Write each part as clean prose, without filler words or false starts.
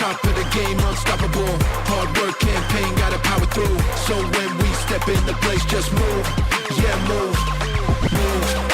Top of the game, unstoppable. Hard work campaign, gotta power through. So when we step in the place, just move. Yeah, move, move.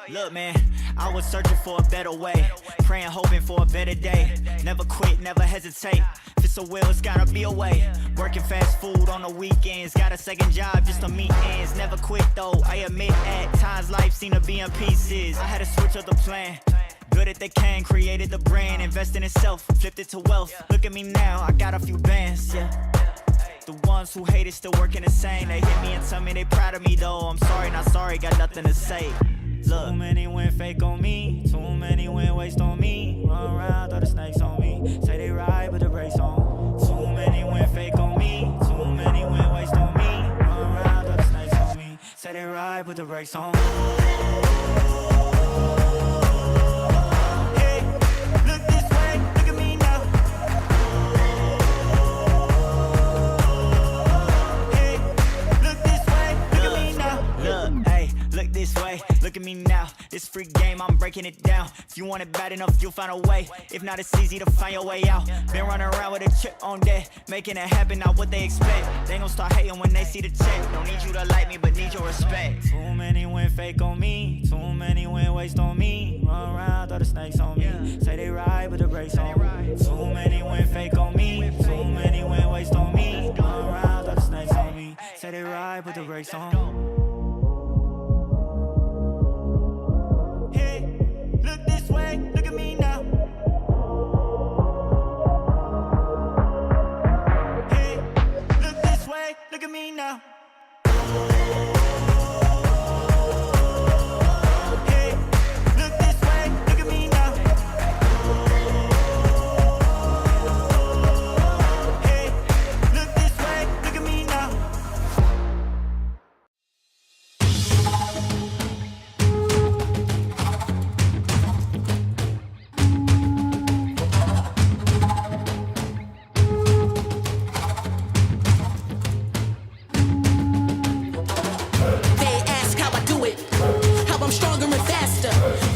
Look, man, I was searching for a better way, praying, hoping for a better day. Never quit, never hesitate. If it's a will, it's gotta be a way. Working fast food on the weekends, got a second job just to meet ends. Never quit though, I admit at times life seemed to be in pieces. I had to switch up the plan. Good at the can, created the brand, invested in self, flipped it to wealth. Look at me now, I got a few bands, yeah. The ones who hate it still working the same. They hit me and tell me they proud of me though. I'm sorry, not sorry, got nothing to say. Look. Too many went fake on me, too many went waste on me. Run around, throw the snakes on me, say they ride with the brakes on. Too many went fake on me, too many went waste on me. Run around, throw the snakes on me, say they ride with the brakes on. This way, look at me now. This free game, I'm breaking it down. If you want it bad enough, you'll find a way. If not, it's easy to find your way out. Been running around with a chip on deck, making it happen, not what they expect. They gon' start hating when they see the check. Don't need you to like me, but need your respect. Too many went fake on me, too many went waste on me. Run around, throw the snakes on me, say they ride with the brakes on. Too many went fake on me, too many went waste on me. Run around, throw the snakes on me, say they ride with the brakes on. Hey.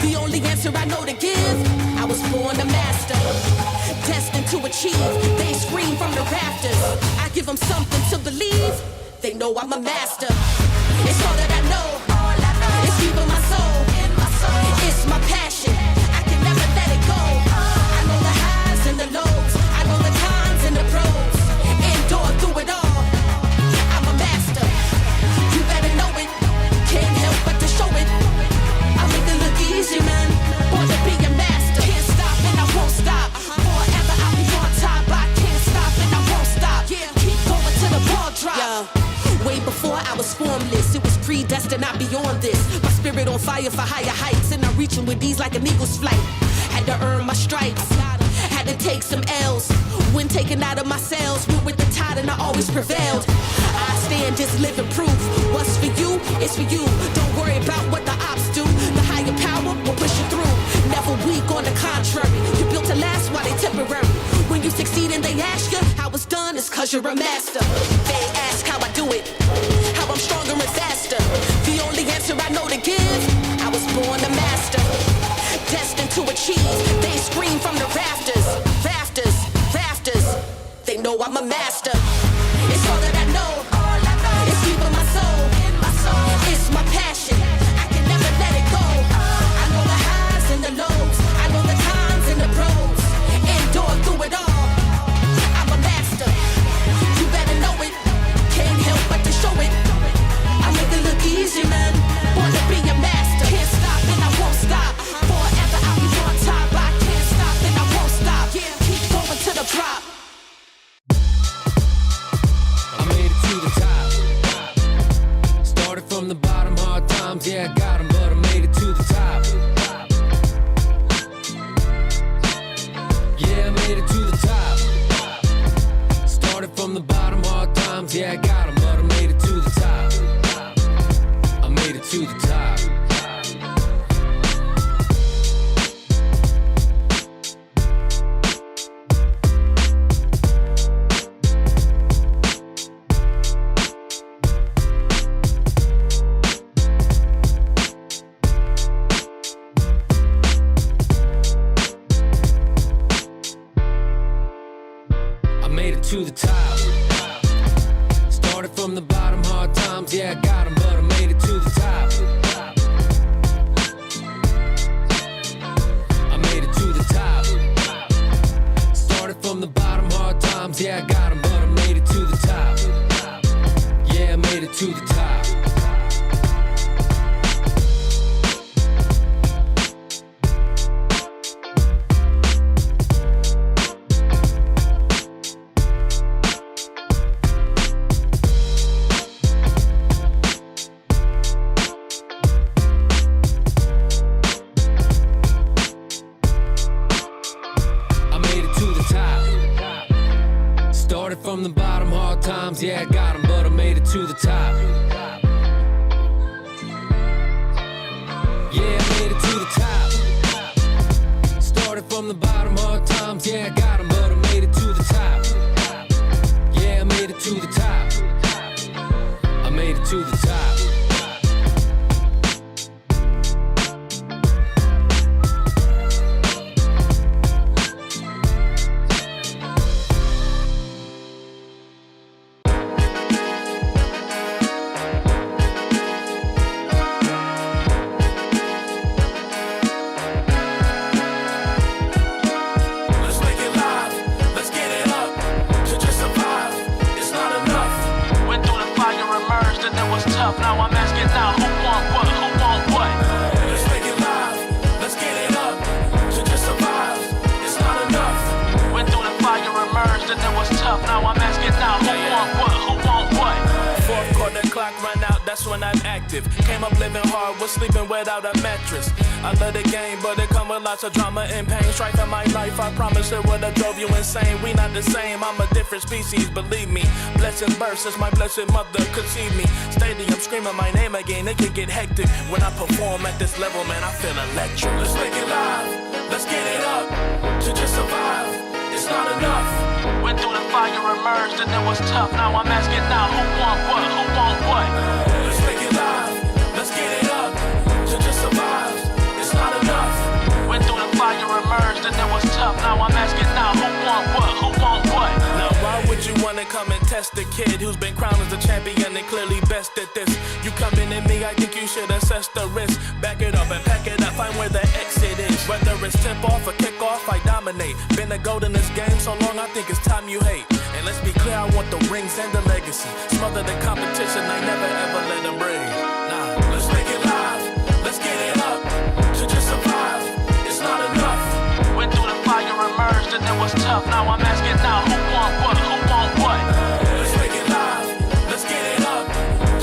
The only answer I know to give, I was born a master, destined to achieve. They scream from the rafters, I give them something to believe. They know I'm a master. It's all that I know. It's deep in my soul. It's my passion. I can never let it go. I know the highs and the lows. I know the cons and the pros. Endure through it all. I'm a master. You better know it. Can't help but to show it. I make it look easy, man. Born to be a master. Can't stop and I won't stop. Forever I'll be on top. I can't stop and I won't stop. Yeah, keep going till the ball drop. Yeah. Way before I was formless, it was predestined, I'd be on this. My spirit on fire for higher heights, and I'm reaching with these like an eagle's flight. Had to earn my stripes, had to take some L's. When taken out of my cells, went with the tide and I always prevailed. I stand just living proof. What's for you, it's for you. Don't worry about what the ops do. The higher power will push you through. Never weak, on the contrary. You built to last while they temporary. When you succeed and they ask you how it's done, it's cause you're a master. They ask how I do it, how I'm stronger and faster. The only answer I know to give, I was born a master, destined to achieve. They scream from the rafters, rafters, rafters. They know I'm a master. It's all that I know. It's deep in my soul. It's my passion. I can never let it go. I know the highs and the lows. I know the cons and the pros. Endure through it all. I'm a master. You better know it. Can't help but to show it. I make it look easy, man. Born to be a master. Can't stop and I won't stop. Forever I'll be on top. I can't stop and I won't stop. Yeah, keep going to the drop. I made it to the top. Started from the bottom, hard times, yeah, I got 'em, but I made it to the top. Yeah, I made it to the top. Started from the bottom, hard times, yeah, I got 'em, but I made it to the top. I made it to the top. I made it to the top. Started from the bottom, hard times, yeah, I got 'em, but I made it to the top. I made it to the top. Started from the bottom, hard times, yeah, I got 'em, but I made it to the top. Yeah, I made it to the top. Started from the bottom, hard times, yeah, I got 'em, but I made it to the top. Yeah, I made it to the top. Started from the bottom, hard times, yeah, I got 'em, but I made it to the top. Yeah, I made it to the top. I made it to the top. Now I'm asking now, who want what? Who want what? Let's make it live. Let's get it up. To just survive, it's not enough. Went through the fire, emerged, and it was tough. Now I'm asking now, who want what? Who want what? Fourth quarter clock run out, that's when I'm active. Came up living hard, was sleeping without a mattress. I love the game, but it come with lots of drama and pain. Strife in my life, I promise it would have drove you insane. We not the same, I'm a different species, believe me. Blessing births as my blessed mother conceived me. Stadium screaming my name again, it can get hectic. When I perform at this level, man, I feel electric. Let's make it live, let's get it up. To just survive, it's not enough. Went through the fire, emerged, and it was tough. Now I'm asking now, who want what? Who want what? Let's make it live, let's get it up. To just survive, it's not enough. who want what? Who want what? Now why would you wanna come and test the kid who's been crowned as the champion and clearly best at this? You coming at me, I think you should assess the risk. Back it up and pack it up, find where the exit is. Whether it's tip off or kick off, I dominate. Been a goat in this game so long, I think it's time you hate. And let's be clear, I want the rings and the legacy. Smother the competition, I never ever let them breathe. Nah, let's make it live, let's get it up. To just survive, it's not enough. Went through the fire, emerged, and it was tough. Now I'm asking now, who want what? Who want what? Let's make it live, let's get it up.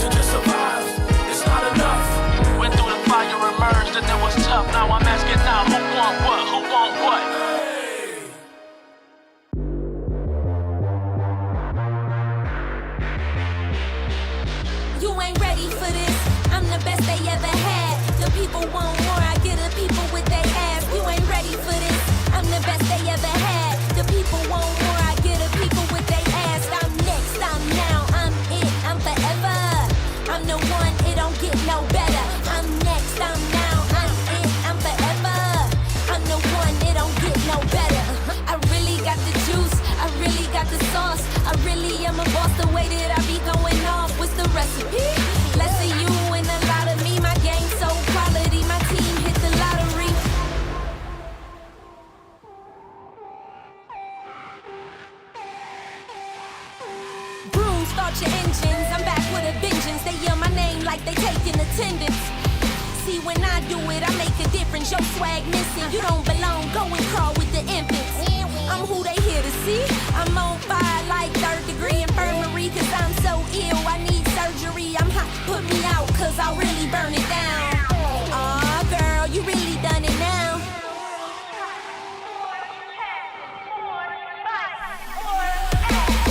To just survive, it's not enough. Went through the fire, emerged, and it was tough. Now I'm asking now, who want what? Who want what? You ain't ready for this. I'm the best they ever had. The people want more. I get the people with their ass. You ain't ready for this. I'm the best they ever had. The people want more. I get the people with their ass. I'm next. I'm now. I'm it. I'm forever. I'm the one. It don't get no better. I'm next. I'm now. I'm it. I'm forever. I'm the one. It don't get no better. I really got the juice. I really got the sauce. I really am a boss. The way that I be going off. What's the recipe? Less of you and a lot of me. My game so quality. My team hit the lottery. Broom, start your engines. I'm back with a vengeance. They yell my name like they taking attendance. See, when I do it, I make a difference. Your swag missing. You don't belong. Go and crawl with the infants. I'm who they here to see. I'm on fire like 3rd degree infirmary. Cause I'm so ill, I need surgery. I'm hot, put me out, cause I'll really burn it down. Aw, girl, you really done it now.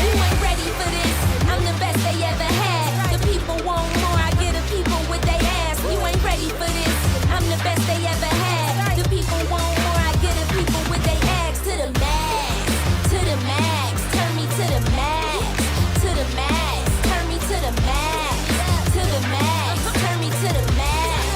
You ain't ready for this. I'm the best they ever had. The people want more, I get the people with their ass. You ain't ready for this. I'm the best they ever had. The people want more, I get the people with their ass. To the max, to the max, turn me to the max, to the max, turn me to the max, to the max, turn me to the max.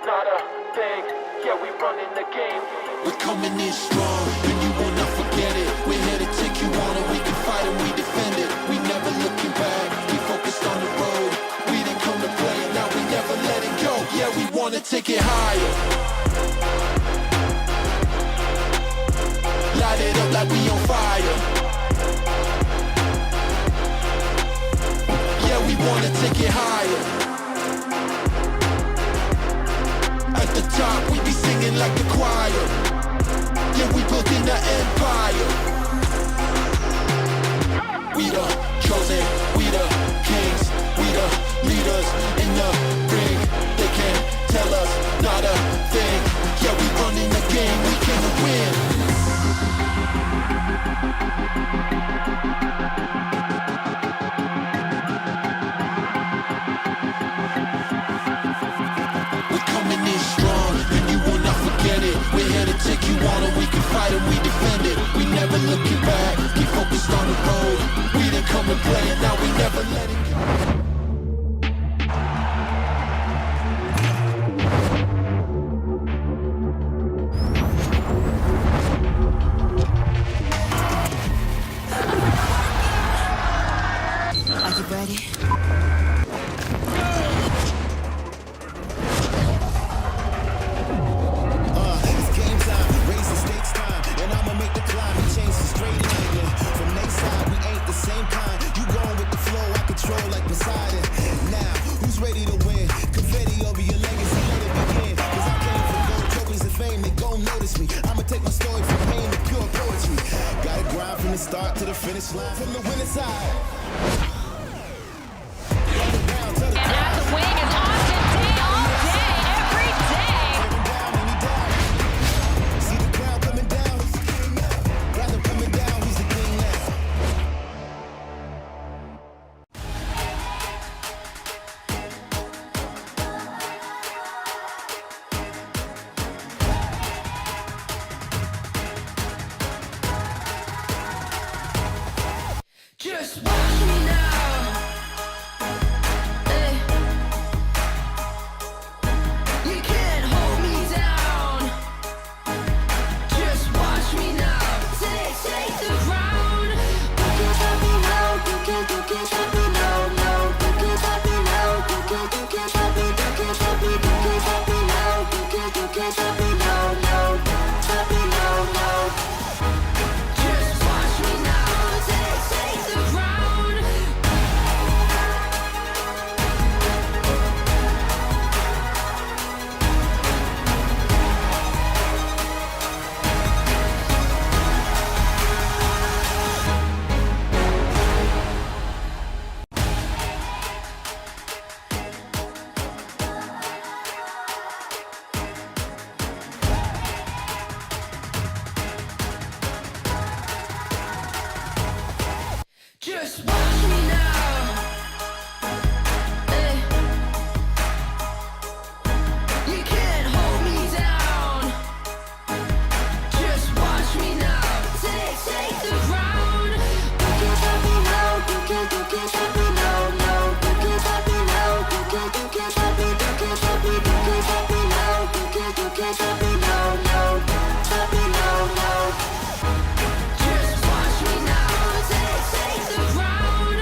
not a thing. Yeah, we running the game. We're coming in strong, and you will not forget it. We're here to take you on, and we can fight and we defend it. We never looking back, we focused on the road. We didn't come to play, and now we never let it go. Yeah, we wanna take it higher. Light it up like we on fire. Yeah, we wanna take it higher. At the top, we be singing like the choir. Yeah, we building the empire. We the chosen, we the kings, we the leaders in the ring. They can't tell us not a thing. Yeah, we running the game, we came to win. We're coming in strong, and you will not forget it. We're here to take you on, and we can fight and we defend it. We never looking back, keep focused on the road. We didn't come to play, and now we never let it go. Are you ready? It's game time, raise the stakes time, and I'ma make the climb and change the straight line. Yeah. From next side, we ain't the same kind. You going with the flow, I control like Poseidon. Now, who's ready to win? Confetti over your legacy, let it begin. Cause I came for gold trophies and fame, they gon' notice me. I'ma take my story from pain to pure poetry. Gotta grind from the start to the finish line, from the winning side. And as a wing is often day all day, every day. See the crowd coming down, got them coming down, who's the king now? Just watch me now. Hey. You can't hold me down. Just watch me now. Take the ground. You can't stop me now. You can't stop me now. No, you can't stop me now. You can't stop me. You can't stop me. You can't stop me now. You can't stop me now. No, stop me now. No. Just watch me now. Take the ground. Just watch me now. Hey. You can't hold me down. Just watch me now. Take the ground. You can't stop me now. You can't stop me now. No, you can't stop me now. You can't stop me. You can't stop me. You can't stop me now. You can't stop me now. No, stop me now. No. Just watch me now. Take the ground.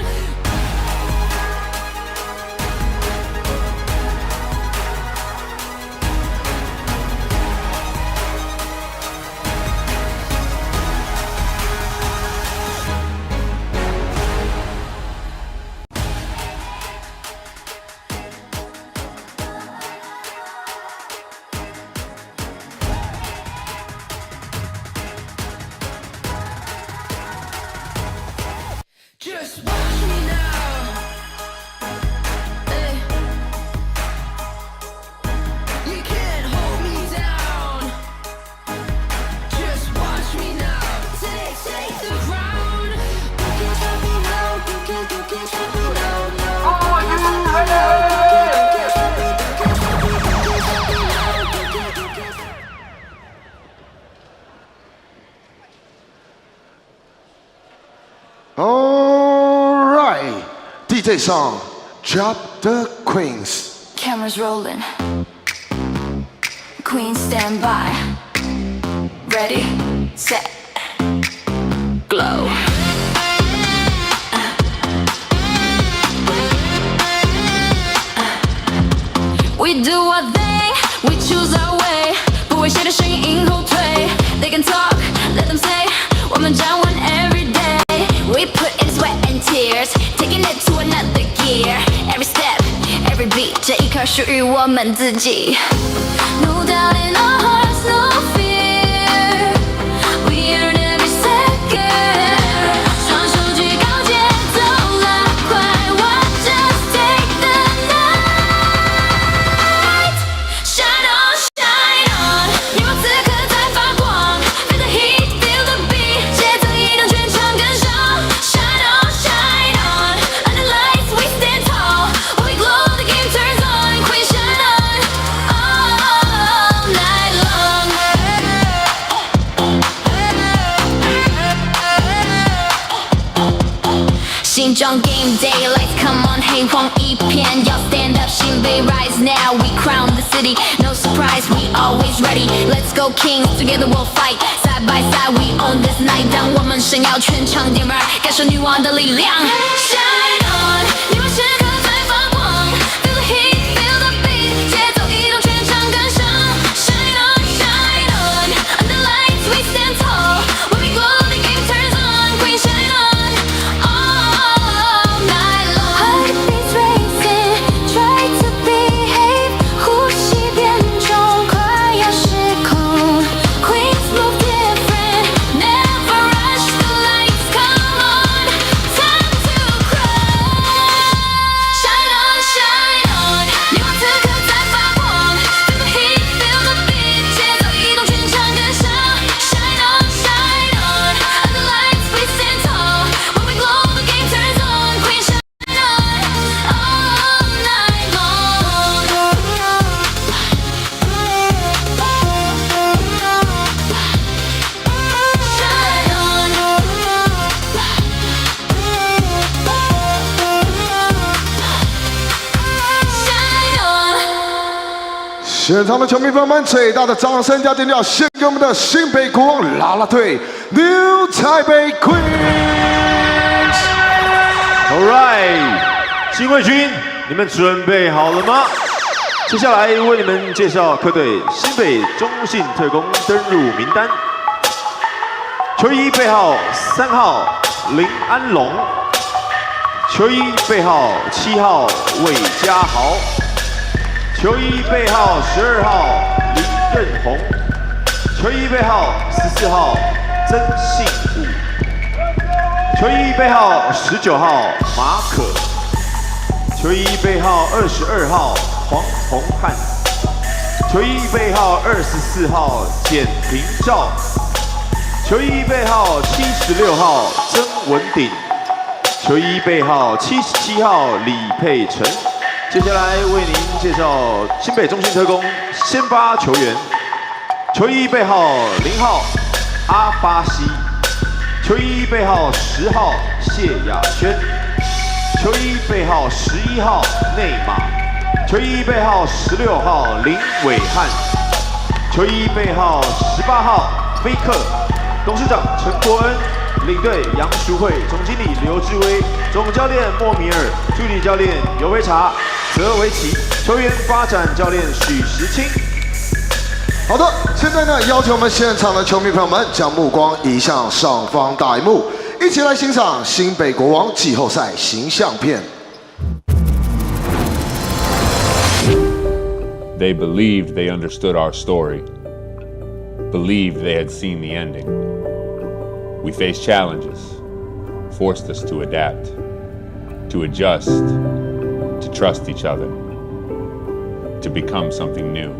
Just watch me now. Hey. You can't hold me down. Just watch me now. Take the ground. You can't stop me now. You can't stop me now. No. Are you ready? All right, DJ song, Drop the Queens. Cameras rolling. queen, stand by. Ready, set, glow. We do our thing, we choose our way. 不为谁的声音迎后退。They can talk, let them say. 我们站稳 every day. We put in sweat and tears, taking it to another gear. Every step, every beat, 这一刻属于我们自己。No doubt in our hearts, no fear. We earn every second. 双手举高节奏拉快 Watch us take the night. Shine on, shine on. 你我此刻在发光 Feel the heat, feel the beat. 节奏移动全场跟上 Shine on, shine on. Under lights we stand tall. When we glow the game turns on. Queen shine on all night long. 新装 game day lights come on 黑黄一片要 stand up 新北 rise now we crown the city no surprise we always ready let's go kings together we'll fight side by side we own this night 当我们闪耀全场点燃感受女王的力量 shine on 你我时刻在发光 feel the heat feel the beat 节奏移动全场跟上 shine on shine on under lights we stand tall when we glow the game turns on queen shine on all night long heartbeats racing try to behave 呼吸变重快要失控 queens move different never rush the lights come on time to crush shine on shine on 你我此刻在发光 feel the heat feel the beat 节奏移动全场跟上 shine on shine on under lights we stand tall when we glow the game turns on queen shine on all night long shine on shine on 现场的球迷朋友们，最大的掌声加尖叫，献给我们的新北国王啦啦队 New Taipei Kings。 All right， 新卫军，你们准备好了吗？接下来为你们介绍客队新北中信特攻登入名单。球衣背号3号林安龙，球衣背号7号魏家豪，球衣背号12号林任宏，球衣背号14号曾信武，球衣背号19号马可，球衣背号22号黄宏汉，球衣背号24号简廷照，球衣背号76号曾文鼎，球衣背号77号李佩晨。接下来为您介绍新北中信特攻先发球员，球衣背号0号阿巴西，球衣背号10号谢亚轩，球衣背号11号内马，球衣背号16号林伟汉，球衣背号18号菲克。董事长陈国恩，领队杨淑慧，总经理刘志威，总教练莫米尔，助理教练尤维查、泽维奇，球员发展教练许时清。好的，现在呢，邀请我们现场的球迷朋友们将目光移向上方大荧幕，一起来欣赏新北国王季后赛形象片。 They believed they understood our story, believed they had seen the ending. We faced challenges, forced us to adapt, to adjust, to trust each other, to become something new.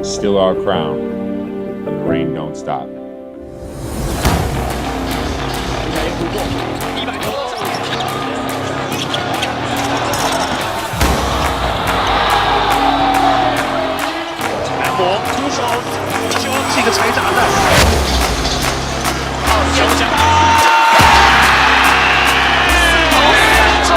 Still our crown, and the rain don't stop. 南博出手，球是一个财长的，球将。 球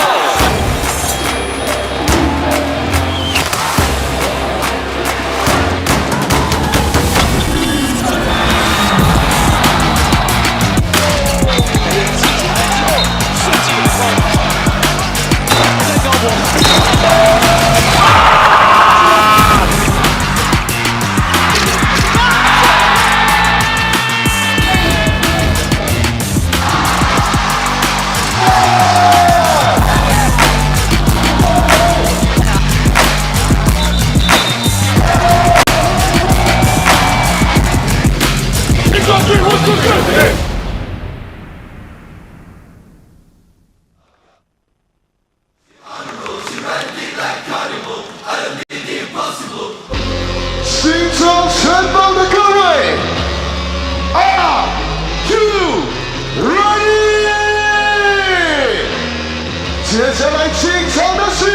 下来进场的是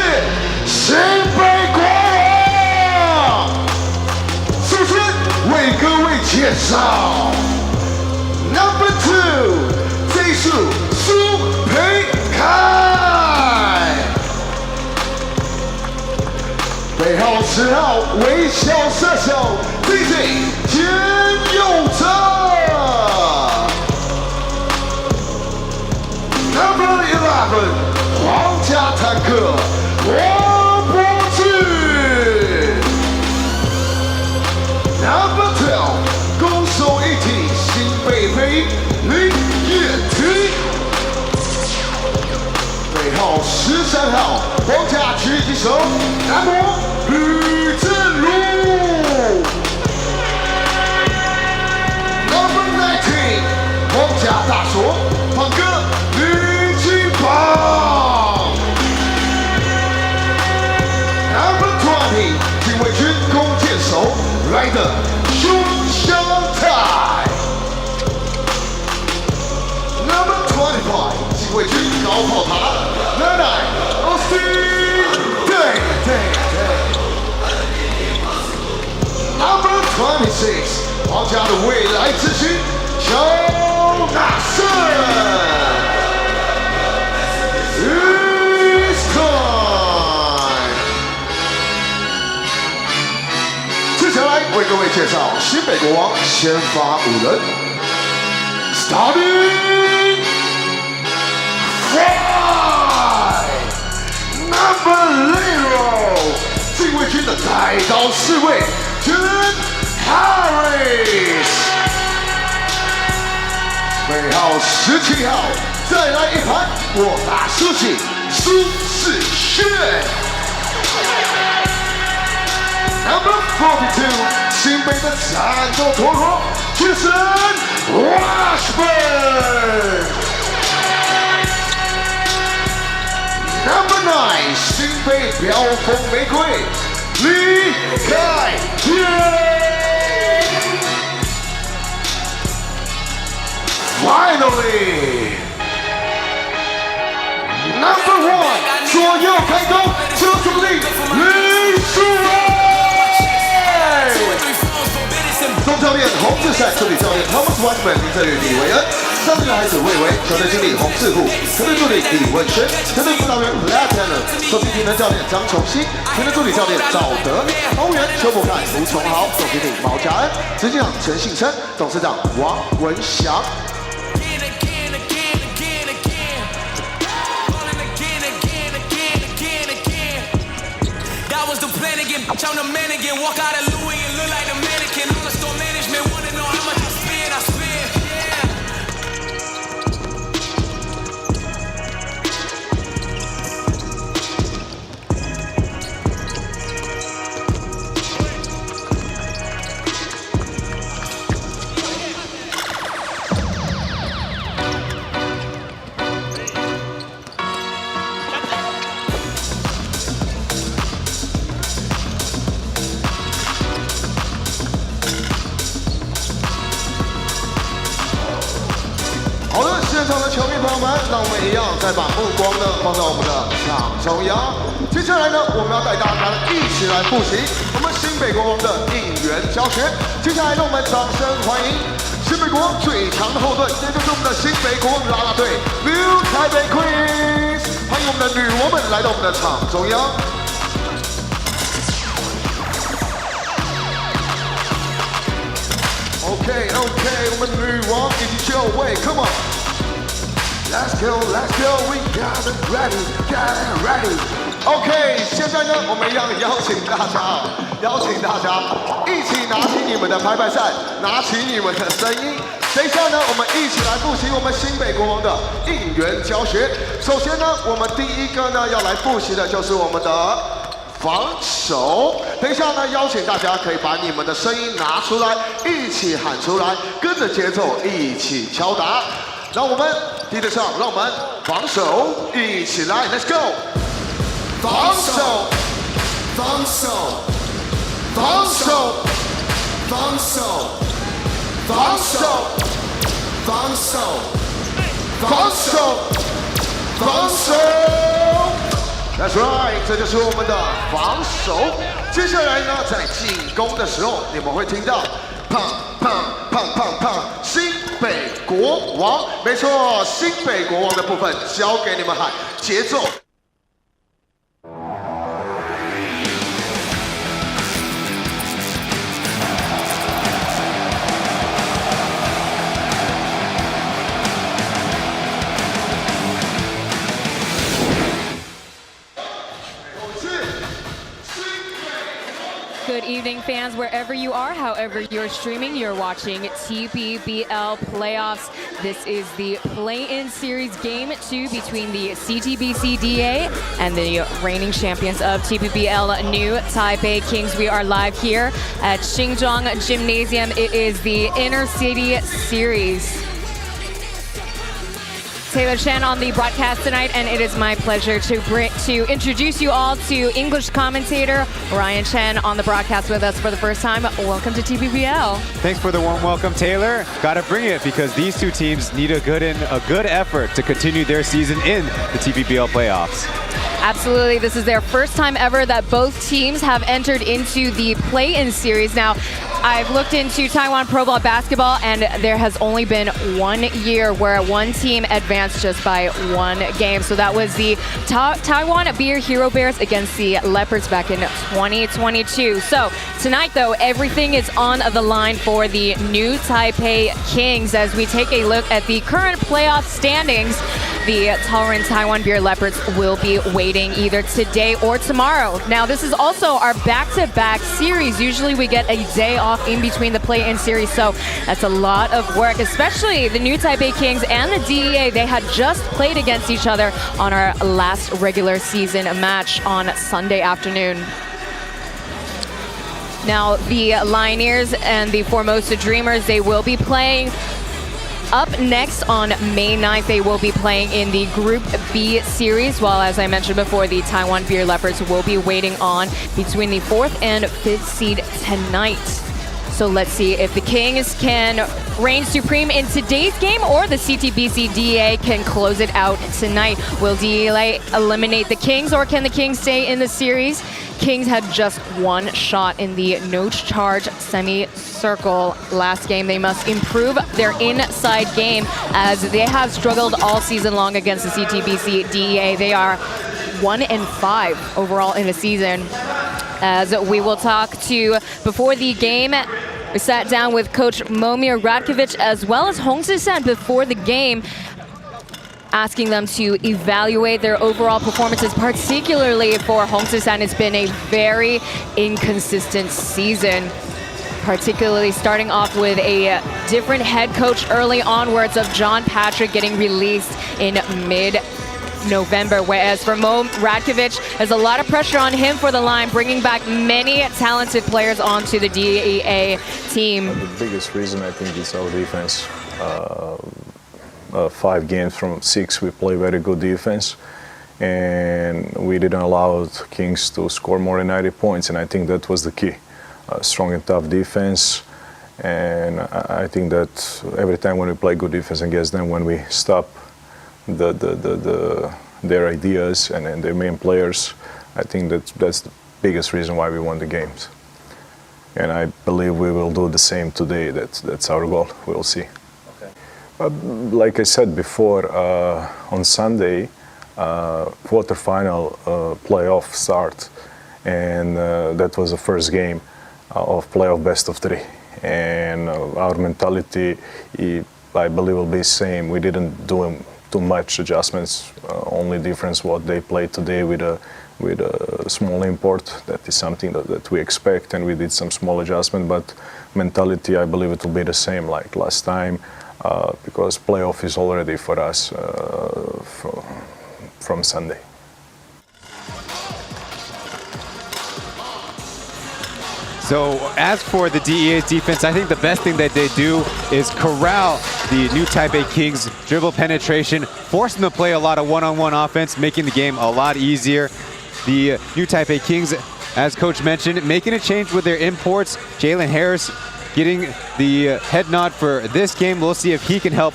新北国王，首先为各位介绍 Number 2， 这是苏培凯，背号10号微笑射手 DJ 简佑哲 ，Number 11， 皇家坦克王柏志 ，Number 12， 攻守一体新北配林业体，背号13号皇家狙击手男模吕正如 ，Number 19， 皇家大锁胖哥吕金宝 ，Number 20， 警卫军弓箭手来的熊祥泰 ，Number 25， 警卫军高炮塔奶奶奥斯汀，对。Number 26， 皇家的未来之星乔纳森 ，It's time。接下来为各位介绍新北国王先发5人 ，Starting Five Number 0， 禁卫军的带刀侍卫。Jalen Harris， 背号17号，再来一盘我打苏醒苏世轩 ，Number 42， 新北的战斗陀螺杰森 Washburn。Number 9， 新北飙风玫瑰李凯燕 ，Finally Number 1， 左右开弓，车主力李书伟，总教练洪志善，助理教练 Thomas Washburn， 林正宇、李维恩。上队孩子魏维，球队经理洪志虎，球队助理李文轩，球队辅导员 Lieutenant， 首席体能教练张崇熙，体能助理教练赵德，公务员邱伯凯、吴崇豪，总经理毛家恩，执行长陈信生，董事长王文祥。That was the plan again, bitch, I'm the man again. Walk out of Louis and look like the mannequin. All the store management wanna know how much I spend, yeah.现场的球迷朋友们，让我们一样再把目光呢放在我们的场中央。接下来呢，我们要带大家一起来复习我们新北国王的应援教学。接下来让我们掌声欢迎新北国王最强的后盾，也就是我们的新北国王啦啦队 New Taipei Kings， 欢迎我们的女王们来到我们的场中央。OK， 我们女王以及9位 ，Come on。Let's go, we got it ready. OK， 现在呢，我们一样邀请大家一起拿起你们的排扇，拿起你们的声音。等一下呢，我们一起来复习我们新北国王的应援教学。首先呢，我们第一个呢要来复习的就是我们的防守。等一下呢，邀请大家可以把你们的声音拿出来，一起喊出来，跟着节奏一起敲打。让我们提得上，让我们防守一起来 ，Let's go！ 防守，防守，防守，防守，防守，防守，防守，防守。That's right， 这就是我们的防守。接下来呢，在进攻的时候，你们会听到胖胖胖胖胖新北国王。没错，新北国王的部分交给你们喊节奏。Good evening, fans, wherever you are, however you're streaming, you're watching TPBL playoffs. This is the play-in series game 2 between the CTBC DEA and the reigning champions of TPBL, New Taipei Kings. We are live here at Xinzhuang Gymnasium. It is the Inner City Series. Taylor Chen on the broadcast tonight, and it is my pleasure to introduce you all to English commentator Ryan Chen on the broadcast with us for the first time. Welcome to TPBL. Thanks for the warm welcome, Taylor. Got to bring it because these two teams need a good effort to continue their season in the TPBL playoffs. Absolutely. This is their first time ever that both teams have entered into the play-in series. Now, I've looked into Taiwan Pro Ball basketball, and there has only been 1 year where one team advanced just by 1 game. So that was the Taiwan Beer Hero Bears against the Leopards back in 2022. So tonight, though, everything is on the line for the New Taipei Kings as we take a look at the current playoff standings. The Tolerant Taiwan Beer Leopards will be waiting either today or tomorrow. Now, this is also our back-to-back series. Usually we get a day off in between the play-in series, so that's a lot of work, especially the New Taipei Kings and the DEA. They had just played against each other on our last regular season match on Sunday afternoon. Now, the Lioneers and the Formosa Dreamers, they will be playing up next on May 9th. They will be playing in the Group B series, while, as I mentioned before, the Taiwan Beer Leopards will be waiting on between the 4th and 5th seed tonight. So let's see if the Kings can reign supreme in today's game, or the CTBC DEA can close it out tonight. Will DEA eliminate the Kings, or can the Kings stay in the series? Kings had just 1 shot in the no charge semi-circle last game. They must improve their inside game as they have struggled all season long against the CTBC DEA. They are 1-5 overall in the season. As we will talk to before the game, we sat down with Coach Momir Radkovic as well as Hong Si-san before the game, asking them to evaluate their overall performances, particularly for Hong Si-san. It's been a very inconsistent season, particularly starting off with a different head coach early onwards of John Patrick getting released in mid-November, whereas for Mo Radkovic, there's a lot of pressure on him for the line, bringing back many talented players onto the DEA team. The biggest reason, I think, is our defense. 5 games from 6, we play very good defense, and we didn't allow the Kings to score more than 90 points, and I think that was the key. Strong and tough defense, and I think that every time when we play good defense against them, when we stop their ideas and their main players, I think that's the biggest reason why we won the games. And I believe we will do the same today. That's our goal. We'll see. Like I said before, on Sunday, quarterfinal playoff start, and that was the first game of playoff best of 3. And our mentality, I believe, will be the same. We didn't do too much adjustments. Only difference what they played today with a small import. That is something that we expect, and we did some small adjustment. But mentality, I believe, it will be the same like last time. Because playoff is already for us from Sunday. So as for the DEA's defense, I think the best thing that they do is corral the New Taipei Kings dribble penetration, force them to play a lot of one-on-one offense, making the game a lot easier. The New Taipei Kings, as Coach mentioned, making a change with their imports. Jalen Harris getting the head nod for this game. We'll see if he can help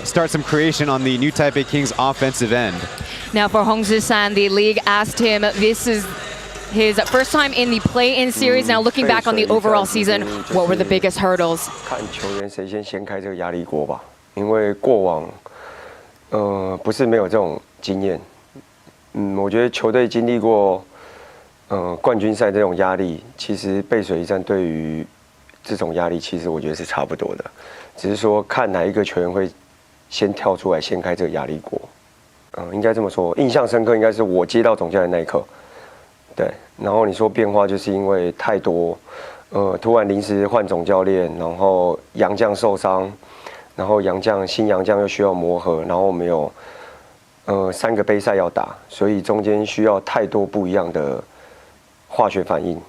start some creation on the new Taipei Kings offensive end. Now for Hong Zhi-san, the league asked him, this is his first time in the play-in series. Now looking back on the overall season, what were the biggest hurdles? 看球员谁先掀开这个压力锅吧，因为过往不是没有这种经验。我觉得球队经历过冠军赛这种压力，其实背水一战对于这种压力，其实我觉得是差不多的，只是说看哪一个球员会先跳出来掀开这个压力锅。应该这么说，印象深刻应该是我接到总教练那一刻。 对，然后你说变化，就是因为太多，突然临时换总教练，然后洋将受伤，然后新洋将又需要磨合，然后我们有3个杯赛要打，所以中间需要太多不一样的化学反应。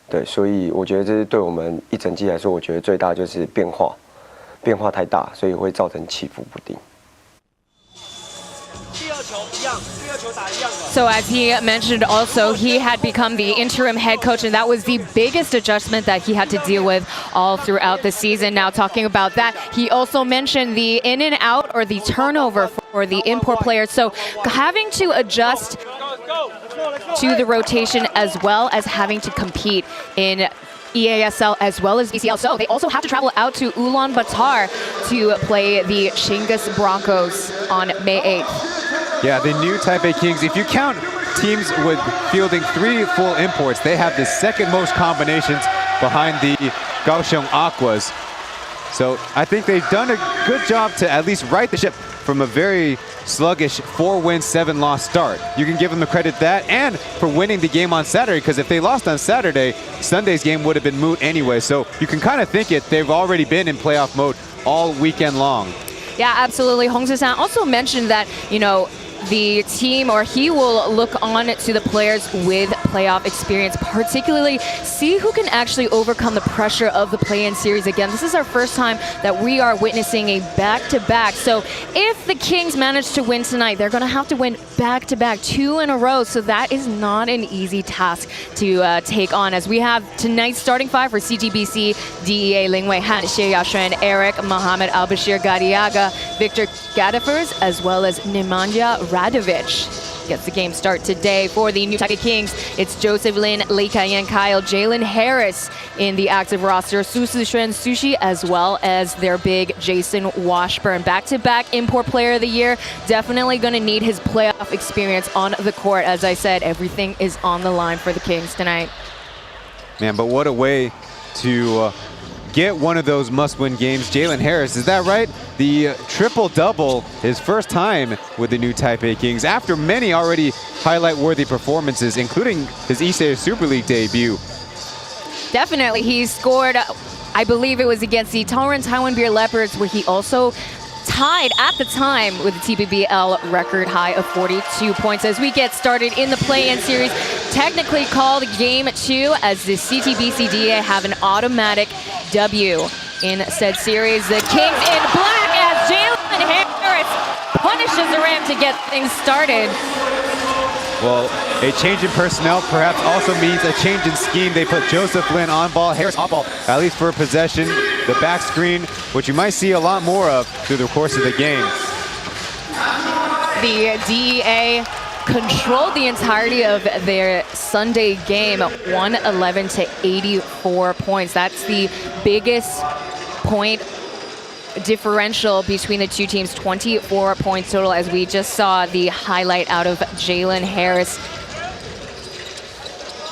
对，所以我觉得这是对我们一整季来说，我觉得最大就是变化太大，所以会造成起伏不定。 So as he mentioned also, he had become the interim head coach, and that was the biggest adjustment that he had to deal with all throughout the season. Now talking about that, he also mentioned the in and out or the turnover for the import players. So having to adjust to the rotation as well as having to compete in EASL as well as BCL. So they also have to travel out to Ulaanbaatar to play the Chinggis Broncos on May 8th. Yeah, the new Taipei Kings, if you count teams with fielding 3 full imports, they have the second most combinations behind the Kaohsiung Aquas. So I think they've done a good job to at least right the ship from a very sluggish 4-win, 7-loss start. You can give them the credit that and for winning the game on Saturday, because if they lost on Saturday, Sunday's game would have been moot anyway. So you can kind of think it, they've already been in playoff mode all weekend long. Yeah, absolutely. Hong Zhi-san also mentioned that, you know, the team, or he will look on to the players with playoff experience, particularly see who can actually overcome the pressure of the play-in series again. This is our first time that we are witnessing a back-to-back. So if the Kings manage to win tonight, they're going to have to win back-to-back 2 in a row. So that is not an easy task to take on, as we have tonight's starting 5 for CTBC, DEA, Ling Wei Han, Xie Yashuan, Eric, Mohamed Al-Bashir Gadiaga, Victor Gadifers, as well as Nemanja Radovic. Gets the game start today for the new Taipei Kings. It's Joseph Lin, Lee Kai-Yan Kyle, Jalen Harris in the active roster, Su Sixuan Sushi, as well as their big Jason Washburn. Back-to-back import player of the year. Definitely going to need his playoff experience on the court. As I said, everything is on the line for the Kings tonight. Man, but what a way to get one of those must-win games. Jalen Harris, is that right? The triple-double, his first time with the new Taipei Kings, after many already highlight-worthy performances, including his East Asia Super League debut. Definitely. He scored, I believe it was against the Tongren Taiwan Beer Leopards, where he also tied at the time with the TPBL record high of 42 points. As we get started in the play-in series, technically called Game 2, as the CTBC DEA have an automatic W in said series. The Kings in black as Jalen Harris punishes the rim to get things started. Well, a change in personnel perhaps also means a change in scheme. They put Joseph Lin on ball, Harris off ball, at least for a possession. The back screen, which you might see a lot more of through the course of the game. The DEA controlled the entirety of their Sunday game, 111 to 84 points. That's the biggest point differential between the two teams, 24 points total, as we just saw the highlight out of Jalen Harris.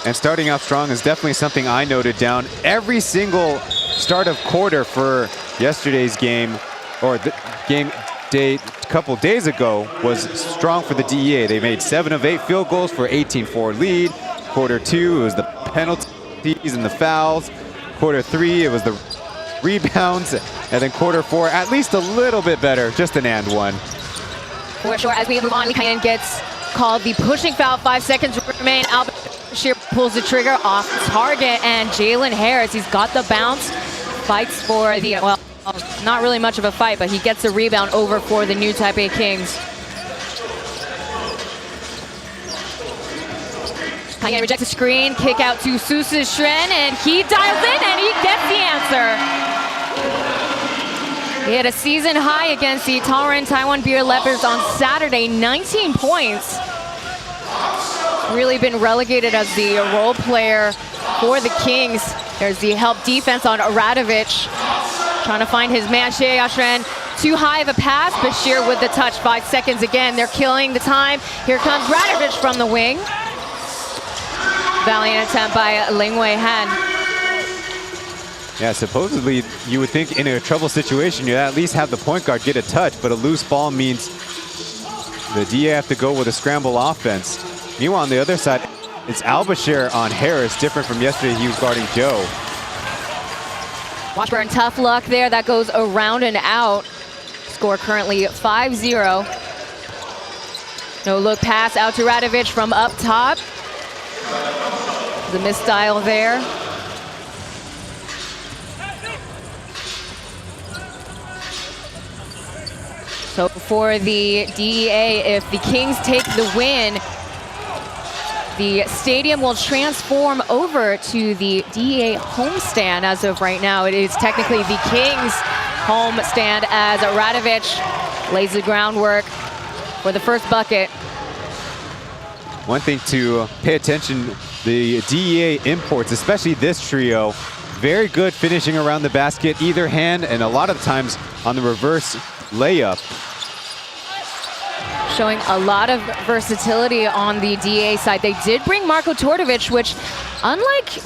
And starting out strong is definitely something I noted down. Every single start of quarter for yesterday's game, or the game day a couple days ago, was strong for the DEA. They made 7 of 8 field goals for 18-4 lead. Quarter 2, it was the penalties and the fouls. Quarter 3, it was the rebounds. And then quarter 4, at least a little bit better, just an and one. For sure, as we move on, Lee Kai-Yan gets called the pushing foul. 5 seconds remain. Al-Bashir pulls the trigger off target, and Jalen Harris, he's got the bounce, fights for the, well, not really much of a fight, but he gets the rebound over for the new Taipei Kings. Kai-Yan rejects the screen, kick out to Su Sixuan, and he dials in and he gets the answer. He had a season high against the Tolerant Taiwan Beer Leopards on Saturday, 19 points. Really been relegated as the role player for the Kings. There's the help defense on Radovic. Trying to find his man, Xie Yashuan. Too high of a pass. Bashir with the touch. 5 seconds again. They're killing the time. Here comes Radovic from the wing. Valiant attempt by Ling Wei Han. Yeah, supposedly you would think in a trouble situation you at least have the point guard get a touch, but a loose ball means the DEA have to go with a scramble offense. Meanwhile, on the other side, it's Al-Bashir on Harris, different from yesterday. He was guarding Joe. Washburn, tough luck there. That goes around and out. Score currently 5-0. No look pass out to Radovic from up top. The misdial there. So for the DEA, if the Kings take the win, the stadium will transform over to the DEA homestand as of right now. It is technically the Kings homestand as Radovic lays the groundwork for the first bucket. One thing to pay attention, the DEA imports, especially this trio, very good finishing around the basket, either hand, and a lot of times on the reverse layup. Showing a lot of versatility on the DEA side. They did bring Marko Tordovic, which, unlike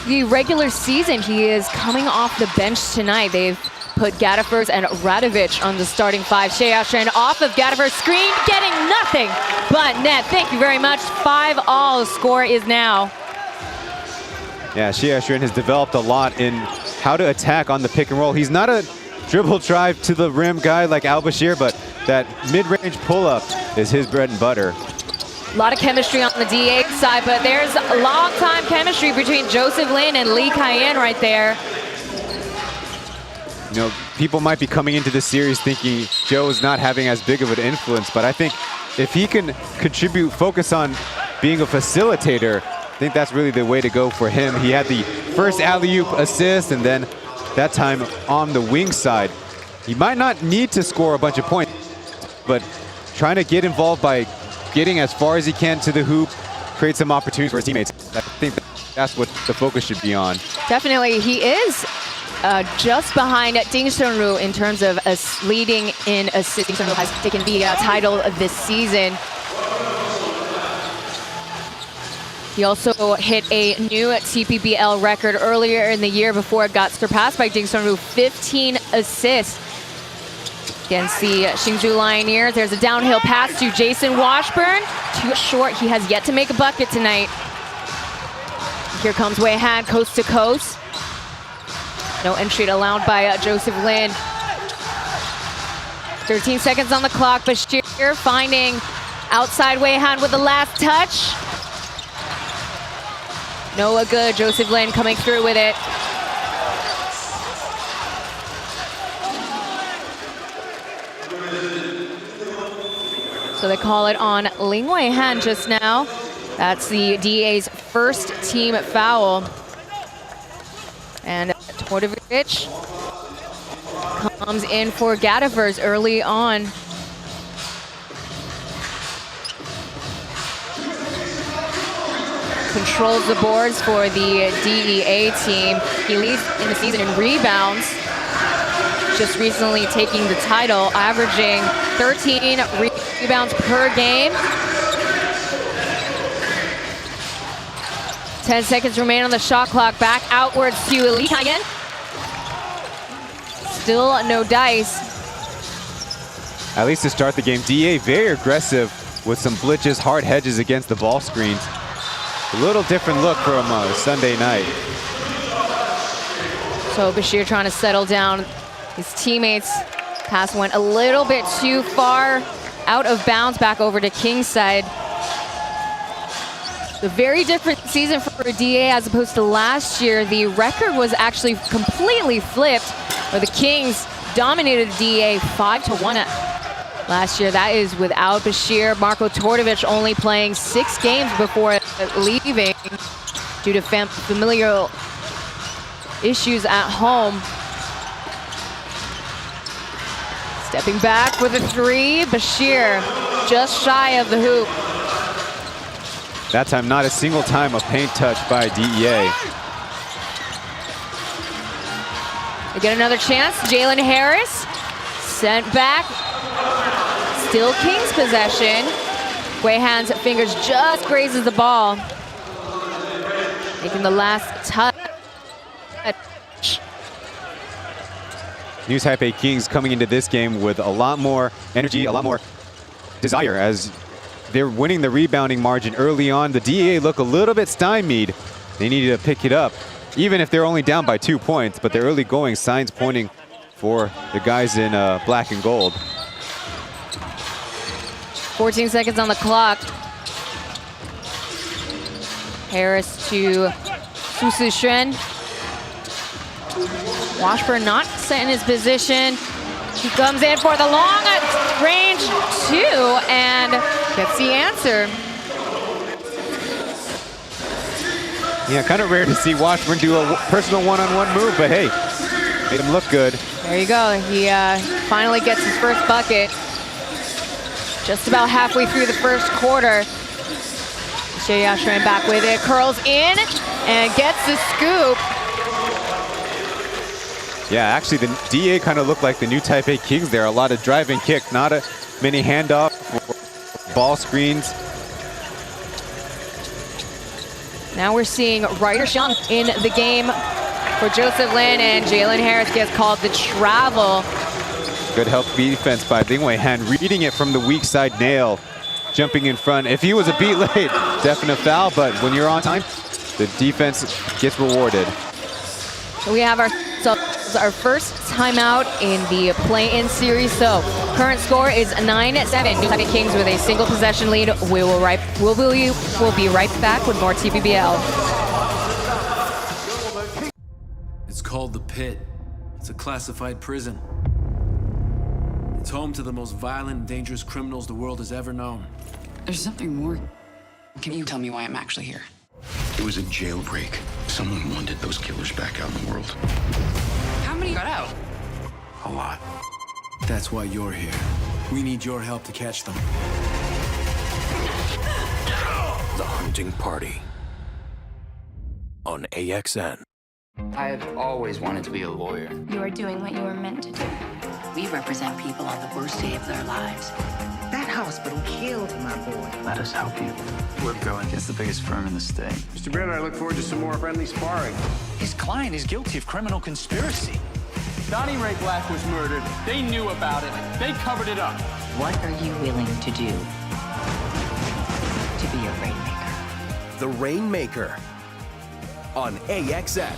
the regular season, he is coming off the bench tonight. They've put Gadifers and Radovic on the starting five. Xie Yashuan off of Gadifers' screen, getting nothing but net. Thank you very much. 5-all. Score is now. Yeah, Xie Yashuan has developed a lot in how to attack on the pick and roll. He's not a dribble drive to the rim guy like Al-Bashir, but that mid-range pull-up is his bread and butter. A lot of chemistry on the DEA side, but there's a long-time chemistry between Joseph Lin and Lee Kai-in right there. You know, people might be coming into this series thinking Joe is not having as big of an influence, but I think if he can contribute, focus on being a facilitator, I think that's really the way to go for him. He had the first alley-oop assist, and then that time on the wing side. He might not need to score a bunch of points, but trying to get involved by getting as far as he can to the hoop, create some opportunities for his teammates. I think that's what the focus should be on. Definitely, he is just behind Ding Shengru in terms of leading in assists. Ding Shengru has taken the title this season. He also hit a new TPBL record earlier in the year before it got surpassed by Ding Shengru, 15 assists. Against the Hsinchu Lioneers, there's a downhill pass to Jason Washburn. Too short, he has yet to make a bucket tonight. Here comes Wei Han, coast to coast. No entry allowed by Joseph Lin. 13 seconds on the clock, Bashir finding outside Wei Han with the last touch. No good, Joseph Lin coming through with it. So they call it on Ling Wei Han just now. That's the DEA's first team foul. And Tordovic comes in for Gadifers early on. Controls the boards for the DEA team. He leads in the season in rebounds. Just recently taking the title, averaging 13 rebounds per game. 10 seconds remain on the shot clock. Back outwards to Lee Kai-in. Still no dice. At least to start the game, DEA very aggressive with some blitches, hard hedges against the ball screens. A little different look from Sunday night. So Bashir trying to settle down his teammates. Pass went a little bit too far out of bounds, back over to King's side. A very different season for DEA as opposed to last year. The record was actually completely flipped, where the Kings dominated the DEA 5-1 last year. That is without Bashir. Marko Tordovic only playing 6 games before leaving due to familial issues at home. Stepping back for the three, Bashir just shy of the hoop. That time, not a single time a paint touch by DEA. They get another chance. Jalen Harris sent back. Still Kings possession. Wayhand's fingers just grazes the ball. Making the last touch. New Taipei Kings coming into this game with a lot more energy, a lot more desire as they're winning the rebounding margin early on. The DEA look a little bit stymied. They needed to pick it up, even if they're only down by 2 points, but the early going signs pointing for the guys in black and gold. 14 seconds on the clock. Harris to Su Shen. Washburn not set in his position. He comes in for the long range two and gets the answer. Yeah, kind of rare to see Washburn do a personal one-on-one move, but hey, made him look good. There you go. He finally gets his first bucket. Just about halfway through the first quarter. Shea Yashran back with it, curls in and gets the scoop. Yeah, actually the DEA kind of looked like the new Taipei Kings there. A lot of drive and kick, not a many handoff, ball screens. Now we're seeing Ryder Young in the game for Joseph Lin, and Jalen Harris gets called the travel. Good help defense by Ding Wei Han, reading it from the weak side nail, jumping in front. If he was a beat late, definite foul, but when you're on time, the defense gets rewarded. So we have our first timeout in the play-in series. So current score is 9-7. New Taipei Kings with a single possession lead. We'll be right back with more TPBL. It's called the Pit. It's a classified prison. It's home to the most violent and dangerous criminals the world has ever known. There's something more. Can you tell me why I'm actually here? It was a jailbreak. Someone wanted those killers back out in the world. How many got out? A lot. That's why you're here. We need your help to catch them. The Hunting Party on AXN. I've always wanted to be a lawyer. You are doing what you were meant to do. We represent people on the worst day of their lives. That hospital killed my boy. Let us help you. We're going against the biggest firm in the state. Mr. Brenner, I look forward to some more friendly sparring. His client is guilty of criminal conspiracy. Donnie Ray Black was murdered. They knew about it. They covered it up. What are you willing to do to be a rainmaker? The Rainmaker on AXN.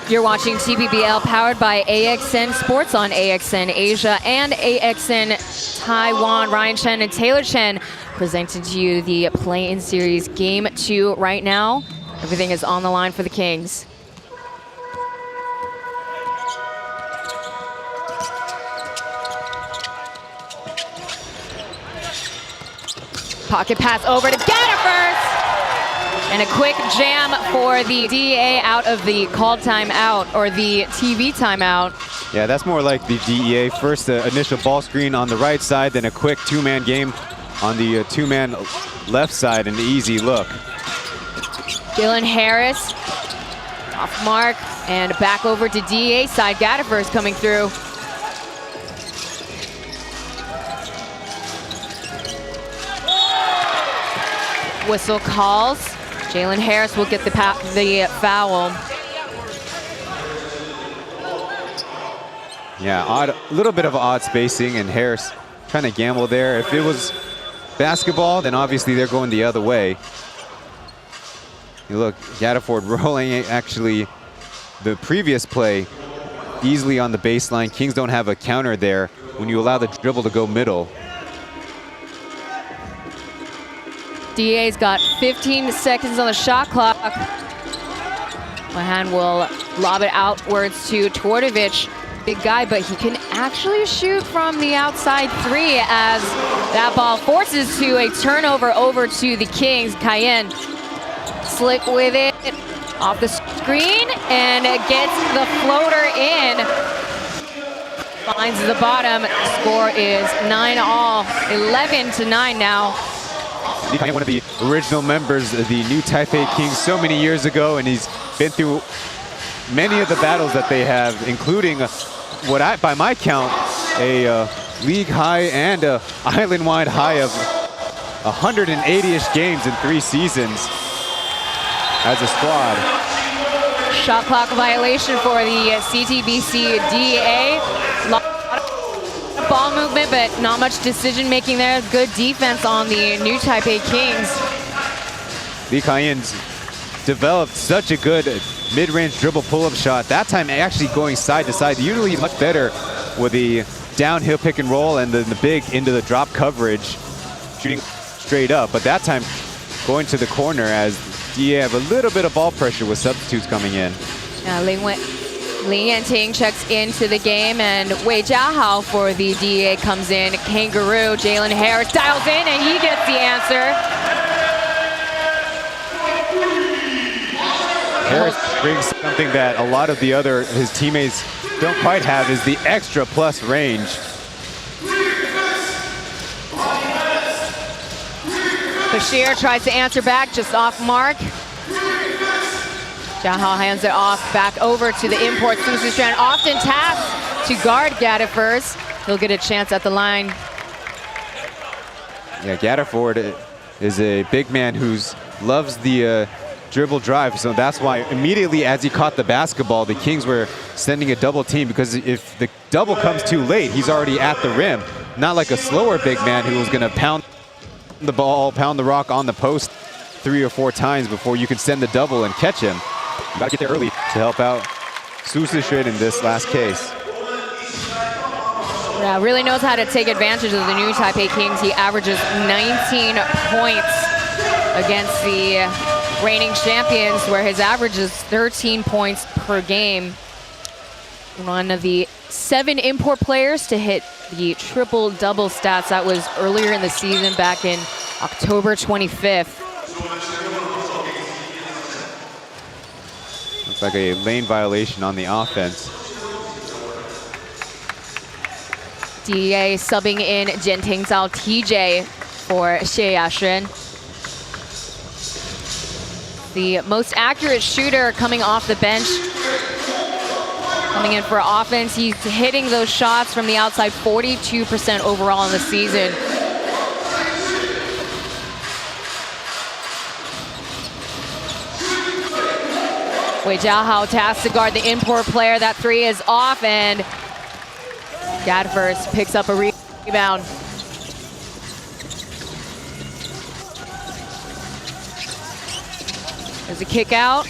You're watching TPBL powered by AXN Sports on AXN Asia and AXN Taiwan. Ryan Chen and Taylor Chen presenting to you the play-in series game 2 right now. Everything is on the line for the Kings. Pocket pass over to Gatterford. And a quick jam for the DEA out of the called timeout, or the TV timeout. Yeah, that's more like the DEA. First, the initial ball screen on the right side, then a quick two-man game on the two-man left side, an easy look. Jalen Harris off mark and back over to DEA side. Gatterford is coming through. Whistle calls. Jalen Harris will get the foul. Yeah, a little bit of odd spacing, and Harris trying to gamble there. If it was basketball, then obviously they're going the other way. You look, Gatterford rolling actually the previous play easily on the baseline. Kings don't have a counter there when you allow the dribble to go middle. DEA's got 15 seconds on the shot clock. Mahan will lob it outwards to Tordovich. Big guy, but he can actually shoot from the outside three as that ball forces to a turnover over to the Kings. Cayenne slick with it off the screen and gets the floater in. Finds the bottom. Score is 9-all, 11-9 now. One of the original members of the new Taipei Kings so many years ago, and he's been through many of the battles that they have, including what by my count, a league high and a island-wide high of 180-ish games in 3 seasons as a squad. Shot clock violation for the CTBC DEA. Ball movement, but not much decision making there. Good defense on the new Taipei Kings. Li Kaiyin's developed such a good mid-range dribble pull-up shot. That time actually going side to side. Usually he's much better with the downhill pick and roll and then the big into the drop coverage, shooting straight up. But that time going to the corner as DEA have a little bit of ball pressure with substitutes coming in. Li Yanting checks into the game, and Wei Jiahao for the DEA comes in. Kangaroo, Jalen Harris dials in, and he gets the answer. Harris brings something that a lot of his teammates don't quite have, is the extra plus range. Bashir tries to answer back, just off mark. Jiahao hands it off back over to the import. Susishan often tasked to guard Gadifers. He'll get a chance at the line. Yeah, Gadiford is a big man who loves the dribble drive, so that's why immediately as he caught the basketball, the Kings were sending a double team, because if the double comes too late, he's already at the rim. Not like a slower big man who was going to pound the ball, pound the rock on the post 3 or 4 times before you can send the double and catch him. You got to get there early to help out Susishan in this last case. Yeah, really knows how to take advantage of the new Taipei Kings. He averages 19 points against the reigning champions, where his average is 13 points per game. One of the 7 import players to hit the triple-double stats. That was earlier in the season, back in October 25th. Looks like a lane violation on the offense. DEA subbing in Jian Tingzao TJ for Xie Yaxuan. The most accurate shooter coming off the bench. Coming in for offense, he's hitting those shots from the outside, 42% overall in the season. Wei Jiahao tasked to guard the import player. That 3 is off, and Gadifers picks up a rebound. There's a kick out.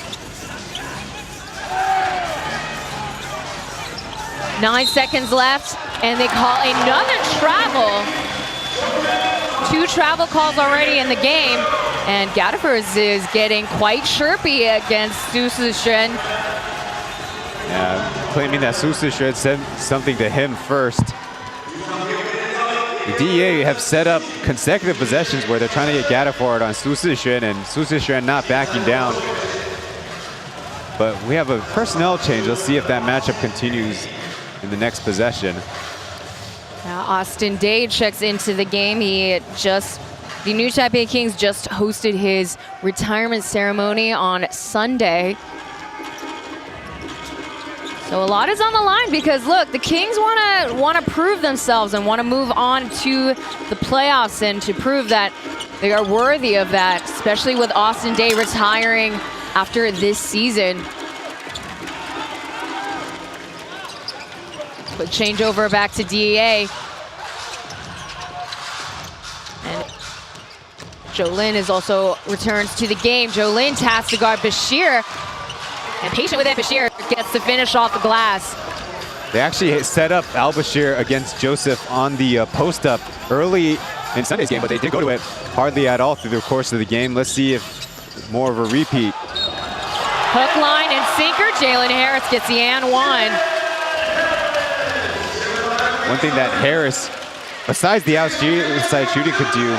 9 seconds left, and they call another travel. 2 travel calls already in the game, and Gadifers is getting quite chirpy against Susishan. Yeah, claiming that Susishan said something to him first. The DEA have set up consecutive possessions where they're trying to get Gadiford on Susishan, and Susishan not backing down. But we have a personnel change. Let's see if that matchup continues in the next possession. Now Austin Day checks into the game. The new Taipei Kings just hosted his retirement ceremony on Sunday. So a lot is on the line, because look, the Kings want to prove themselves and want to move on to the playoffs and to prove that they are worthy of that, especially with Austin Day retiring after this season. But change over back to DEA. And Jolin is also returns to the game. Jolin tasked to guard Bashir. And patient with it, Bashir gets the finish off the glass. They actually set up Al-Bashir against Joseph on the post-up early in Sunday's game, but they didn't go to it hardly at all through the course of the game. Let's see if more of a repeat. Hook, line, and sinker. Jalen Harris gets the and one. One thing that Harris, besides the outside shooting, could do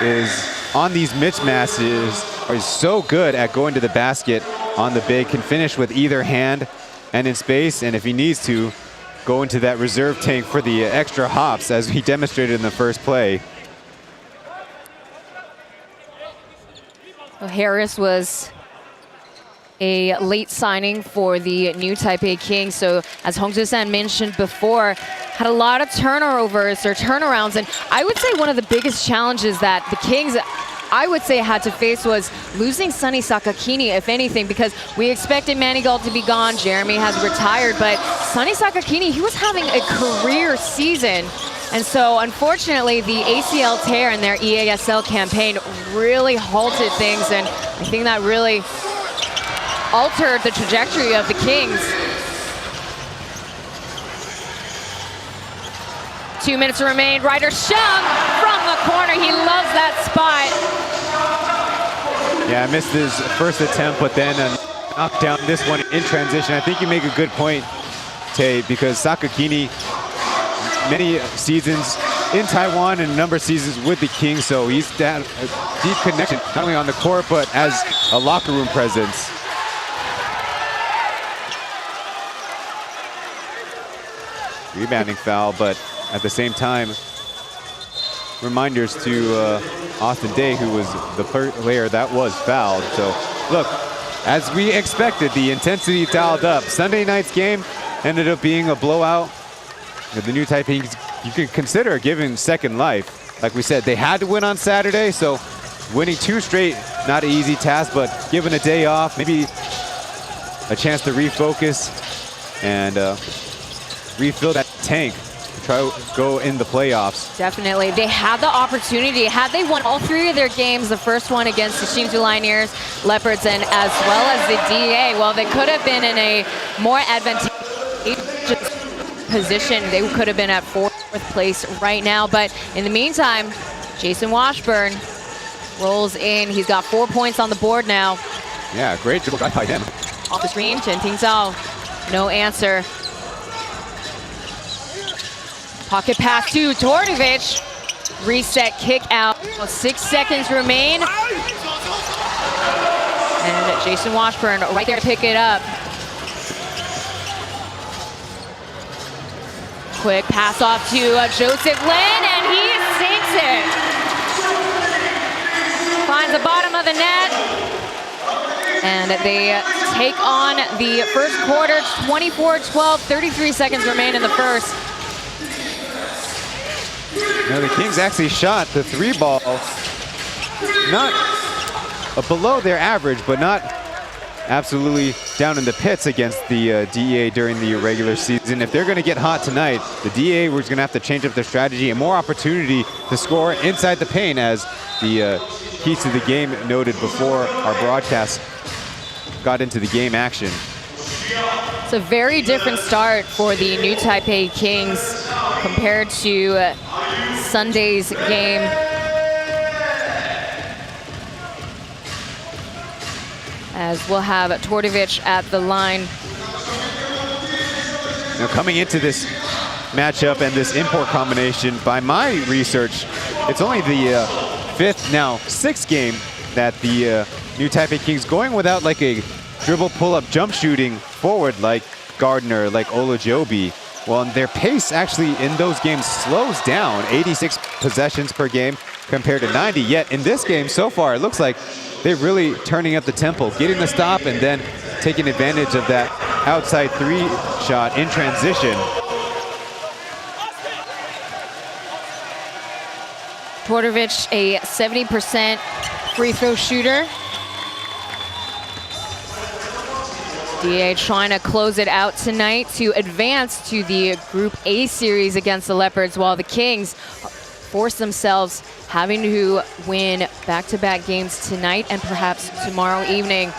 is on these mismatches He's so good at going to the basket on the big, can finish with either hand and in space, and if he needs to, go into that reserve tank for the extra hops, as he demonstrated in the first play. Harris was a late signing for the new Taipei Kings. So as Hong Joo-san mentioned before, had a lot of turnovers or turnarounds. And I would say one of the biggest challenges that the Kings, I would say, had to face was losing Sonny Sakakini, if anything, because we expected Manigault to be gone. Jeremy has retired, but Sonny Sakakini, he was having a career season. And so, unfortunately, the ACL tear in their EASL campaign really halted things, and I think that really altered the trajectory of the Kings. 2 minutes remain. Ryder Shum from the corner. He loves that spot. Yeah, I missed his first attempt, but then knocked down this one in transition. I think you make a good point, Tay, because Sakakini, many seasons in Taiwan and a number of seasons with the Kings, so he's had a deep connection, not only on the court, but as a locker room presence. Rebounding foul, but at the same time, reminders to Austin Day, who was the player that was fouled. So, look, as we expected, the intensity dialed up. Sunday night's game ended up being a blowout. The new Taipei Kings, you could consider giving second life. Like we said, they had to win on Saturday, so winning 2 straight, not an easy task, but given a day off, maybe a chance to refocus and refill that tank to try to go in the playoffs. Definitely. They had the opportunity. Had they won all 3 of their games, the first one against the Hsinchu Lioneers, Leopards, and as well as the DEA, well, they could have been in a more advantageous position. They could have been at 4th place right now. But in the meantime, Jason Washburn rolls in. He's got 4 points on the board now. Yeah, great dribble drive by him. Off the screen, Chen Ting Zhao, no answer. Pocket pass to Tordovic. Reset kick out. 6 seconds remain. And Jason Washburn right there to pick it up. Quick pass off to Joseph Lin, and he sinks it. Finds the bottom of the net. And they take on the first quarter, 24-12, 33 seconds remain in the first. Now the Kings actually shot the 3-ball, not below their average, but not absolutely down in the pits against the DEA during the regular season. If they're going to get hot tonight, the DEA was going to have to change up their strategy and more opportunity to score inside the paint, as the keys to the game noted before our broadcast got into the game action. It's a very different start for the new Taipei Kings compared to Sunday's game. As we'll have Tordovic at the line. Now coming into this matchup and this import combination, by my research, it's only the 5th, now 6th game that the new Taipei Kings going without like a dribble pull-up jump shooting forward like Gardner, like Olajobi. Well, their pace actually in those games slows down, 86 possessions per game compared to 90. Yet in this game so far, it looks like they're really turning up the tempo, getting the stop and then taking advantage of that outside 3 shot in transition. Tordovic, a 70% free throw shooter. DEA trying to close it out tonight to advance to the Group A series against the Leopards, while the Kings force themselves having to win back-to-back games tonight and perhaps tomorrow evening.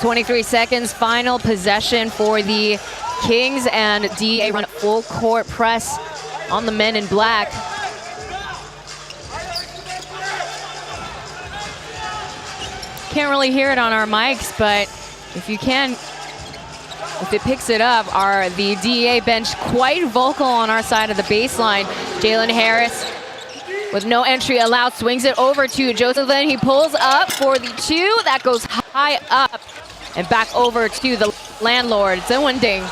23 seconds, final possession for the Kings, and DEA run full court press on the men in black. Can't really hear it on our mics, but if you can, if it picks it up, the DEA bench quite vocal on our side of the baseline. Jalen Harris with no entry allowed, swings it over to Joseph Lin. He pulls up for the 2. That goes high up and back over to the landlord, Zhen Ding.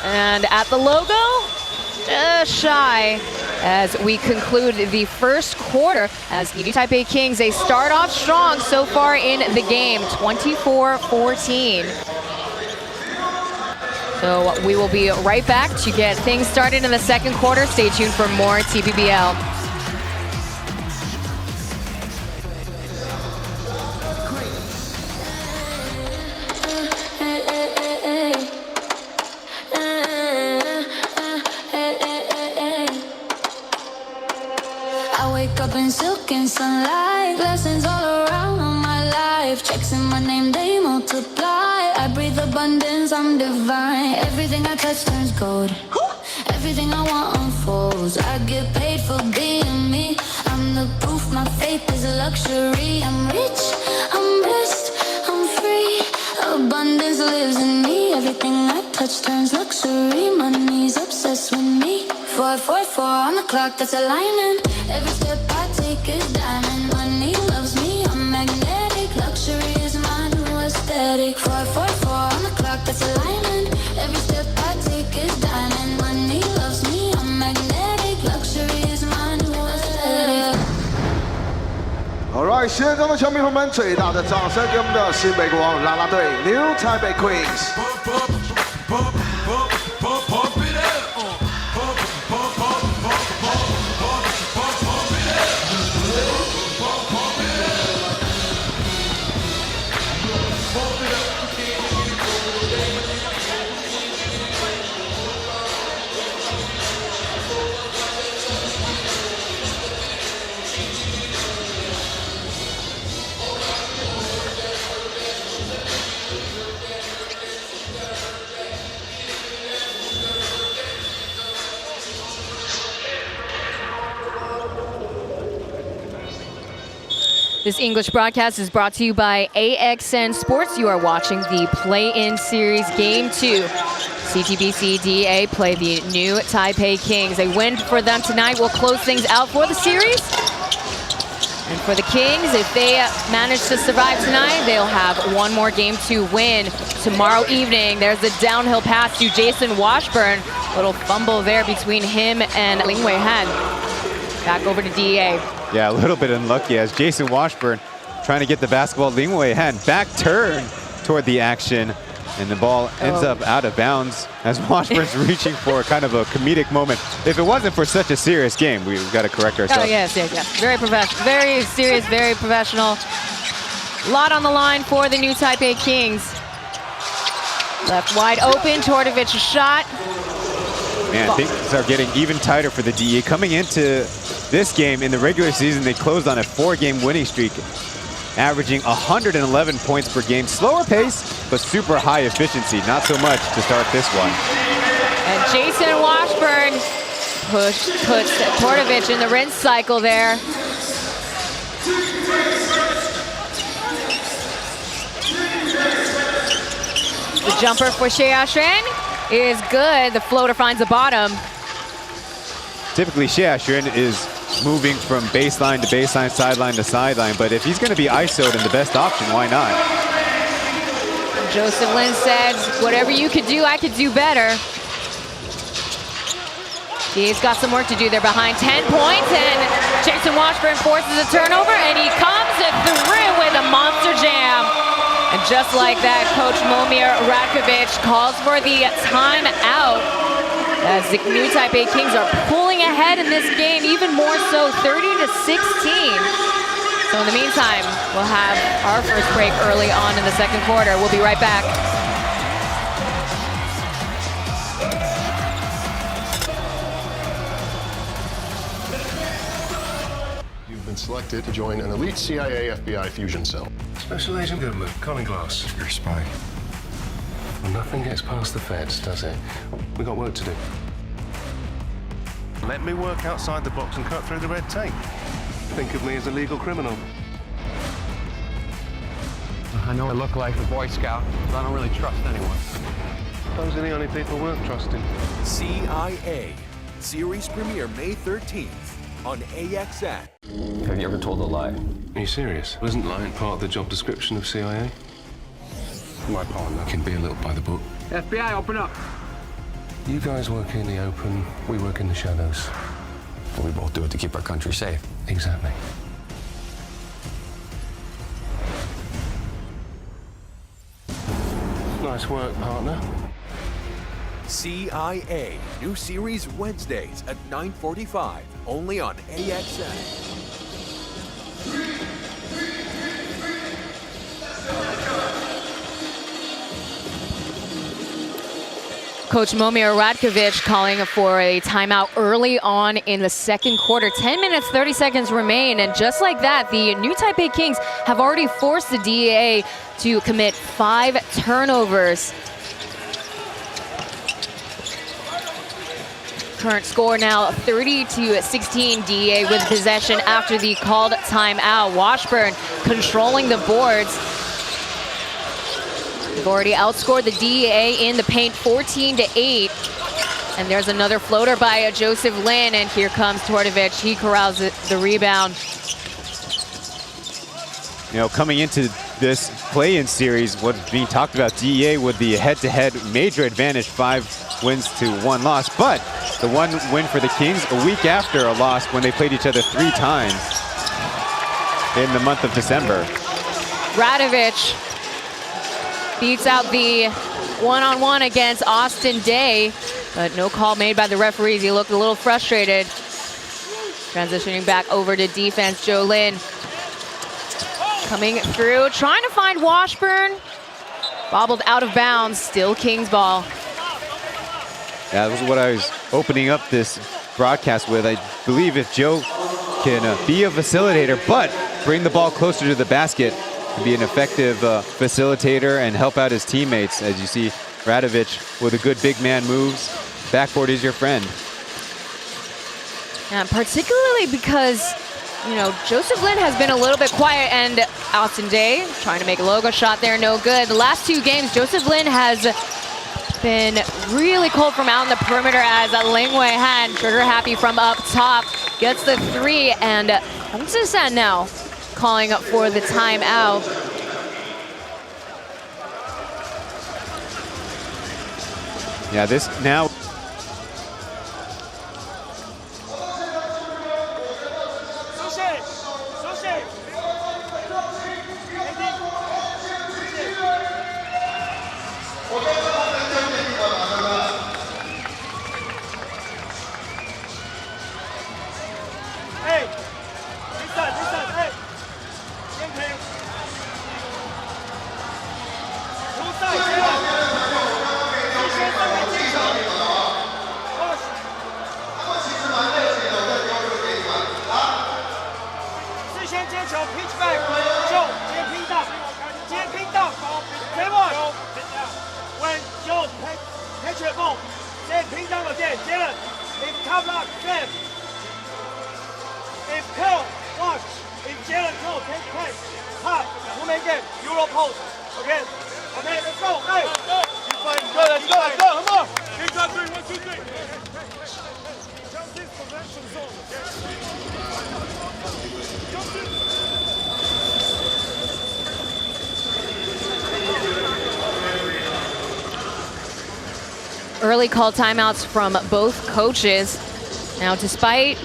And at the logo, just shy as we conclude the first quarter as New Taipei Kings, they start off strong so far in the game, 24-14. So we will be right back to get things started in the second quarter. Stay tuned for more TPBL. I wake up in silk and sunlight, blessings all around my life. Checks in my name, they multiply. I breathe abundance, I'm divine. Everything I touch turns gold. Everything I want unfolds. I get paid for being me. I'm the proof my faith is a luxury. I'm rich, I'm blessed, I'm free. Abundance lives in me. Everything I touch turns luxury. Money's obsessed with me. 444 on the clock, that's alignment. Every step I take is diamond. Money loves me, I'm magnetic. Luxury is my new aesthetic. 444 on the clock, that's alignment. Every step I take is diamond. Money loves me, I'm magnetic. Luxury is my new aesthetic. Alright， 现场的球迷朋友们，最大的掌声给我们的新北国王啦啦队 New Taipei Kings。This English broadcast is brought to you by AXN Sports. You are watching the play-in series game 2. CTBC DEA play the new Taipei Kings. A win for them tonight will close things out for the series. And for the Kings, if they manage to survive tonight, they'll have one more game to win tomorrow evening. There's the downhill pass to Jason Washburn. Little fumble there between him and Ling Wei Han. Back over to DEA. Yeah, a little bit unlucky as Jason Washburn trying to get the basketball. Ling Wei Han back turn toward the action, and the ball ends up out of bounds as Washburn's reaching for kind of a comedic moment. If it wasn't for such a serious game, we've got to correct ourselves. Oh, yes. Very professional, very serious, very professional. A lot on the line for the new Taipei Kings. Left wide open, Tordovic's shot. Man, things are getting even tighter for the DE. Coming into this game in the regular season, they closed on a 4-game winning streak, averaging 111 points per game. Slower pace, but super high efficiency. Not so much to start this one. And Jason Washburn puts Tordovic in the rinse cycle there. The jumper for Xie Yashuan is good. The floater finds the bottom. Typically, Xie Yashuan is moving from baseline to baseline, sideline to sideline, but if he's going to be ISO'd and the best option, why not? Joseph Lin said, whatever you could do, I could do better. He's got some work to do there behind 10 points, and Jason Washburn forces a turnover, and he comes through with a monster jam. And just like that, Coach Momir Ratkovic calls for the timeout as the new Taipei Kings are pulling ahead in this game, even more so, 30-16. So in the meantime, we'll have our first break early on in the second quarter. We'll be right back. You've been selected to join an elite CIA FBI fusion cell. Special Agent Goodman, Colin Glass. You're a spy. Well, nothing gets past the feds, does it? We got work to do. Let me work outside the box and cut through the red tape. Think of me as a legal criminal. I know I look like a Boy Scout, but I don't really trust anyone. Those are the only people worth trusting. CIA. Series premiere May 13th. on AXN. Have you ever told a lie? Are you serious? Wasn't lying part of the job description of CIA? My partner can be a little by the book. FBI, open up. You guys work in the open, we work in the shadows. Well, we both do it to keep our country safe. Exactly. Nice work, partner. CIA, new series Wednesdays at 9:45, only on AXN. Coach Momir Ratkovic calling for a timeout early on in the second quarter. 10 minutes, 30 seconds remain, and just like that, the new Taipei Kings have already forced the DEA to commit 5 turnovers. Current score now 30-16, DEA with possession after the called timeout. Washburn controlling the boards. They've already outscored the DEA in the paint 14-8. And there's another floater by Joseph Lin, and here comes Tortovic. He corrals the rebound. You know, coming into this play-in series, what's being talked about, DEA with the head-to-head major advantage, 5 wins to 1 loss. But the 1 win for the Kings a week after a loss when they played each other 3 times in the month of December. Radovic beats out the one-on-one against Austin Day, but no call made by the referees. He looked a little frustrated. Transitioning back over to defense, Joe Lin coming through, trying to find Washburn. Bobbled out of bounds, still Kings ball. Yeah, that was what I was opening up this broadcast with. I believe if Joe can be a facilitator, but bring the ball closer to the basket, to be an effective facilitator and help out his teammates. As you see, Radovic with a good big man moves. Backboard is your friend. Yeah, particularly because, you know, Joseph Lin has been a little bit quiet, and Austin Day trying to make a logo shot there, no good. The last 2 games, Joseph Lin has been really cold from out in the perimeter, as Lingwei Han, trigger happy from up top, gets the 3, and Hong San now calling up for the timeout. Yeah, this now. Early call timeouts from both coaches. Now, despite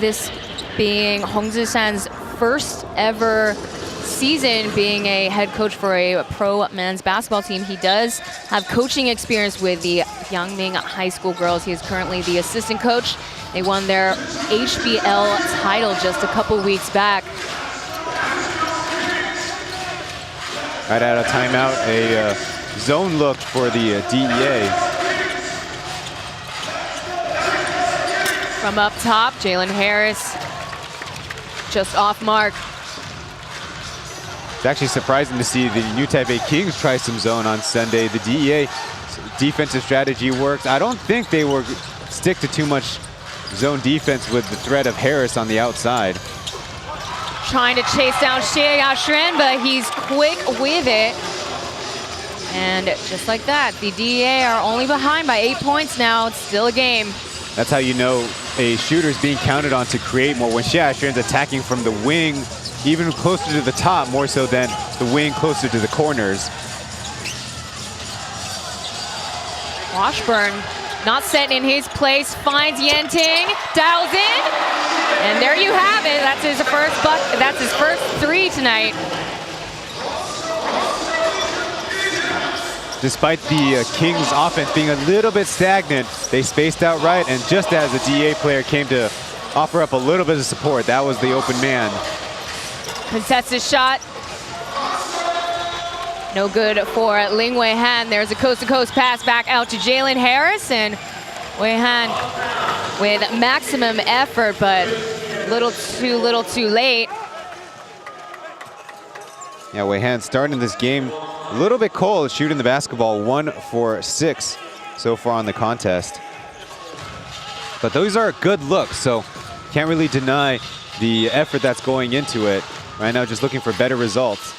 this being Hong San's first ever season being a head coach for a pro men's basketball team, he does have coaching experience with the Yangming High School girls. He is currently the assistant coach. They won their HBL title just a couple weeks back. Right out of timeout, a zone look for the DEA. From up top, Jalen Harris just off mark. It's actually surprising to see the new Taipei Kings try some zone on Sunday. The DEA defensive strategy works. I don't think they will stick to too much zone defense with the threat of Harris on the outside. Trying to chase down Xie Yashuan, but he's quick with it. And just like that, the DEA are only behind by 8 points now. It's still a game. That's how you know a shooter's being counted on to create more. When Xia Xuan's attacking from the wing, even closer to the top, more so than the wing closer to the corners. Washburn not setting in his place, finds Yenting, dials in, and there you have it. That's his first that's his first 3 tonight. Despite the Kings offense being a little bit stagnant, they spaced out right, and just as the DEA player came to offer up a little bit of support, that was the open man. Contested shot. No good for Ling Wei-Han. There's a coast-to-coast pass back out to Jalen Harris, and Wei-Han with maximum effort, but little too late. Yeah, Wei-Han starting this game a little bit cold, shooting the basketball 1 for 6 so far on the contest. But those are good looks, so can't really deny the effort that's going into it. Right now, just looking for better results.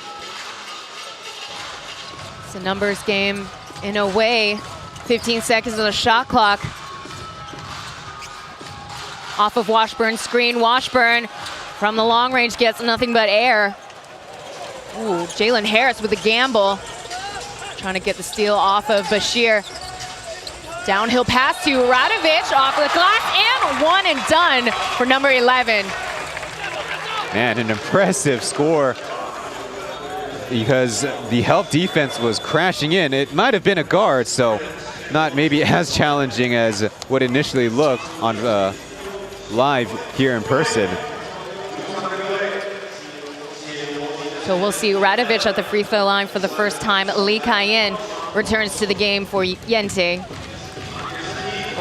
It's a numbers game in a way. 15 seconds on the shot clock. Off of Washburn's screen. Washburn from the long range gets nothing but air. Ooh, Jalen Harris with a gamble. Trying to get the steal off of Bashir. Downhill pass to Radovic off the glass, and 1 and done for number 11. Man, an impressive score, because the help defense was crashing in. It might have been a guard, so not maybe as challenging as what initially looked on live here in person. So we'll see Radovic at the free throw line for the first time. Lee Kai-in returns to the game for Yente,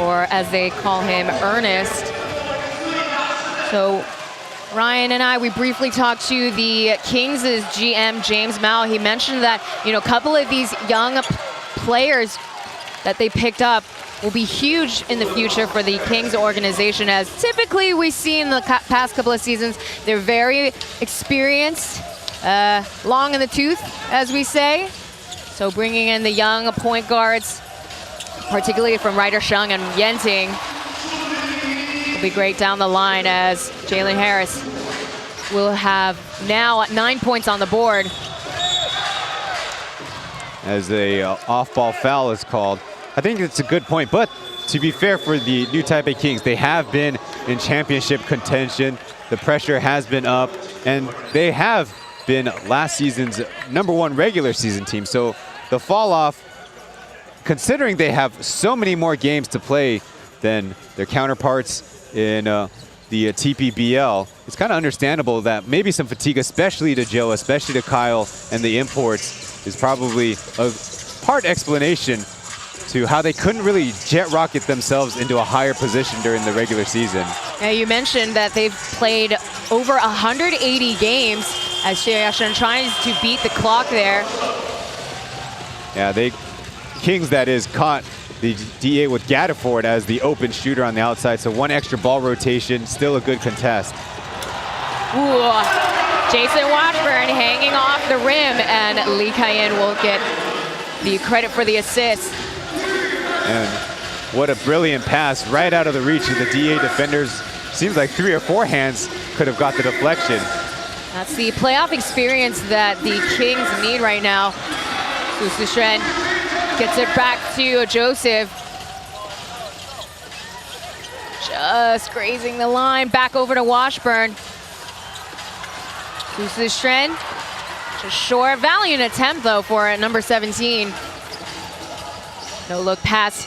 or as they call him, Ernest. So Ryan and I, we briefly talked to the Kings' GM, James Mao. He mentioned that, you know, a couple of these young players that they picked up will be huge in the future for the Kings organization, as typically we see in the past couple of seasons, they're very experienced, long in the tooth, as we say. So bringing in the young point guards, particularly from Ryder Shung and Yenting, will be great down the line, as Jalen Harris will have now 9 points on the board. As a off-ball foul is called. I think it's a good point, but to be fair for the new Taipei Kings, they have been in championship contention. The pressure has been up, and they have been last season's #1 regular season team. So the fall off, considering they have so many more games to play than their counterparts in the TPBL, it's kind of understandable that maybe some fatigue, especially to Joe, especially to Kyle and the imports, is probably a part explanation to how they couldn't really jet rocket themselves into a higher position during the regular season. Now, you mentioned that they've played over 180 games, as Xia Xuan tries to beat the clock there. Yeah, Kings, that is, caught the DEA with Gaddaford as the open shooter on the outside, so 1 extra ball rotation, still a good contest. Ooh, Jason Washburn hanging off the rim, and Lee Kai-in will get the credit for the assist. And what a brilliant pass right out of the reach of the DEA defenders. Seems like 3 or 4 hands could have got the deflection. That's the playoff experience that the Kings need right now. Su Shen gets it back to Joseph. Just grazing the line. Back over to Washburn. Su Shen, just short. Valiant attempt, though, for number 17. No look pass.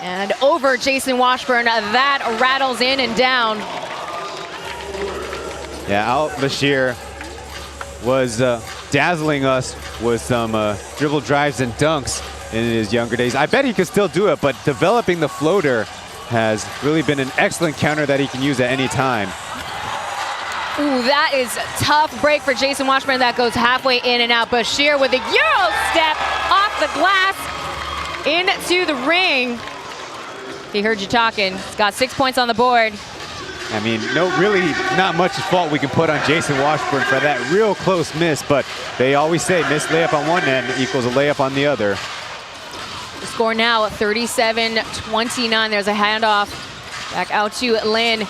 And over Jason Washburn. That rattles in and down. Yeah, Al-Bashir was dazzling us with some dribble drives and dunks in his younger days. I bet he could still do it, but developing the floater has really been an excellent counter that he can use at any time. Ooh, that is a tough break for Jason Washburn. That goes halfway in and out. Bashir with a Euro step off the glass into the ring. He heard you talking. He's got 6 points on the board. I mean, really not much fault we can put on Jason Washburn for that real close miss, but they always say miss layup on one end equals a layup on the other. The score now 37-29. There's a handoff back out to Lin.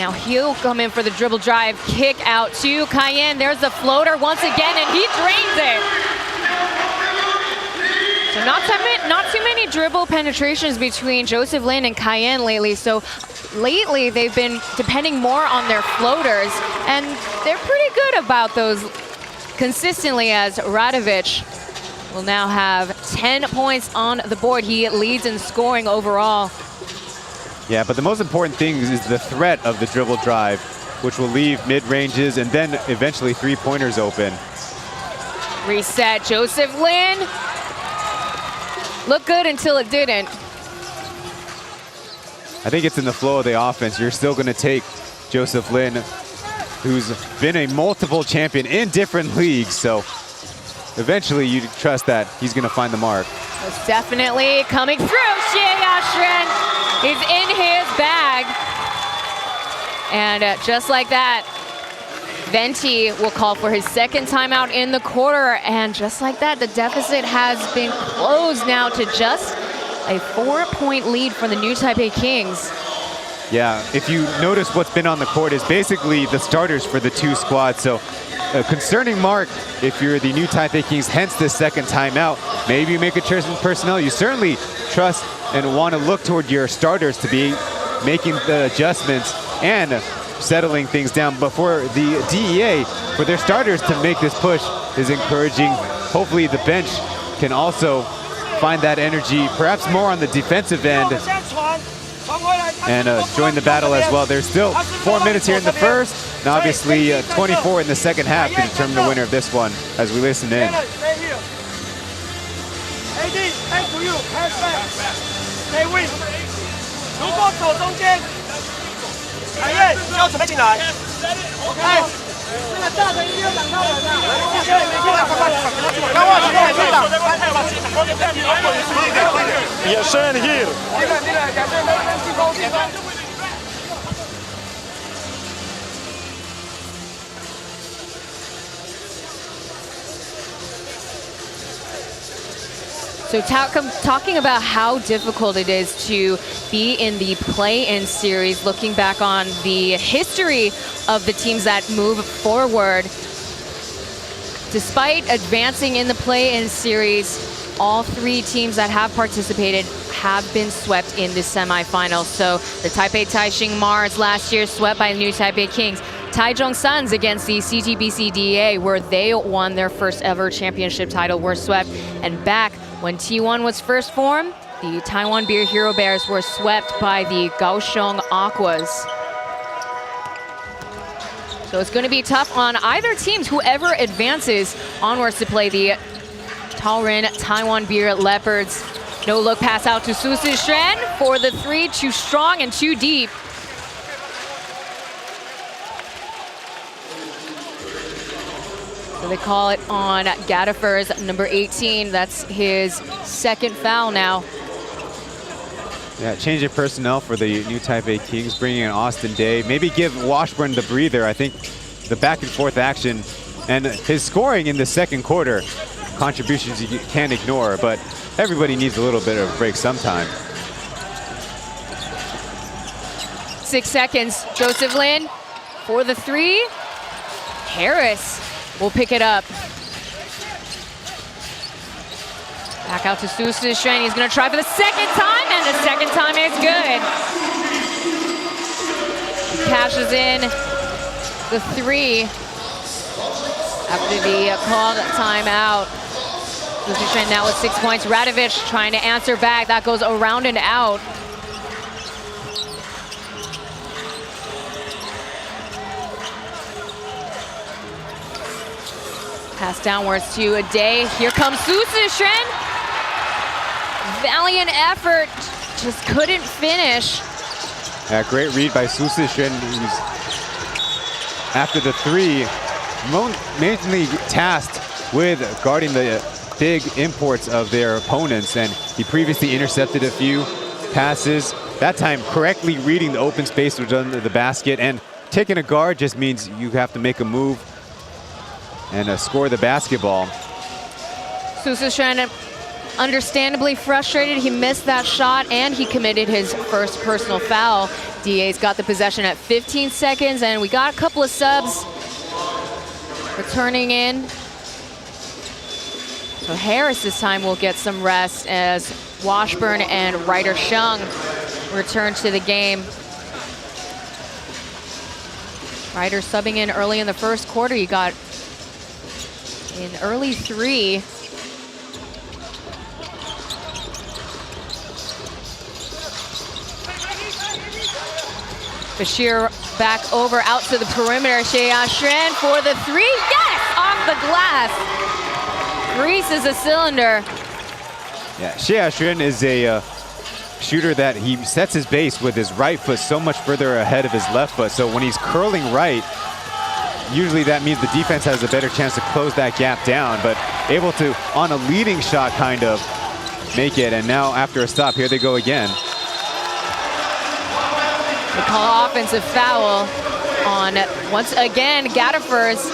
Now he'll come in for the dribble drive, kick out to Cayenne. There's the floater once again, and he drains it. So not too many dribble penetrations between Joseph Lin and Cayenne lately. So lately they've been depending more on their floaters, and they're pretty good about those consistently, as Radovic will now have 10 points on the board. He leads in scoring overall. Yeah, but the most important thing is the threat of the dribble drive, which will leave mid-ranges and then eventually three-pointers open. Reset, Joseph Lin. Looked good until it didn't. I think it's in the flow of the offense. You're still going to take Joseph Lin, who's been a multiple champion in different leagues, so eventually you trust that he's going to find the mark. It's definitely coming through. Xie Yashren is in his bag. And just like that, Venti will call for his second timeout in the quarter. And just like that, the deficit has been closed now to just a 4-point lead for the new Taipei Kings. Yeah, if you notice what's been on the court is basically the starters for the two squads. So a concerning mark if you're the new Taipei Kings, hence this second timeout. Maybe you make a choice in personnel. You certainly trust and want to look toward your starters to be making the adjustments and settling things down. But for the DEA, for their starters to make this push is encouraging. Hopefully the bench can also find that energy, perhaps more on the defensive end, and join the battle as well. There's still 4 minutes here in the first, and obviously 24 in the second half to determine the winner of this one as we listen in. Yashen here. So talking about how difficult it is to be in the play-in series, looking back on the history of the teams that move forward, despite advancing in the play-in series, all three teams that have participated have been swept in the semifinals. So the Taipei Taixing Mars last year swept by the new Taipei Kings. Taichung Suns against the CTBC DEA, where they won their first ever championship title, were swept. And back when T1 was first formed, the Taiwan Beer Hero Bears were swept by the Kaohsiung Aquas. So it's going to be tough on either teams, whoever advances onwards to play the Taorin Taiwan Beer Leopards. No look pass out to Su Shishen for the three, too strong and too deep. So they call it on Gadifer's number 18. That's his second foul now. Yeah, change of personnel for the new Taipei Kings, bringing in Austin Day. Maybe give Washburn the breather. I think the back and forth action and his scoring in the second quarter, contributions you can't ignore, but everybody needs a little bit of a break sometime. 6 seconds, Joseph Lin for the three. Harris will pick it up. Back out to Su Shishen. He's going to try for the second time, and the second time is good. He cashes in the three after the called timeout. Su Shishen now with 6 points. Radovic trying to answer back. That goes around and out. Pass downwards to a Day. Here comes Su Shishen. Valiant effort, just couldn't finish. Yeah, great read by Su Shishen. After the three, mainly tasked with guarding the big imports of their opponents, and he previously intercepted a few passes. That time correctly reading the open space which was under the basket, and taking a guard just means you have to make a move and score the basketball. Su Shishen understandably frustrated. He missed that shot and he committed his first personal foul. DEA's got the possession at 15 seconds, and we got a couple of subs returning in. So Harris this time will get some rest as Washburn and Ryder Shung return to the game. Ryder subbing in early in the first quarter. He got an early 3. Bashir back over out to the perimeter. Xie Yashuan for the 3. Yes! Off the glass. Greases a cylinder. Yeah, Xie Yashuan is a shooter that he sets his base with his right foot so much further ahead of his left foot. So when he's curling right, usually that means the defense has a better chance to close that gap down, but able to, on a leading shot, kind of make it. And now after a stop, here they go again. They call offensive foul on, once again, Gatafers.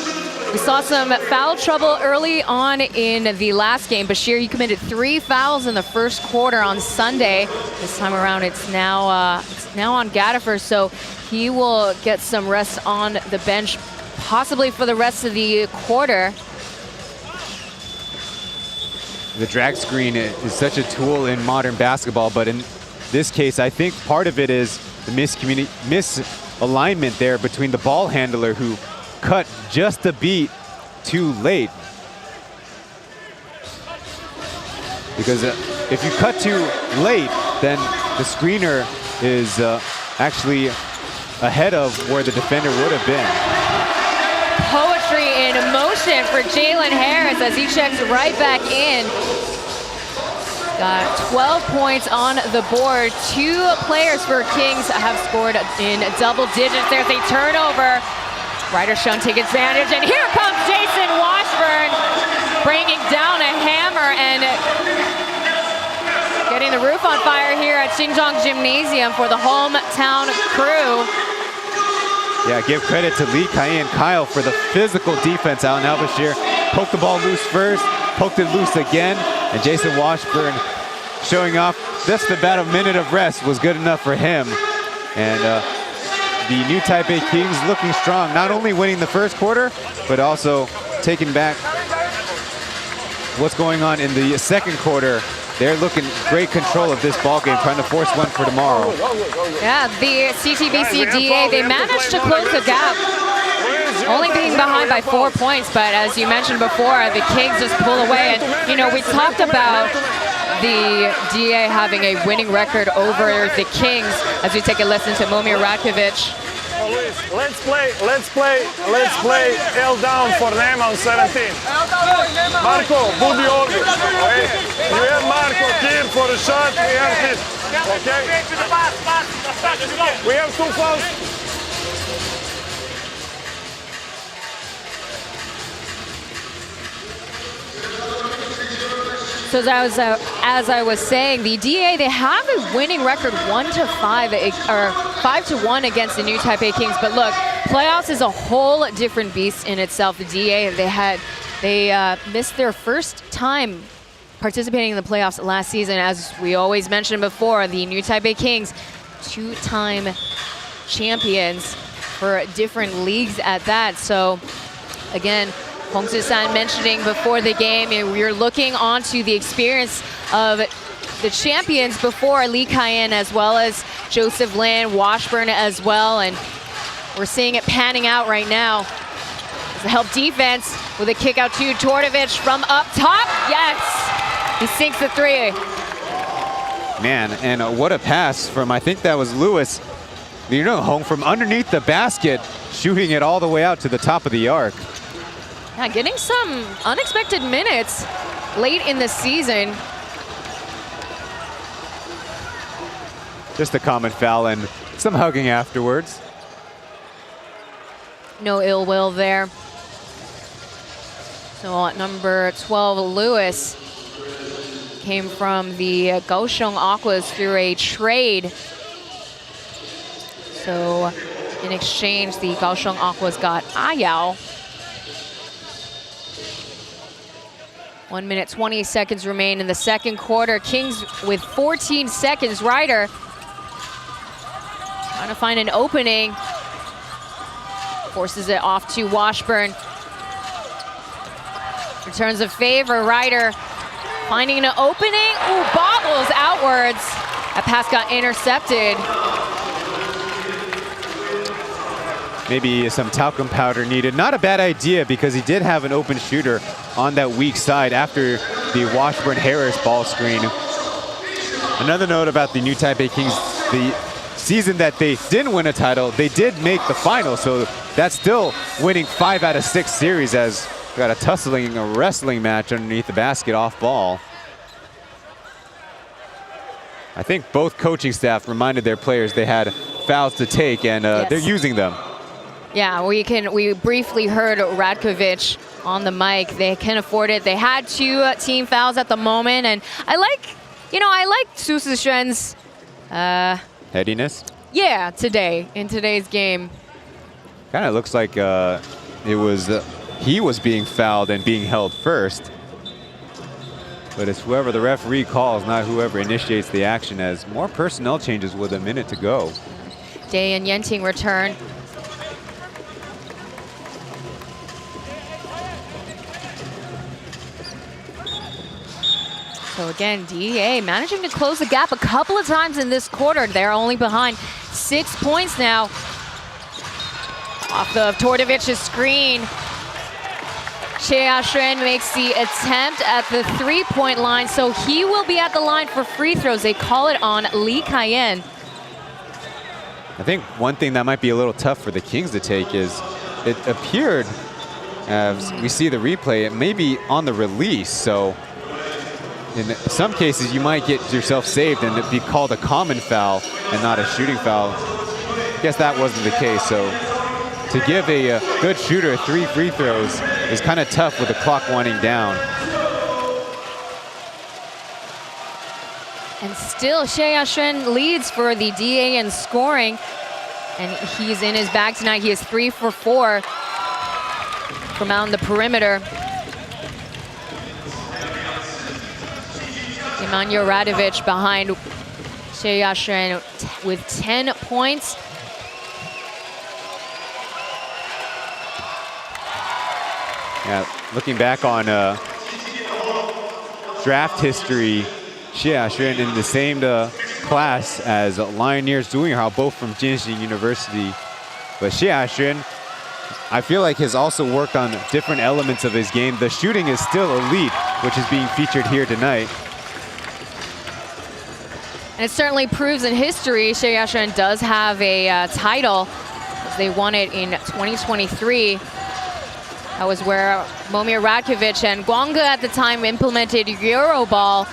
We saw some foul trouble early on in the last game. Bashir, he committed 3 fouls in the first quarter on Sunday. This time around, it's now on Gatafers, so he will get some rest on the bench, possibly for the rest of the quarter. The drag screen is such a tool in modern basketball, but in this case, I think part of it is the misalignment there between the ball handler, who cut just a beat too late. Because if you cut too late, then the screener is actually ahead of where the defender would have been. Poetry in motion for Jalen Harris as he checks right back in. Got 12 points on the board. 2 players for Kings have scored in double digits. There's a turnover. Ryder Shung take advantage, and here comes Jason Washburn bringing down a hammer and getting the roof on fire here at Xinjiang Gymnasium for the hometown crew. Yeah, give credit to Lee Kai and Kyle for the physical defense out in Al-Bashir. Poked the ball loose first, poked it loose again, and Jason Washburn showing off just about a minute of rest was good enough for him. And the new Taipei Kings looking strong, not only winning the first quarter, but also taking back what's going on in the second quarter. They're looking great control of this ball game, trying to force one for tomorrow. Yeah, the CTBC DEA, they managed to close the gap, only being behind by 4 points, but as you mentioned before, the Kings just pull away. And, you know, we talked about the DEA having a winning record over the Kings as we take a listen to Momir Ratkovic. Let's play L down for them on 17. Marco, Budi Olgi. Okay? You have Marco here for a shot, we have this. Okay? We have 2 fouls. So as I was saying, the DEA, they have a winning record 1-5 or 5-1 against the new Taipei Kings. But look, playoffs is a whole different beast in itself. The DEA, they missed their first time participating in the playoffs last season. As we always mentioned before, the new Taipei Kings, 2-time champions for different leagues at that. So again, Hong Su-san mentioning before the game, we're looking onto the experience of the champions before, Lee Kai-en as well as Joseph Lin, Washburn as well, and we're seeing it panning out right now. As a help defense with a kick out to Tortovich from up top. Yes, he sinks the 3. Man, and what a pass from, I think that was Lewis. You know, Hong from underneath the basket, shooting it all the way out to the top of the arc. Yeah, getting some unexpected minutes late in the season. Just a common foul and some hugging afterwards. No ill will there. So at number 12, Lewis came from the Kaohsiung Aquas through a trade. So in exchange, the Kaohsiung Aquas got Ayao. 1 minute 20 seconds remain in the second quarter. Kings with 14 seconds. Ryder trying to find an opening. Forces it off to Washburn. Returns a favor. Ryder finding an opening. Ooh, bobbles outwards. That pass got intercepted. Maybe some talcum powder needed. Not a bad idea because he did have an open shooter on that weak side after the Washburn-Harris ball screen. Another note about the new Taipei Kings, the season that they didn't win a title, they did make the final, so that's still winning 5 out of 6 series as we got a wrestling match underneath the basket off ball. I think both coaching staff reminded their players they had fouls to take, and they're using them. Yeah, we briefly heard Radkovic on the mic. They can afford it. They had 2 team fouls at the moment, and I like Su Zixuan's headiness. Yeah, in today's game. Kind of looks like he was being fouled and being held first. But it's whoever the referee calls, not whoever initiates the action, as more personnel changes with a minute to go. Day and Yenting return. So again, DEA managing to close the gap a couple of times in this quarter. They're only behind 6 points now. Off of Tordovic's screen. Xie Yaxuan makes the attempt at the three-point line, so he will be at the line for free throws. They call it on Li Kaiyan. I think one thing that might be a little tough for the Kings to take is it appeared, as we see the replay, it may be on the release, so in some cases you might get yourself saved and it be called a common foul and not a shooting foul. I guess that wasn't the case, so to give a good shooter 3 free throws is kind of tough with the clock winding down. And still, Xie Yaxuan leads for the DEA in scoring. And he's in his bag tonight. He is 3 for 4 from out on the perimeter. Emmanuel Radovic behind Xie Yaxuan with 10 points. Yeah, looking back on draft history, Xie Yaxuan in the same class as Lioneers Zhuhao, both from Jinshin University. But Xie Yaxuan, I feel like has also worked on different elements of his game. The shooting is still elite, which is being featured here tonight. And it certainly proves in history, Xie Yaxuan does have a title. They won it in 2023. That was where Momir Radkovic and Guanga at the time implemented Euroball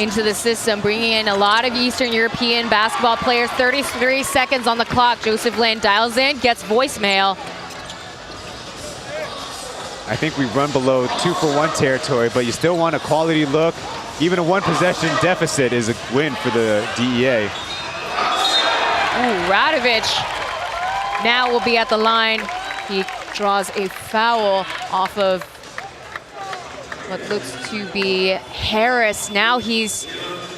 into the system, bringing in a lot of Eastern European basketball players. 33 seconds on the clock. Joseph Lin dials in, gets voicemail. I think we run below 2-for-1 territory, but you still want a quality look. Even a 1-possession deficit is a win for the DEA. Ooh, Radovic now will be at the line. He draws a foul off of what looks to be Harris. Now he's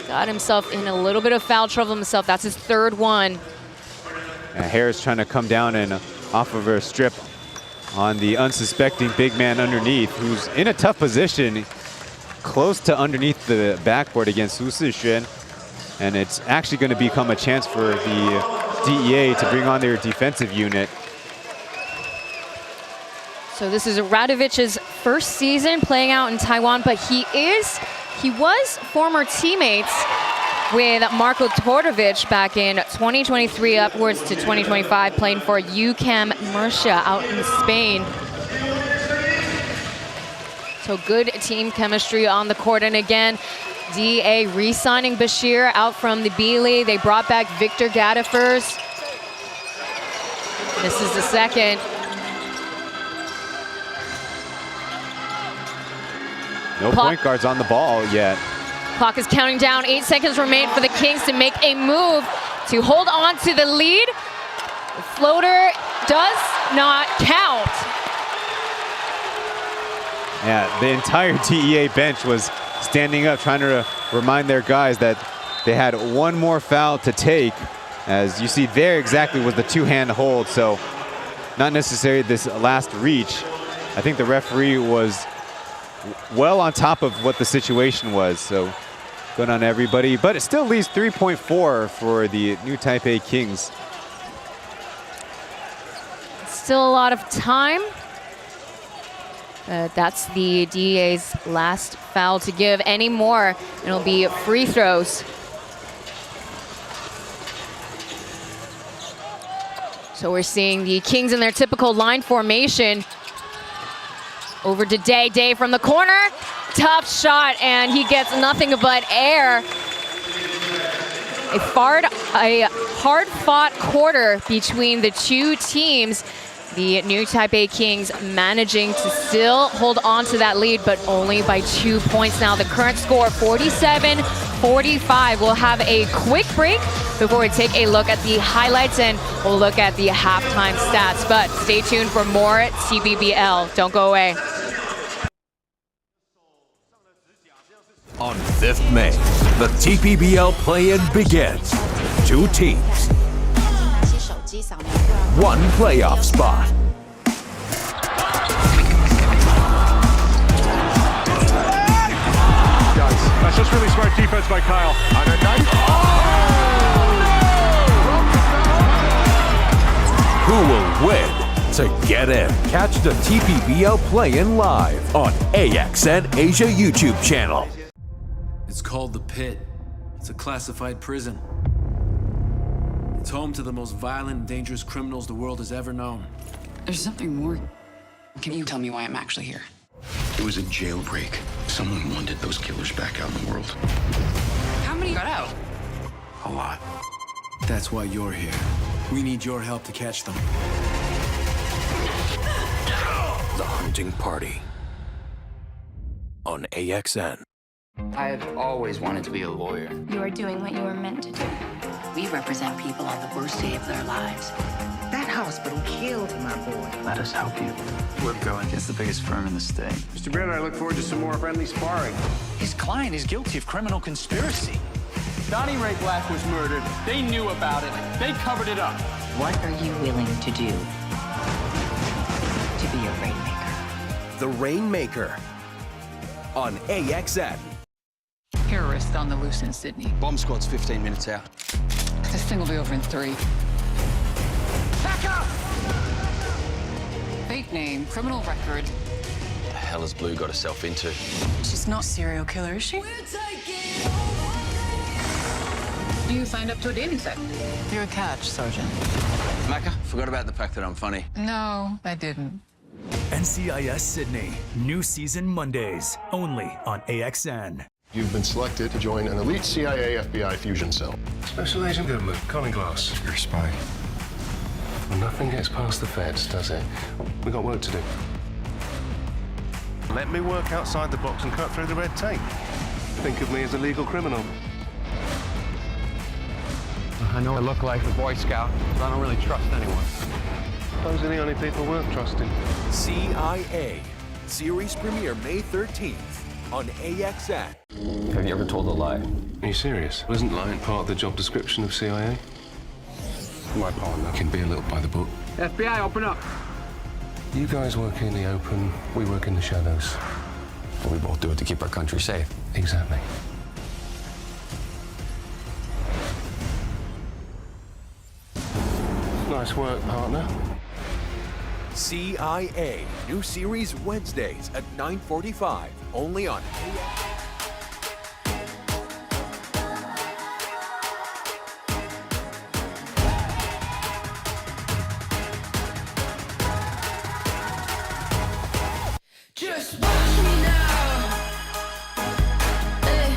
got himself in a little bit of foul trouble himself. That's his 3rd one. Harris trying to come down and off of her strip on the unsuspecting big man underneath, who's in a tough position, close to underneath the backboard against Su Zixuan. And it's actually going to become a chance for the DEA to bring on their defensive unit. So this is Radovic's first season playing out in Taiwan, but he was former teammates with Marko Tordovic back in 2023 upwards to 2025, playing for UCAM Murcia out in Spain. So good team chemistry on the court. And again, DEA re-signing Bashir out from the B League. They brought back Victor Gadifers. This is the second. No point guards on the ball yet. Clock is counting down. 8 seconds remain for the Kings to make a move to hold on to the lead. The floater does not count. Yeah, the entire DEA bench was standing up trying to remind their guys that they had one more foul to take. As you see there exactly was the two-hand hold, so not necessarily this last reach. I think the referee was well on top of what the situation was, so good on everybody. But it still leaves 3.4 for the new Taipei Kings. Still a lot of time. That's the DEA's last foul to give. Any more, it'll be free throws. So we're seeing the Kings in their typical line formation. Over to Day from the corner. Tough shot, and he gets nothing but air. A hard-fought quarter between the two teams. The new Taipei Kings managing to still hold on to that lead, but only by 2 points now. The current score, 47-45. We'll have a quick break before we take a look at the highlights, and we'll look at the halftime stats. But stay tuned for more TPBL. Don't go away. On 5th May, the TPBL play-in begins. 2 teams. 1 playoff spot. Guys, that's just really smart defense by Kyle. Who will win to get in? Catch the TPBL play-in live on AXN Asia YouTube channel. It's called the Pit. It's a classified prison. It's home to the most violent and dangerous criminals the world has ever known. There's something more. Can you tell me why I'm actually here? It was a jailbreak. Someone wanted those killers back out in the world. How many got out? A lot. That's why you're here. We need your help to catch them. The Hunting Party on AXN. I've always wanted to be a lawyer. You are doing what you were meant to do. We represent people on the worst day of their lives. That hospital killed my boy. Let us help you. We're going against the biggest firm in the state. Mr. Baird, I look forward to some more friendly sparring. His client is guilty of criminal conspiracy. Donnie Ray Black was murdered. They knew about it. They covered it up. What are you willing to do to be a rainmaker? The Rainmaker on AXN. Terrorist on the loose in Sydney. Bomb squad's 15 minutes out. This thing will be over in 3. Back up! Fake name, criminal record. What the hell has Blue got herself into? She's not a serial killer, is she? You signed up to a dating site. You're a catch, Sergeant. Macca, forgot about the fact that I'm funny. No, I didn't. NCIS Sydney, new season Mondays, only on AXN. You've been selected to join an elite CIA FBI fusion cell. Special Agent Goodman, calling glass. You're a spy. Well, nothing gets past the feds, does it? We got work to do. Let me work outside the box and cut through the red tape. Think of me as a legal criminal. I know I look like a Boy Scout, but I don't really trust anyone. Those are the only people worth trusting. CIA. Series premiere May 13th on AXN. Have you ever told a lie? Are you serious? Wasn't lying part of the job description of CIA? My partner can be a little by the book. FBI, open up. You guys work in the open, we work in the shadows. Well, we both do it to keep our country safe. Exactly. Nice work, partner. CIA. New series Wednesdays at 9:45. Only on AXN. Just watch me now. Hey.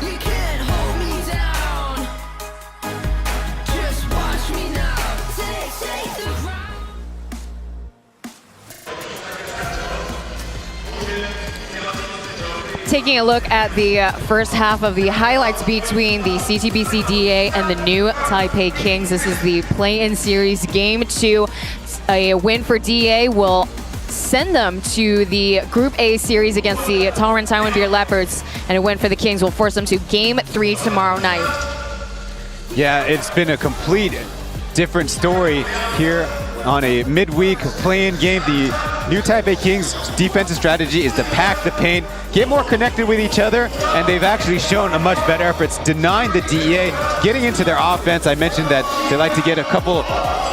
You can't hold me down. Just watch me now. Take the ground. Taking a look at the first half of the highlights between the CTBC DEA and the new Taipei Kings. This is the play-in series game 2. A win for DEA will send them to the Group A series against the Tolerant Taiwan Beer Leopards, and a win for the Kings will force them to Game 3 tomorrow night. Yeah, it's been a complete different story here on a midweek play-in game. The new Taipei Kings defensive strategy is to pack the paint, get more connected with each other, and they've actually shown a much better effort denying the DEA, getting into their offense. I mentioned that they like to get a couple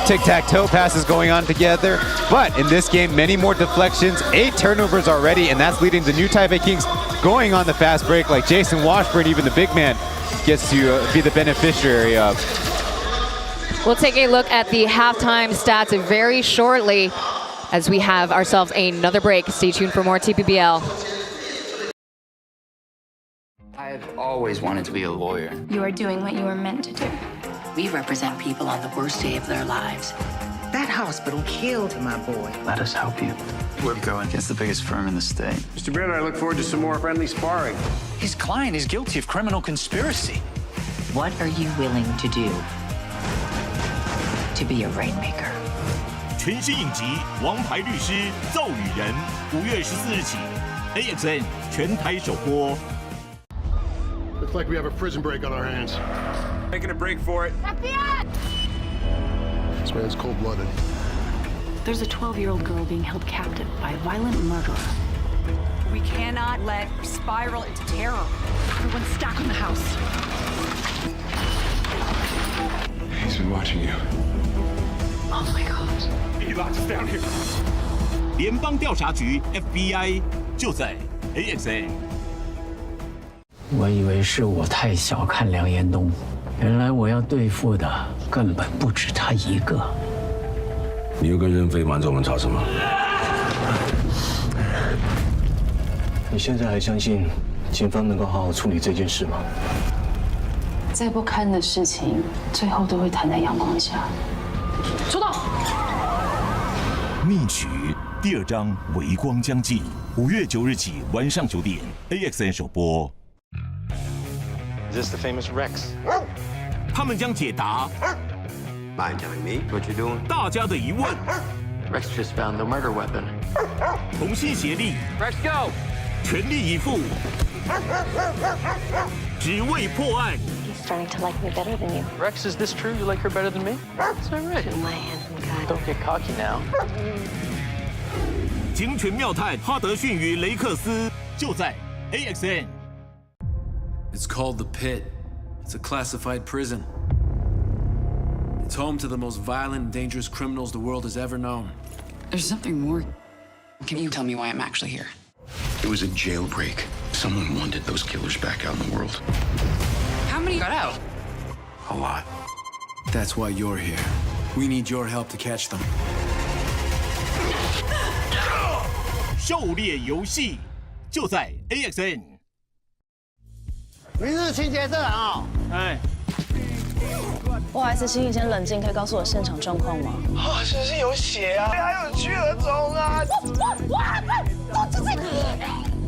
tic-tac-toe passes going on together, but in this game, many more deflections, 8 turnovers already, and that's leading the new Taipei Kings going on the fast break, like Jason Washburn, even the big man, gets to be the beneficiary of. We'll take a look at the halftime stats very shortly as we have ourselves another break. Stay tuned for more TPBL. I've always wanted to be a lawyer. You are doing what you were meant to do. We represent people on the worst day of their lives. That hospital killed my boy. Let us help you. We're going against the biggest firm in the state. Mr. Baird, I look forward to some more friendly sparring. His client is guilty of criminal conspiracy. What are you willing to do to be a rainmaker? 全新影集《王牌律师奏语人》5月14日起 ，AXN 全台首播。 Looks like we have a prison break on our hands. Making a break for it. This man's cold-blooded. There's a 12-year-old girl being held captive by a violent murderer. We cannot let her spiral into terror. Everyone's stacked in the house. He's been watching you. Oh my God. He locked us down here. 联邦调查局 FBI 就在 AXN。 我以为是我太小看梁延东，原来我要对付的根本不止他一个。你又跟任飞瞒着我们吵什么？你现在还相信警方能够好好处理这件事吗？再不堪的事情，最后都会摊在阳光下。出动！密曲第2章微光将近，5月9日起晚上9点 ，AXN 首播。 Is this the famous Rex? 他们将解答 Mind telling me what you're doing? 大家的疑问， Rex just found the murder weapon. 同心协力， Rex, go! 全力以赴，只为破案。 He's starting to like me better than you. Rex, is this true? You like her better than me? Is that right? To my handsome guy. Don't get cocky now. 警犬妙探哈德逊与雷克斯就在 AXN。 It's called the Pit. It's a classified prison. It's home to the most violent and dangerous criminals the world has ever known. There's something more. Can you tell me why I'm actually here? It was a jailbreak. Someone wanted those killers back out in the world. How many got out? A lot. That's why you're here. We need your help to catch them. 狩猎游戏就在 AXN。 你是清洁社啊？哎，不好意思，请你先冷静，可以告诉我现场状况吗？啊，是有血啊，还有巨额虫啊！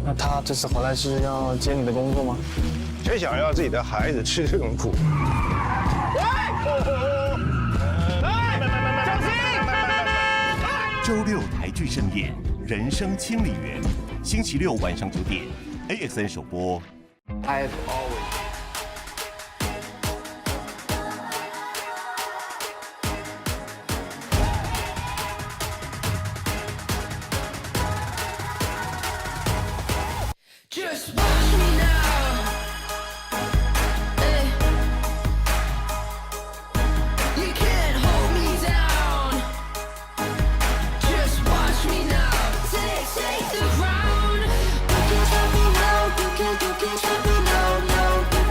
那他这次回来是要接你的工作吗？谁想要自己的孩子吃这种苦？周六台剧盛宴《人生清理员》，星期六晚上9点 ，AXN 首播。 I've always. Just watch me now. Hey. You can't hold me down. Just watch me now. Take the ground. You can't stop me now. You can't stop me now. No.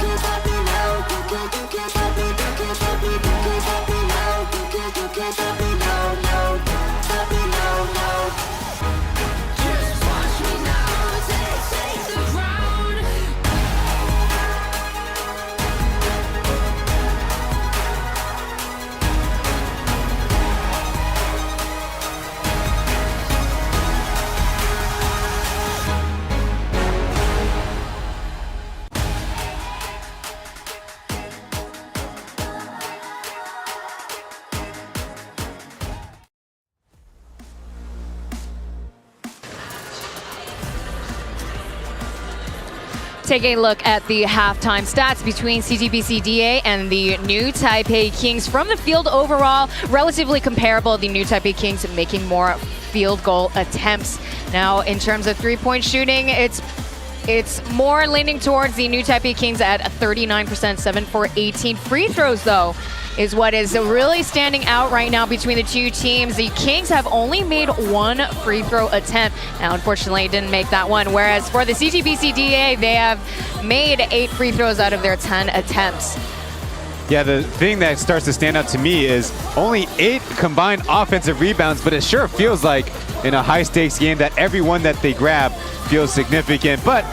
Taking a look at the halftime stats between CTBC DEA and the new Taipei Kings. From the field overall, relatively comparable. The new Taipei Kings making more field goal attempts. Now, in terms of three-point shooting, it's more leaning towards the new Taipei Kings at 39%, 7 for 18. Free throws, though, is what is really standing out right now between the two teams. The Kings have only made one free throw attempt. Now, unfortunately, didn't make that one. Whereas for the CTBC DEA, they have made 8 free throws out of their 10 attempts. Yeah, the thing that starts to stand out to me is only 8 combined offensive rebounds, but it sure feels like in a high-stakes game that every one that they grab feels significant. But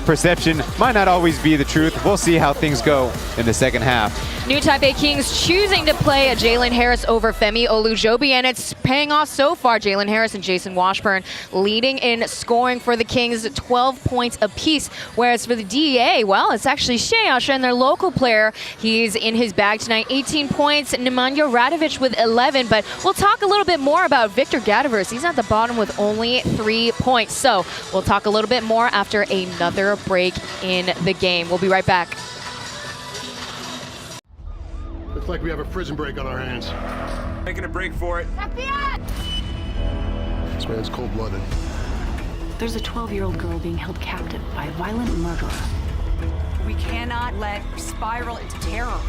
perception might not always be the truth. We'll see how things go in the second half. New Taipei Kings choosing to play a Jalen Harris over Femi Olujobi, and it's paying off so far. Jalen Harris and Jason Washburn leading in scoring for the Kings, 12 points apiece. Whereas for the DEA, well, it's actually Xie Yashen, their local player. He's in his bag tonight, 18 points. Nemanja Radovic with 11, but we'll talk a little bit more about Victor Gadivers. He's at the bottom with only 3 points. So we'll talk a little bit more after another break in the game. We'll be right back. Looks like we have a prison break on our hands. Making a break for it. This man's cold-blooded. There's a 12-year-old girl being held captive by a violent murderer. We cannot let her spiral into terror.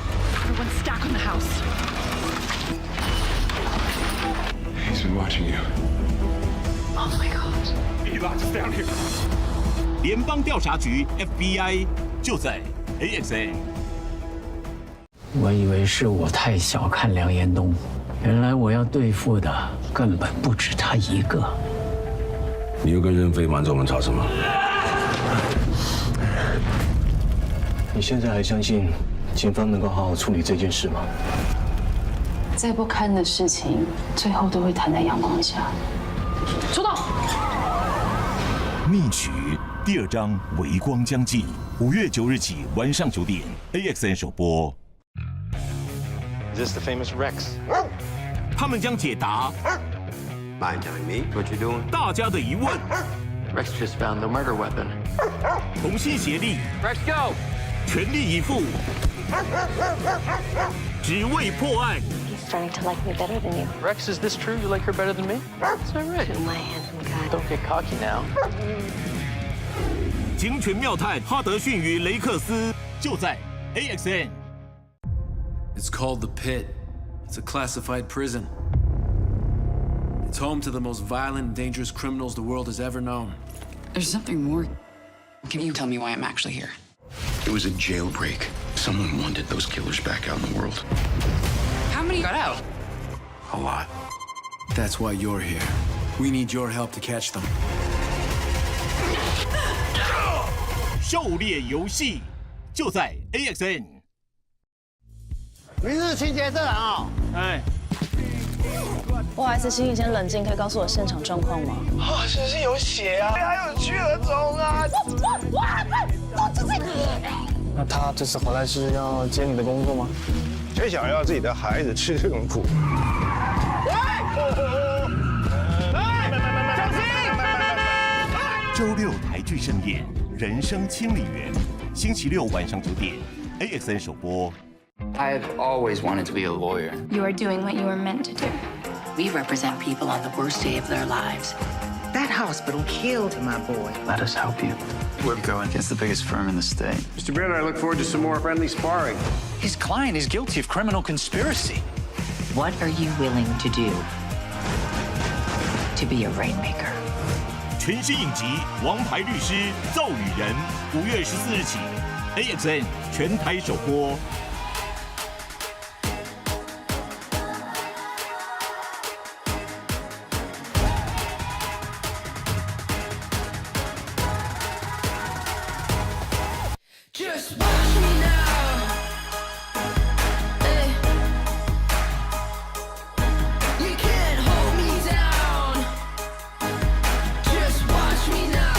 Everyone's stacked in the house. He's been watching you. Oh my God. He locked us down here. 联邦调查局 FBI 就在 AXN。我以为是我太小看梁延东，原来我要对付的根本不止他一个。你又跟任飞瞒着我们吵什么？你现在还相信警方能够好好处理这件事吗？再不堪的事情，最后都会摊在阳光下。出动！密曲第2章微光将近，5月9日起晚上9点 ，AXN 首播。 Is this the famous Rex? 他们将解答 Mind telling me what you're doing? 大家的疑问， Rex just found the murder weapon. 同心协力 Rex, go! 全力以赴，只为破案。 He's starting to like me better than you. Rex, is this true? You like her better than me? Is that right? To my handsome guy. Don't get cocky now. 警犬妙探哈德逊与雷克斯就在 AXN。 It's called the Pit. It's a classified prison. It's home to the most violent and dangerous criminals the world has ever known. There's something more. Can you tell me why I'm actually here? It was a jailbreak. Someone wanted those killers back out in the world. How many got out? A lot. That's why you're here. We need your help to catch them. 狩猎游戏就在 AXN。 你是清洁社啊？哎，不好意思，请你先冷静，可以告诉我现场状况吗？啊，是有血啊，还有巨额虫啊！那他这次回来是要接你的工作吗？谁想要自己的孩子吃这种苦？周六台剧盛宴《人生清理员》，星期六晚上9点 ，AXN 首播。 I've always wanted to be a lawyer. You are doing what you were meant to do. We represent people on the worst day of their lives. That hospital killed my boy. Let us help you. We're going against the biggest firm in the state. Mr. Brenner, I look forward to some more friendly sparring. His client is guilty of criminal conspiracy. What are you willing to do to be a rainmaker? 全新影集《王牌律师揍女人》，5月14日起 ，AXN 全台首播。 Just watch me now. Hey. You can't hold me down. Just watch me now.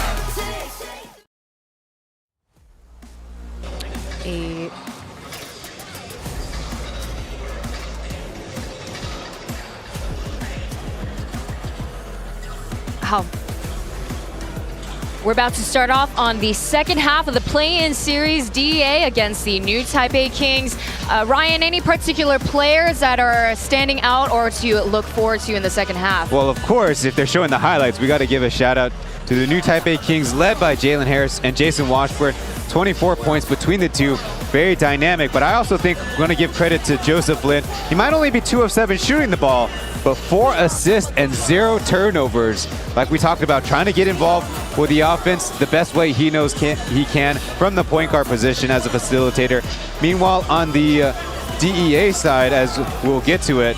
We're about to start off on the second half of the play-in series, DEA against the new Taipei Kings. Ryan, any particular players that are standing out or to look forward to in the second half? Well, of course, if they're showing the highlights, we got to give a shout out to the new Taipei Kings led by Jalen Harris and Jason Washburn. 24 points between the two. Very dynamic, but I also think we're going to give credit to Joseph Lin. He might only be 2 of 7 shooting the ball, but 4 assists and 0 turnovers. Like we talked about, trying to get involved with the offense the best way he knows he can from the point guard position as a facilitator. Meanwhile, on the DEA side, as we'll get to it,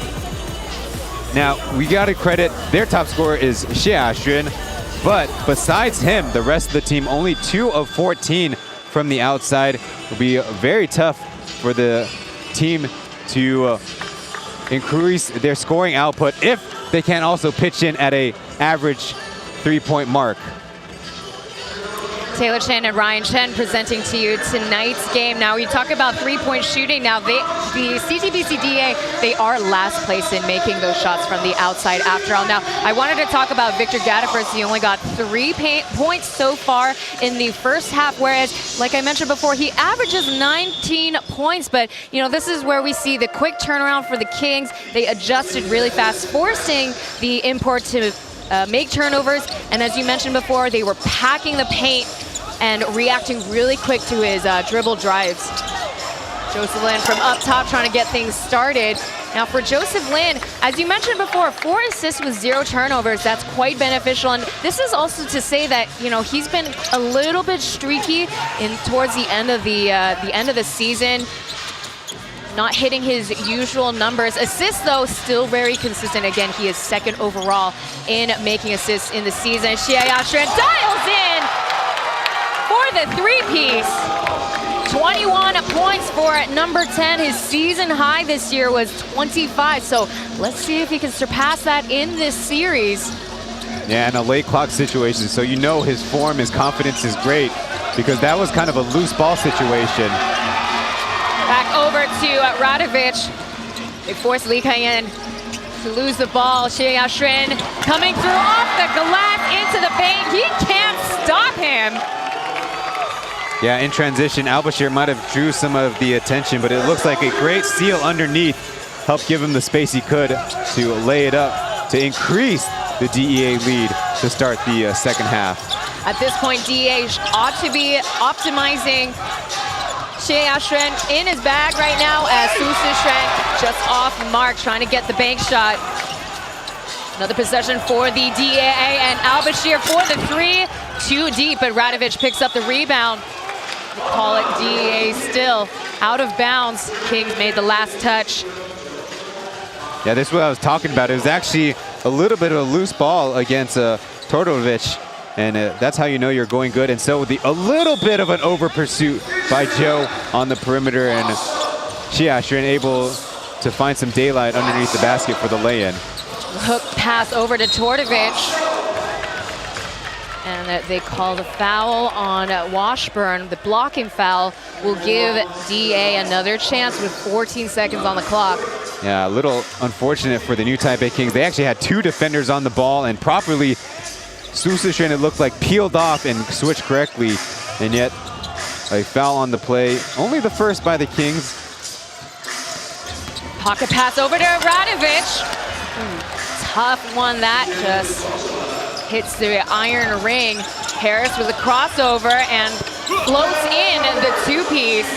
now we got to credit their top scorer is Xie Yaxuan, but besides him, the rest of the team only 2 of 14 from the outside. It'll be very tough for the team to increase their scoring output if they can also pitch in at a average 3-point mark. Taylor Chen and Ryan Chen presenting to you tonight's game. Now, you talk about 3-point shooting. Now, the CTBC DEA, they are last place in making those shots from the outside after all. Now, I wanted to talk about Victor Gadifers. He only got 3 points so far in the first half, whereas, like I mentioned before, he averages 19 points. But, you know, this is where we see the quick turnaround for the Kings. They adjusted really fast, forcing the import to make turnovers. And as you mentioned before, they were packing the paint and reacting really quick to his dribble drives. Joseph Lin from up top trying to get things started. Now for Joseph Lin, as you mentioned before, 4 assists with 0 turnovers. That's quite beneficial. And this is also to say that, you know, he's been a little bit streaky towards the end of the season. Not hitting his usual numbers. Assists, though, still very consistent. Again, he is 2nd overall in making assists in the season. Xie Yaxuan dials in for the 3-piece. 21 points for number 10. His season high this year was 25. So let's see if he can surpass that in this series. Yeah, in a late clock situation. So you know his form, his confidence is great because that was kind of a loose ball situation. Back over to Radovich. They force Lee Kai-yen to lose the ball. Xie Yaxuan coming through off the glass into the paint. He can't stop him. Yeah, in transition, Al-Bashir might have drew some of the attention, but it looks like a great steal underneath helped give him the space he could to lay it up to increase the DEA lead to start the second half. At this point, DEA ought to be optimizing Xie Yaxuan in his bag right now as Su Sishuan just off mark trying to get the bank shot. Another possession for the DEA and Al-Bashir for the 3. Too deep, but Radovich picks up the rebound. They call it DEA still out of bounds. Kings made the last touch. Yeah, this is what I was talking about. It was actually a little bit of a loose ball against Todorovic, and that's how you know you're going good. And so a little bit of an over pursuit by Joe on the perimeter, and Xie Yaxuan able to find some daylight underneath the basket for the lay-in. Hook pass over to Todorovic. And they call the foul on Washburn. The blocking foul will give DEA another chance with 14 seconds on the clock. Yeah, a little unfortunate for the new Taipei Kings. They actually had 2 defenders on the ball, and properly Su Sishuan, it looked like, peeled off and switched correctly, and yet a foul on the play. Only the first by the Kings. Pocket pass over to Radovich. Tough one that just hits the iron ring. Harris with a crossover and floats in the 2-piece.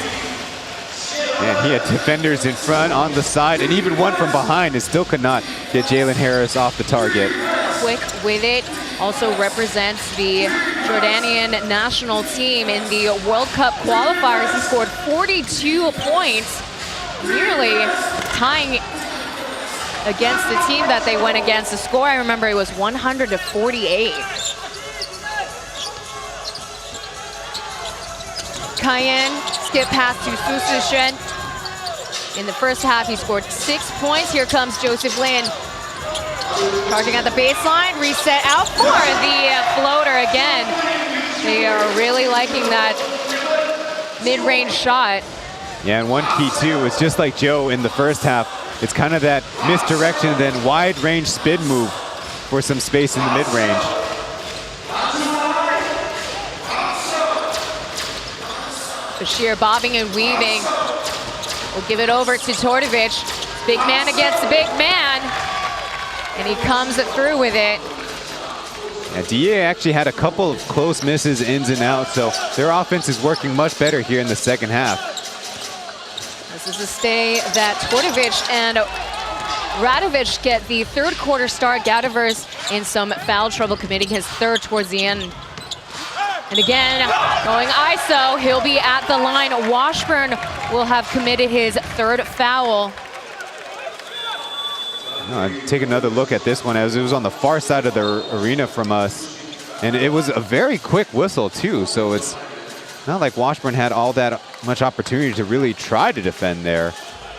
And he had defenders in front, on the side, and even one from behind, and still could not get Jalen Harris off the target. Quick with it. Also represents the Jordanian national team in the World Cup qualifiers. He scored 42 points, nearly tying against the team that they went against. The score, I remember, it was 100-48. Kai-yen skip pass to Su Sishuan. In the first half, he scored 6 points. Here comes Joseph Lin. Charging at the baseline, reset out for the floater again. They are really liking that mid-range shot. Yeah, and one key too is just like Joe in the first half. It's kind of that misdirection, then wide range spin move for some space in the mid-range. Bashir bobbing and weaving. We'll give it over to Tortovic. Big man against big man. And he comes through with it. Yeah, DEA actually had a couple of close misses, ins and outs, so their offense is working much better here in the second half. This is a stay that Tortovic and Radovic get the third quarter start. Gaudiver's in some foul trouble, committing his third towards the end. And again, going ISO, he'll be at the line. Washburn will have committed his third foul. Take another look at this one, as it was on the far side of the arena from us. And it was a very quick whistle too, so it's not like Washburn had all that much opportunity to really try to defend there.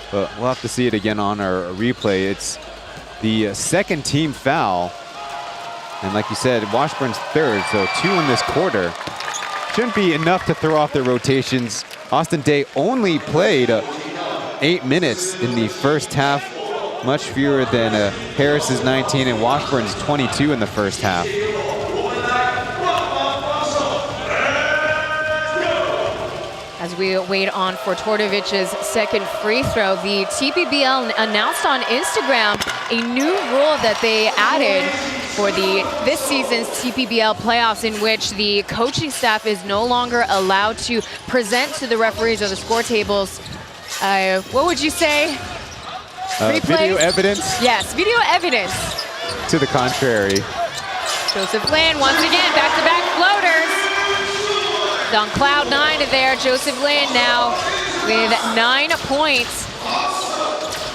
But we'll have to see it again on our replay. It's the second team foul. And like you said, Washburn's third, so 2 in this quarter. Shouldn't be enough to throw off their rotations. Austin Daye only played 8 minutes in the first half, much fewer than Harris's 19 and Washburn's 22 in the first half. As we wait on for Tortovic's second free throw, the TPBL announced on Instagram a new rule that they added for this season's TPBL playoffs, in which the coaching staff is no longer allowed to present to the referees or the score tables, what would you say? Video evidence? Yes, video evidence. To the contrary. Joseph Lin, once again, back-to-back floaters. On cloud 9 there, Joseph Lin now with 9 points.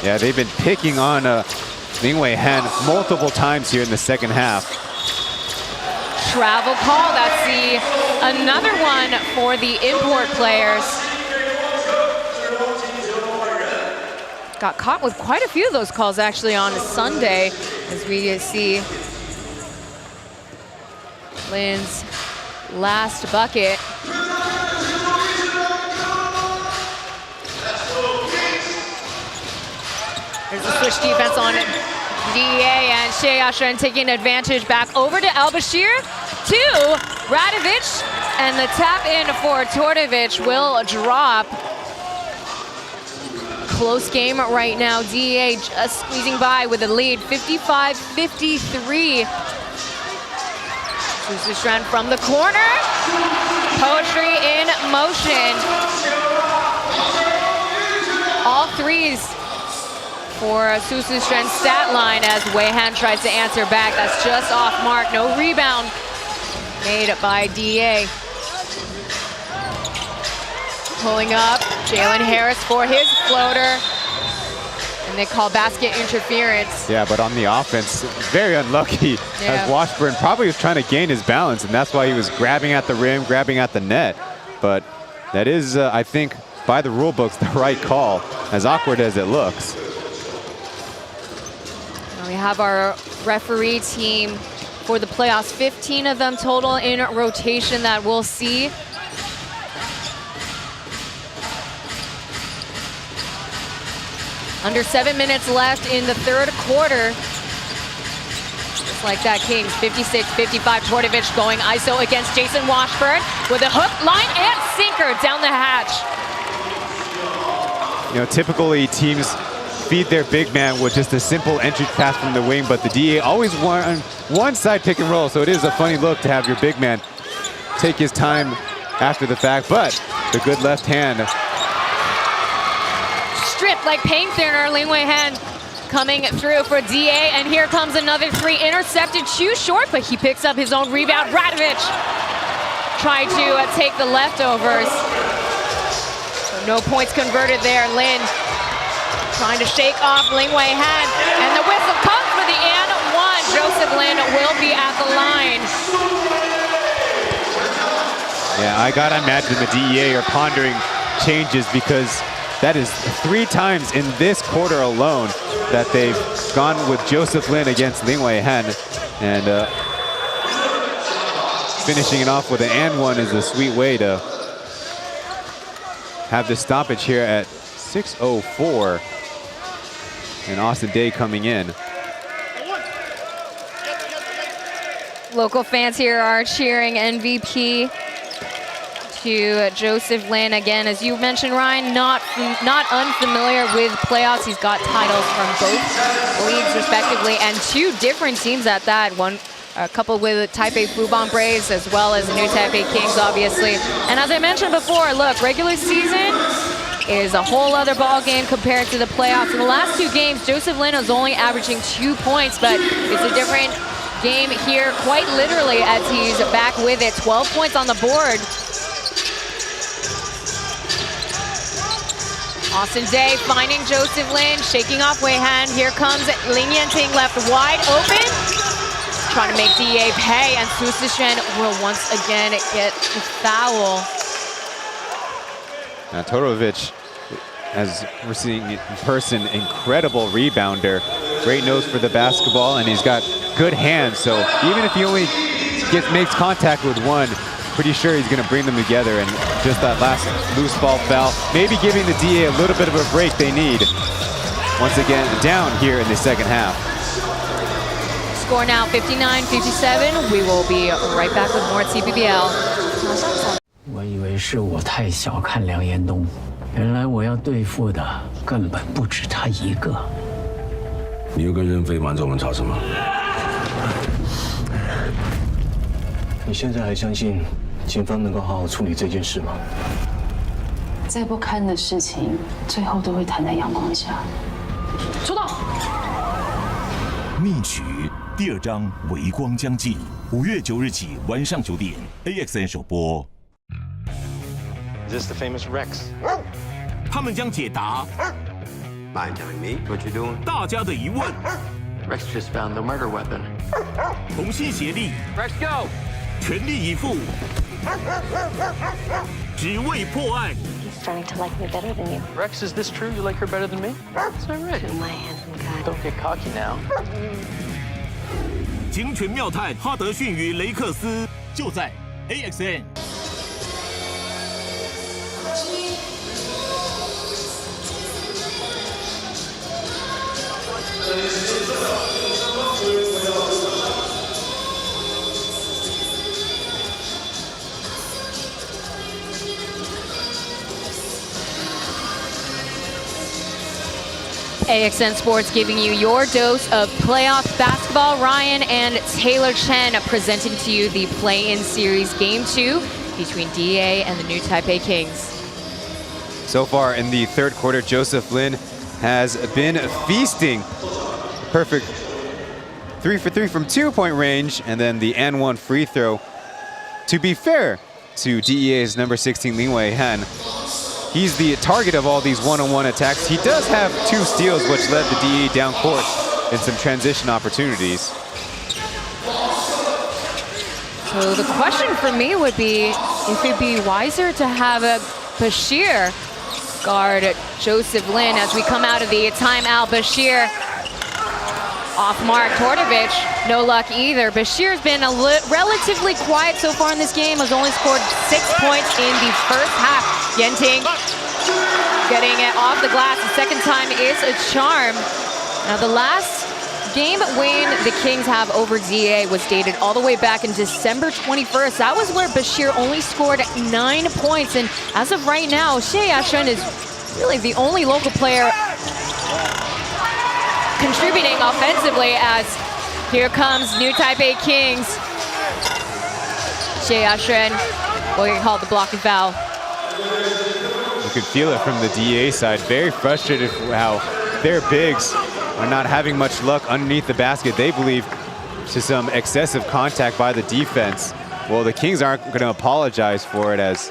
Yeah, they've been picking on Ling Wei Han multiple times here in the second half. Travel call, that's another one for the import players. Got caught with quite a few of those calls actually on Sunday, as we see Lin's last bucket. There's a switch defense on DEA, and Shea Yashin taking advantage. Back over to Al-Bashir, to Radovic, and the tap in for Tortovic will drop. Close game right now. DEA just squeezing by with a lead, 55-53. Susu Strand from the corner. Poetry in motion. All threes for Susu Strand's stat line as Wei Han tries to answer back. That's just off mark. No rebound made by DEA. Pulling up, Jalen Harris for his floater. And they call basket interference. Yeah, but on the offense, very unlucky, as Washburn probably was trying to gain his balance, and that's why he was grabbing at the rim, grabbing at the net. But that is, I think, by the rule books, the right call, as awkward as it looks. Now we have our referee team for the playoffs, 15 of them total in rotation that we'll see. Under 7 minutes left in the third quarter. Just like that, Kings 56-55. Tortovic going ISO against Jason Washburn with a hook, line, and sinker down the hatch. You know, typically teams feed their big man with just a simple entry pass from the wing, but the DEA always want one side pick and roll, so it is a funny look to have your big man take his time after the fact, but the good left hand. Stripped like paint thinner, Ling Wei Han coming through for DEA, and here comes another three, intercepted, too short, but he picks up his own rebound. Radovic tried to take the leftovers. So no points converted there. Lin trying to shake off Ling Wei Han, and the whistle comes for the and one. Joseph Lin will be at the line. Yeah, I gotta imagine the DEA are pondering changes, because that is 3 times in this quarter alone that they've gone with Joseph Lin against Ling Wei Han. And finishing it off with an and one is a sweet way to have the stoppage here at 6:04. And Austin Daye coming in. Local fans here are cheering MVP to Joseph Lin. Again, as you mentioned, Ryan, not unfamiliar with playoffs. He's got titles from both leagues, respectively, and two different teams at that. One coupled with Taipei Fubon Braves, as well as the new Taipei Kings, obviously. And as I mentioned before, look, regular season is a whole other ball game compared to the playoffs. In the last two games, Joseph Lin was only averaging 2 points, but it's a different game here, quite literally, as he's back with it. 12 points on the board. Austin Day finding Joseph Lin, shaking off Wei Han. Here comes Ling Yanting left wide open, trying to make DEA pay, and Su Zishen will once again get the foul. Now Todorovic, as we're seeing in person, incredible rebounder. Great nose for the basketball, and he's got good hands. So even if he only makes contact with one, pretty sure he's going to bring them together. And just that last loose ball foul, maybe giving the DEA a little bit of a break they need. Once again, down here in the second half. Score now 59-57. We will be right back with more TPBL. 我以为是我太小看梁延东，原来我要对付的根本不止他一个。你又跟任飞瞒着我们吵什么？你现在还相信警方能够好好处理这件事吗？再不堪的事情，最后都会摊在阳光下。出动！密曲第2章微光将近，5月9日起晚上9点 ，AXN 首播。 Is this the famous Rex? 他们将解答 Mind telling me what you're doing? 大家的疑问， Rex just found the murder weapon. 同心协力， Rex, go! 全力以赴，只为破案。 He's starting to like me better than you. Rex, is this true? You like her better than me? Is that right? My handsome guy. Don't get cocky now. 警犬妙探哈德逊与雷克斯，就在 AXN。 AXN Sports giving you your dose of playoff basketball. Ryan and Taylor Chen presenting to you the play-in series Game 2 between DEA and the new Taipei Kings. So far in the third quarter, Joseph Lin has been feasting. Perfect 3 for 3 from 2-point range, and then the and-1 free throw. To be fair to DEA's number 16, Lin Wei Han, he's the target of all these one-on-one attacks. He does have 2 steals, which led the DEA down court in some transition opportunities. So the question for me would be if it'd be wiser to have a Bashir guard Joseph Lin as we come out of the timeout. Bashir off mark. Todorovic, no luck either. Bashir's been relatively quiet so far in this game, has only scored 6 points in the first half. Yenting getting it off the glass. The second time is a charm. Now the last game win the Kings have over DEA was dated all the way back in December 21st. That was where Bashir only scored 9 points. And as of right now, Xie Yashen is really the only local player contributing offensively, as here comes new Taipei Kings. Xie Yashen will get called the blocking foul. You could feel it from the DEA side. Very frustrated for how their bigs are not having much luck underneath the basket. They believe to some excessive contact by the defense. Well, the Kings aren't going to apologize for it, as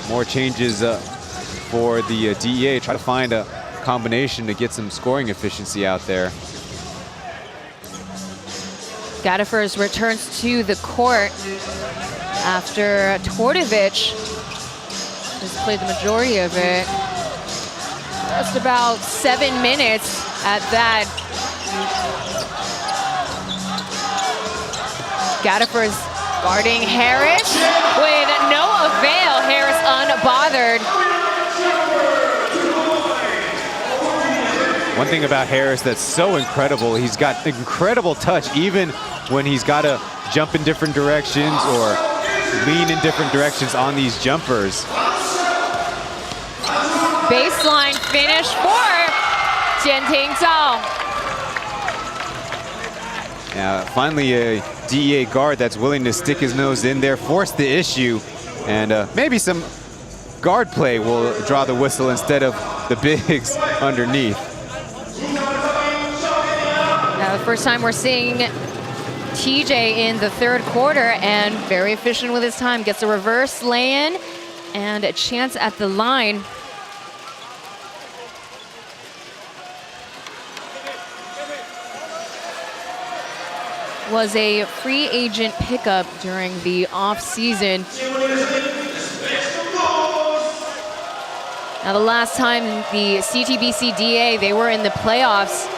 more changes for the DEA. Try to find a combination to get some scoring efficiency out there. Gadifers returns to the court after Todorovic has played the majority of it. Just about 7 minutes at that. Gadifers guarding Harris with no avail. Harris unbothered. One thing about Harris that's so incredible, he's got incredible touch even when he's got to jump in different directions or lean in different directions on these jumpers. Baseline finish for Jianting Zhao. Yeah, finally a DEA guard that's willing to stick his nose in there, force the issue, and maybe some guard play will draw the whistle instead of the bigs underneath. Now the first time we're seeing TJ in the third quarter, and very efficient with his time. Gets a reverse lay-in and a chance at the line. Was a free agent pickup during the off-season. Now the last time the CTBC DEA, they were in the playoffs,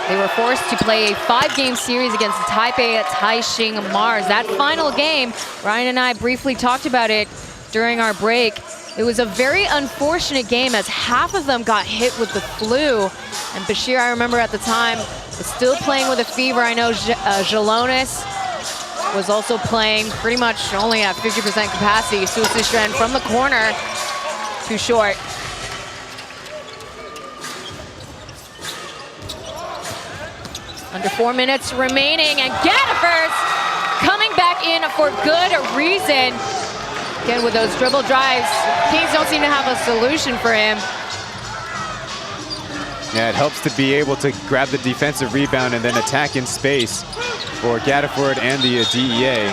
they were forced to play a 5-game series against the Taipei Taixing Mars. That final game, Ryan and I briefly talked about it during our break. It was a very unfortunate game as half of them got hit with the flu. And Bashir, I remember at the time, was still playing with a fever. I know Jalonis was also playing pretty much only at 50% capacity. Su Sishren from the corner, too short. Under 4 minutes remaining, and Gannifers coming back in for good reason. Again, with those dribble drives, Kings don't seem to have a solution for him. Yeah, it helps to be able to grab the defensive rebound and then attack in space for Gaddaford and the DEA.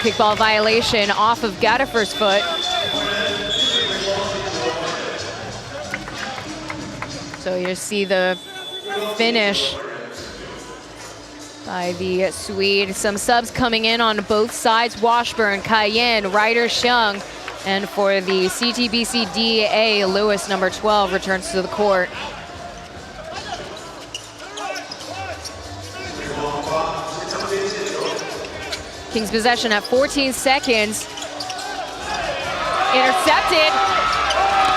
Kickball violation off of Gaddaford's foot. So you see the finish by the Swede. Some subs coming in on both sides. Washburn, Cayenne, Ryder Xiang. And for the CTBC DEA, Lewis, number 12, returns to the court. Kings possession at 14 seconds. Intercepted.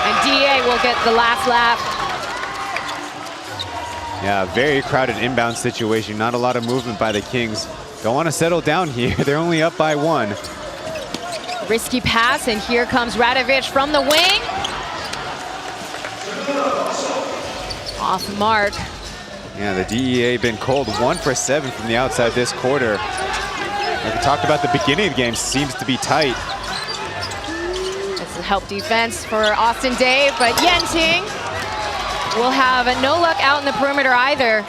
And DEA will get the last lap. Yeah, very crowded inbound situation. Not a lot of movement by the Kings. Don't want to settle down here. They're only up by 1. Risky pass, and here comes Radovic from the wing. Off mark. Yeah, the DEA been cold 1 for 7 from the outside this quarter. Like we talked about, the beginning of the game seems to be tight. It's a help defense for Austin Dave, but Yenting will have no luck out in the perimeter either.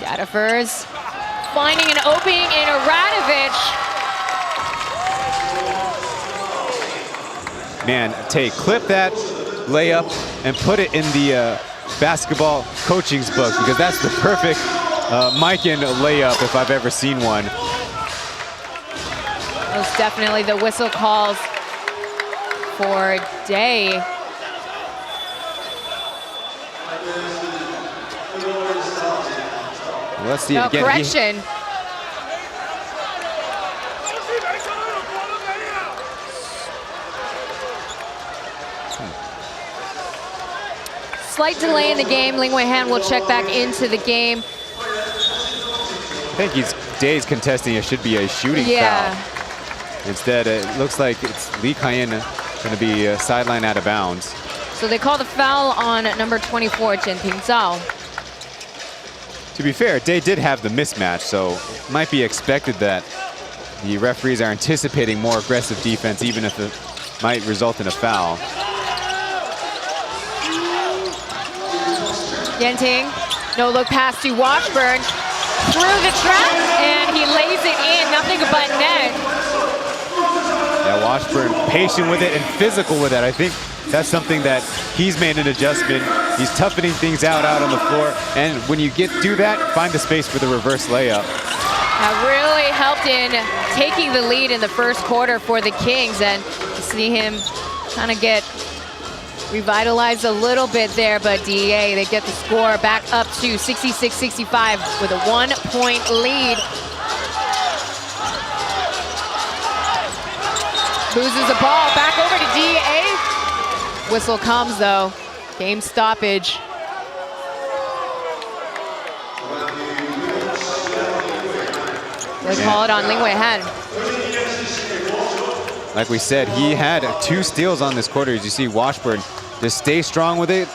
Gaddafers finding an opening in Radovic. Man, Tay, clip that layup and put it in the basketball coaching's book, because that's the perfect Mikan layup if I've ever seen one. Most definitely the whistle calls for Day. Let's see it again. Correction. Slight delay in the game. Ling Wei Han will check back into the game. I think Day's contesting it should be a shooting foul. Instead, it looks like it's Lee Cayenne going to be sidelined out of bounds. So they call the foul on number 24, Jianting Zhao. To be fair, Day did have the mismatch, so it might be expected that the referees are anticipating more aggressive defense, even if it might result in a foul. Yenting, no look pass to Washburn, through the trap, and he lays it in, nothing but net. Yeah, Washburn patient with it and physical with it. I think that's something that he's made an adjustment. He's toughening things out on the floor, and when you do that, find the space for the reverse layup. That really helped in taking the lead in the first quarter for the Kings, and you see him kind of get revitalized a little bit there, but DEA, they get the score back up to 66-65 with a 1-point lead. Loses the ball, back over to DEA. Whistle comes though, game stoppage. They call it on Ling Weihan. Like we said, he had 2 steals on this quarter. As you see, Washburn just stay strong with it,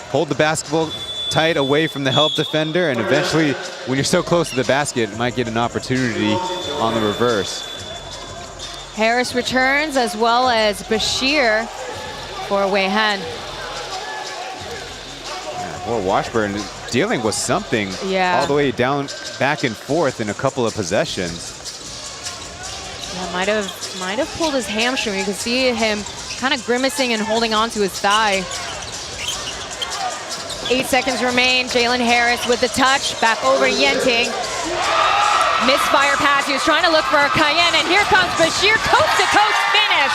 hold the basketball tight away from the help defender, and eventually, when you're so close to the basket, you might get an opportunity on the reverse. Harris returns, as well as Bashir for Weihan. Well, Washburn dealing with something all the way down, back and forth in a couple of possessions. Yeah, might have pulled his hamstring. You can see him kind of grimacing and holding on to his thigh. 8 seconds remain. Jalen Harris with the touch, back over Yenting. Misfire pass. He was trying to look for Cayenne, and here comes Bashir, coast-to-coast finish.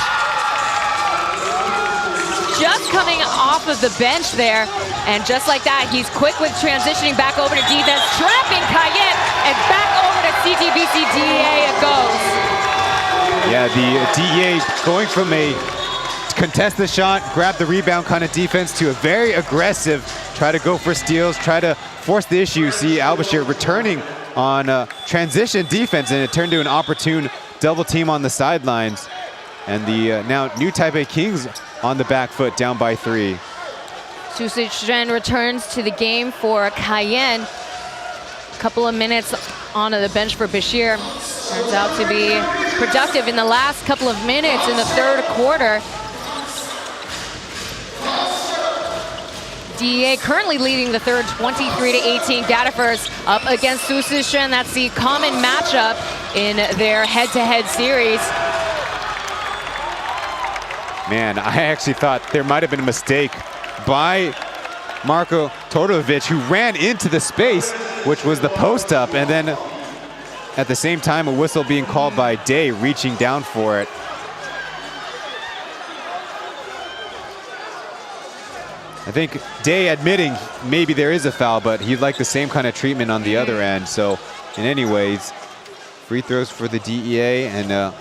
Just coming off of the bench there, and just like that, he's quick with transitioning back over to defense, trapping Cayenne, and back over to CTBC DEA it goes. Yeah, the DEA going from a contest the shot, grab the rebound kind of defense to a very aggressive, try to go for steals, try to force the issue. See Al-Bashir returning on transition defense, and it turned to an opportune double team on the sidelines. And the now new Taipei Kings on the back foot, down by 3. Su Zhen returns to the game for Cayenne. A couple of minutes onto the bench for Bashir. Turns out to be productive in the last couple of minutes in the third quarter. DEA currently leading the third 23-18. Gaddafers up against Su Zhen. That's the common matchup in their head-to-head series. Man, I actually thought there might have been a mistake by Marko Todorovic, who ran into the space, which was the post up, and then at the same time, a whistle being called by Day, reaching down for it. I think Day admitting maybe there is a foul, but he'd like the same kind of treatment on the other end. So in any ways, free throws for the DEA, and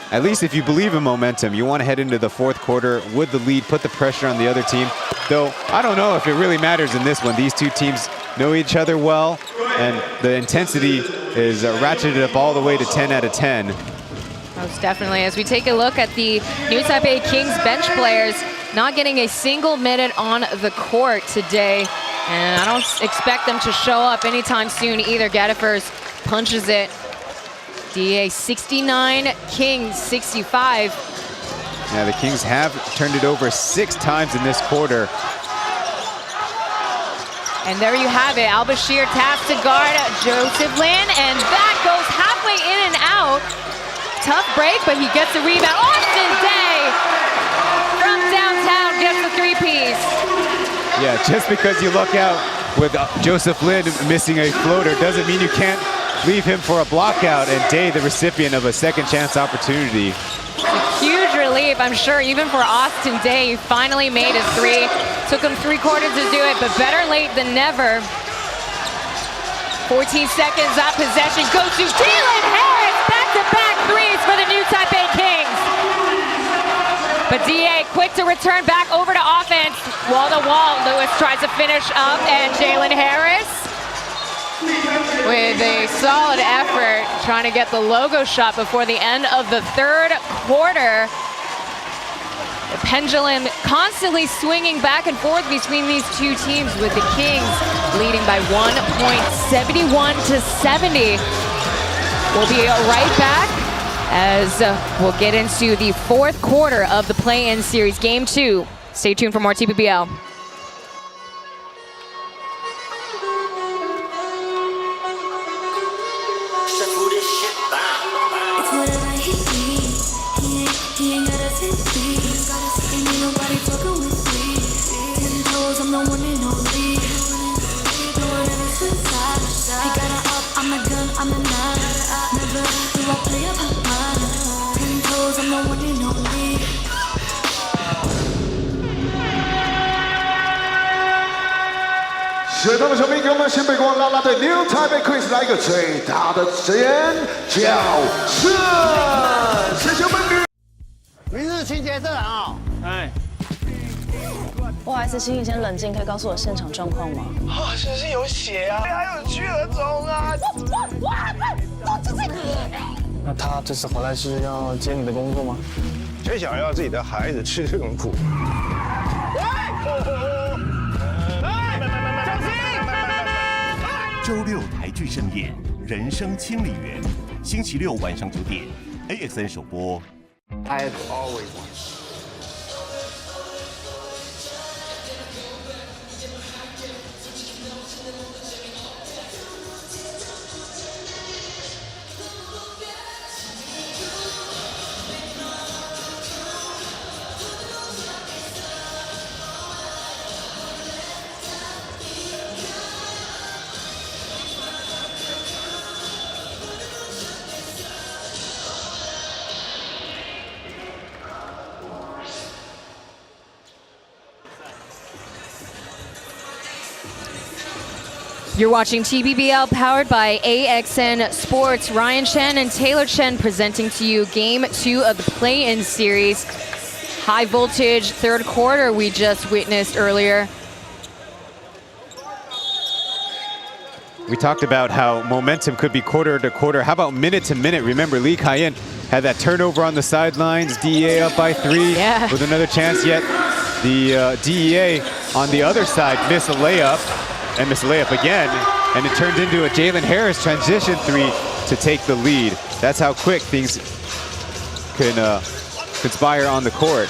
at least if you believe in momentum, you want to head into the fourth quarter with the lead, put the pressure on the other team. Though I don't know if it really matters in this one. These two teams know each other well, and the intensity is ratcheted up all the way to 10 out of 10. Most definitely. As we take a look at the new Taipei Kings bench players, not getting a single minute on the court today, and I don't expect them to show up anytime soon either. Gaddafers punches it. DEA 69, Kings 65. Yeah, the Kings have turned it over 6 times in this quarter. And there you have it. Al-Bashir tasked to guard Joseph Lin, and that goes halfway in and out. Tough break, but he gets the rebound. Austin Day from downtown gets the 3-piece. Yeah, just because you look out with Joseph Lin missing a floater doesn't mean you can't leave him for a block out, and Day the recipient of a second chance opportunity. A huge relief, I'm sure, even for Austin Day. He finally made his 3. Took him 3 quarters to do it, but better late than never. 14 seconds of possession goes to Jalen Harris. Back-to-back 3s for the new Taipei Kings. But DEA quick to return back over to offense. Wall-to-wall, Lewis tries to finish up, and Jalen Harris with a solid effort, trying to get the logo shot before the end of the third quarter. The pendulum constantly swinging back and forth between these two teams, with the Kings leading by 1 point, 71-70. We'll be right back as we'll get into the fourth quarter of the play-in series, Game 2. Stay tuned for more TPBL. I'm the nine. Never do I play up her mind. 10 toes, I'm the one and only. 学堂的球迷给我们新北国啦啦队 New Taipei Kings 来一个最大的尖叫声！谢谢我们女。明日清洁社啊！哎。不好意思，请你先冷静，可以告诉我现场状况吗？啊，是不是有血啊？还有巨额钟啊！那他这次回来是要接你的工作吗？谁想要自己的孩子吃这种苦？周六台剧盛宴《人生清理员》，星期六晚上9点 ，AXN 首播。I have always wanted. You're watching TPBL powered by AXN Sports. Ryan Chen and Taylor Chen presenting to you Game 2 of the play-in series. High voltage third quarter we just witnessed earlier. We talked about how momentum could be quarter to quarter. How about minute to minute? Remember, Lee Kai-in had that turnover on the sidelines. DEA up by 3 with another chance yet. The DEA on the other side missed a layup. And missed a layup again, and it turned into a Jalen Harris transition 3 to take the lead. That's how quick things can conspire on the court.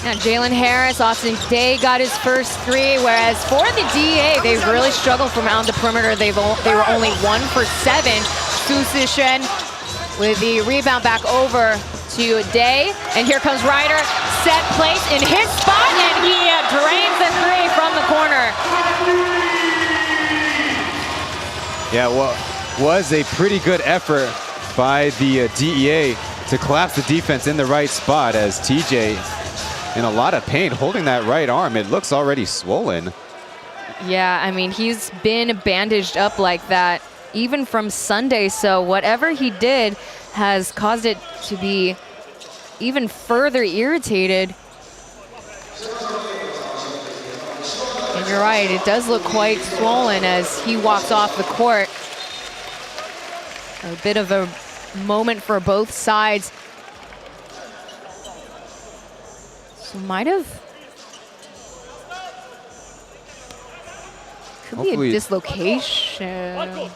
Yeah, Jalen Harris, Austin Day got his first 3, whereas for the DEA, they've really struggled from out the perimeter. They were only 1 for 7. Su Zishen with the rebound back over to Day, and here comes Ryder, set place in his spot, and he drains the 3 from the corner. Yeah, what was a pretty good effort by the DEA to collapse the defense in the right spot, as TJ in a lot of pain holding that right arm. It looks already swollen. Yeah, I mean, he's been bandaged up like that even from Sunday, so whatever he did has caused it to be even further irritated. And you're right, it does look quite swollen as he walks off the court. A bit of a moment for both sides. So might have. Could be a dislocation.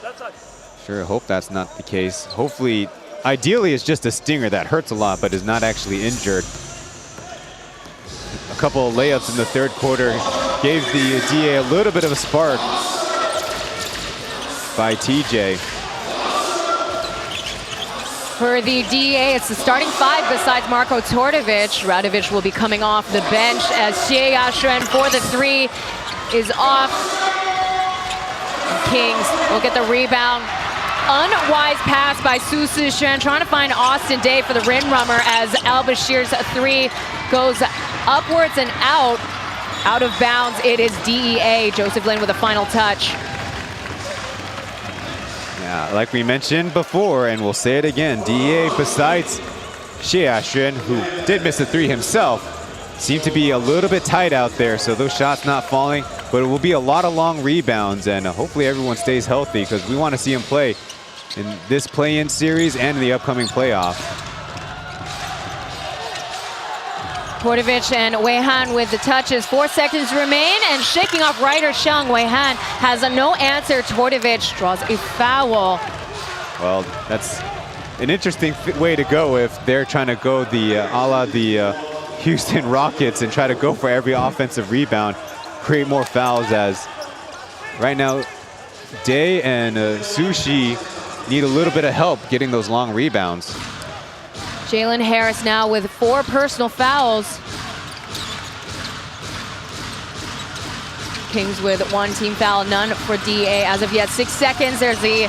Sure, hope that's not the case. Hopefully, ideally it's just a stinger that hurts a lot but is not actually injured. A couple of layups in the third quarter gave the DA a little bit of a spark by TJ. For the DEA, it's the starting 5 besides Marko Tordovic. Radovic will be coming off the bench as Xie Yashuan for the 3 is off. And Kings will get the rebound. Unwise pass by Su Zishen, trying to find Austin Day for the rim runner as Al-Bashir's 3 goes upwards and out of bounds. It is DEA. Joseph Lin with a final touch. Yeah, like we mentioned before, and we'll say it again, DEA, besides Xie Yashuan, who did miss a 3 himself, seemed to be a little bit tight out there, so those shots not falling, but it will be a lot of long rebounds, and hopefully everyone stays healthy because we want to see him play in this play-in series and in the upcoming playoff. Tordovic and Wei Han with the touches. 4 seconds remain, and shaking off Ryder Xiang. Wei Han has no answer. Tordovic draws a foul. Well, that's an interesting way to go if they're trying to go the a la the Houston Rockets and try to go for every offensive rebound, create more fouls, as right now Day and Sushi need a little bit of help getting those long rebounds. Jalen Harris now with 4 personal fouls. Kings with 1 team foul, none for DA as of yet. 6 seconds, there's the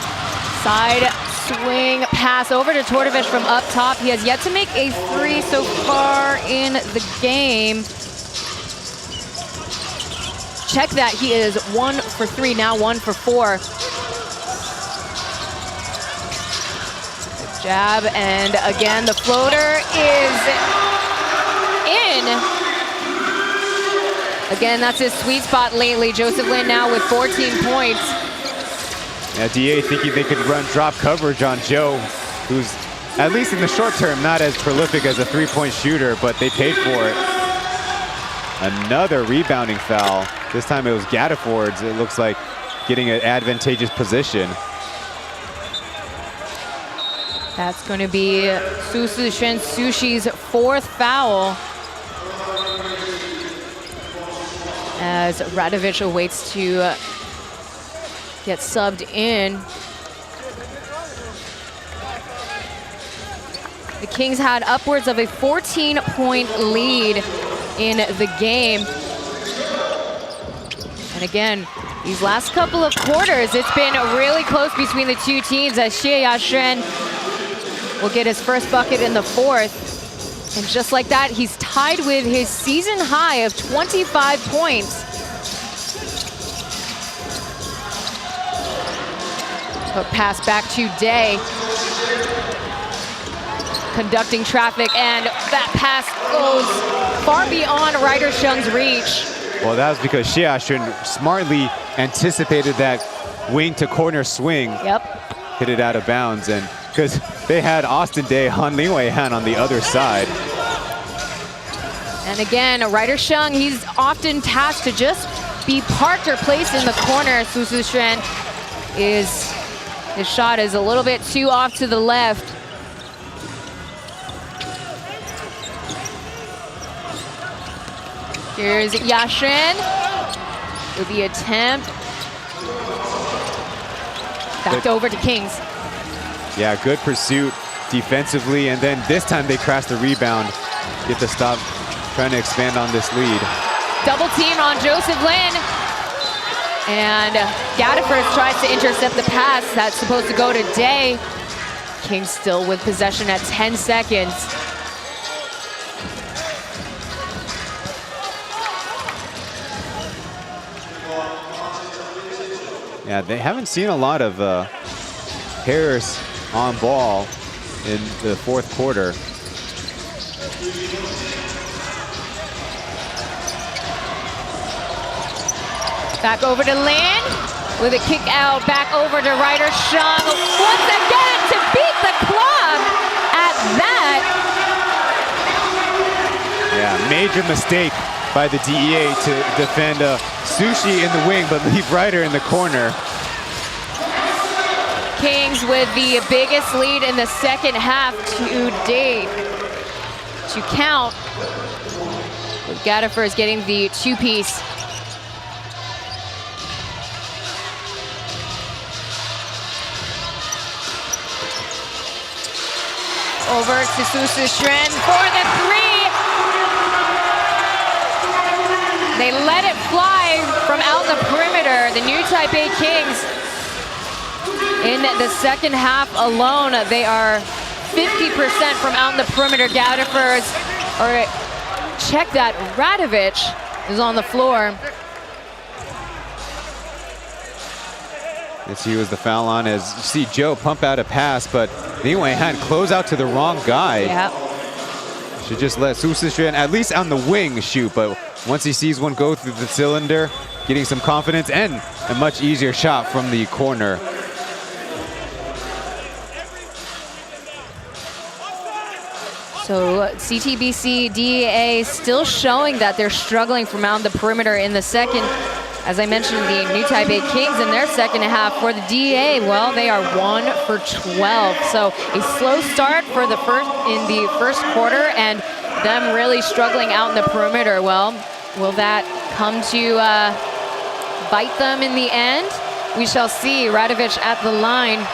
side swing pass over to Tordovic from up top. He has yet to make a 3 so far in the game. Check that, he is 1 for 3, now 1 for 4. Jab, and again the floater is in. Again, that's his sweet spot lately. Joseph Lin now with 14 points. Yeah, DEA thinking they could run drop coverage on Joe, who's, at least in the short term, not as prolific as a three-point shooter, but they paid for it. Another rebounding foul. This time it was Gaddaford's, it looks like, getting an advantageous position. That's going to be Su Shen Sushi's 4th foul, as Radovic awaits to get subbed in. The Kings had upwards of a 14-point lead in the game. And again, these last couple of quarters, it's been really close between the two teams, as Xie Yashen will get his first bucket in the 4th. And just like that, he's tied with his season high of 25 points. But pass back to Day. Conducting traffic, and that pass goes far beyond Ryder Shung's reach. Well, that was because Xie Yashen smartly anticipated that wing to corner swing. Yep. Hit it out of bounds, and because they had Austin Day, Han Lingwei Han on the other side. And again, Ryder Shung, he's often tasked to just be parked or placed in the corner. Su Shen his shot is a little bit too off to the left. Here's Yashen with the attempt. Back over to Kings. Yeah, good pursuit defensively, and then this time they crash the rebound. Get the stop, trying to expand on this lead. Double team on Joseph Lin. And Gaddaford tries to intercept the pass that's supposed to go to Day. Kings still with possession at 10 seconds. Yeah, they haven't seen a lot of Harris on ball in the 4th quarter. Back over to Lin with a kick out, back over to Ryder Shung. Once again to beat the clock at that. Yeah, major mistake by the DEA to defend Sushi in the wing, but leave Ryder in the corner. Kings with the biggest lead in the second half to date. To count, with Gaddaford getting the 2-piece. Over to Su Shen for the 3. They let it fly from out the perimeter. The new Taipei Kings, in the second half alone, they are 50% from out in the perimeter. Gaddaford, or check that, Radovic is on the floor. Let's see who was the foul on, as you see Joe pump out a pass, but anyway, had close out to the wrong guy. Yeah. Should just let Su Shen at least on the wing shoot, but once he sees one go through the cylinder, getting some confidence and a much easier shot from the corner. So CTBC, DEA still showing that they're struggling from out the perimeter in the second. As I mentioned, the new Taipei Kings in their second half. For the DEA, well, they are 1 for 12. So a slow start for the first quarter, and them really struggling out in the perimeter. Well, will that come to bite them in the end? We shall see. Radovic at the line.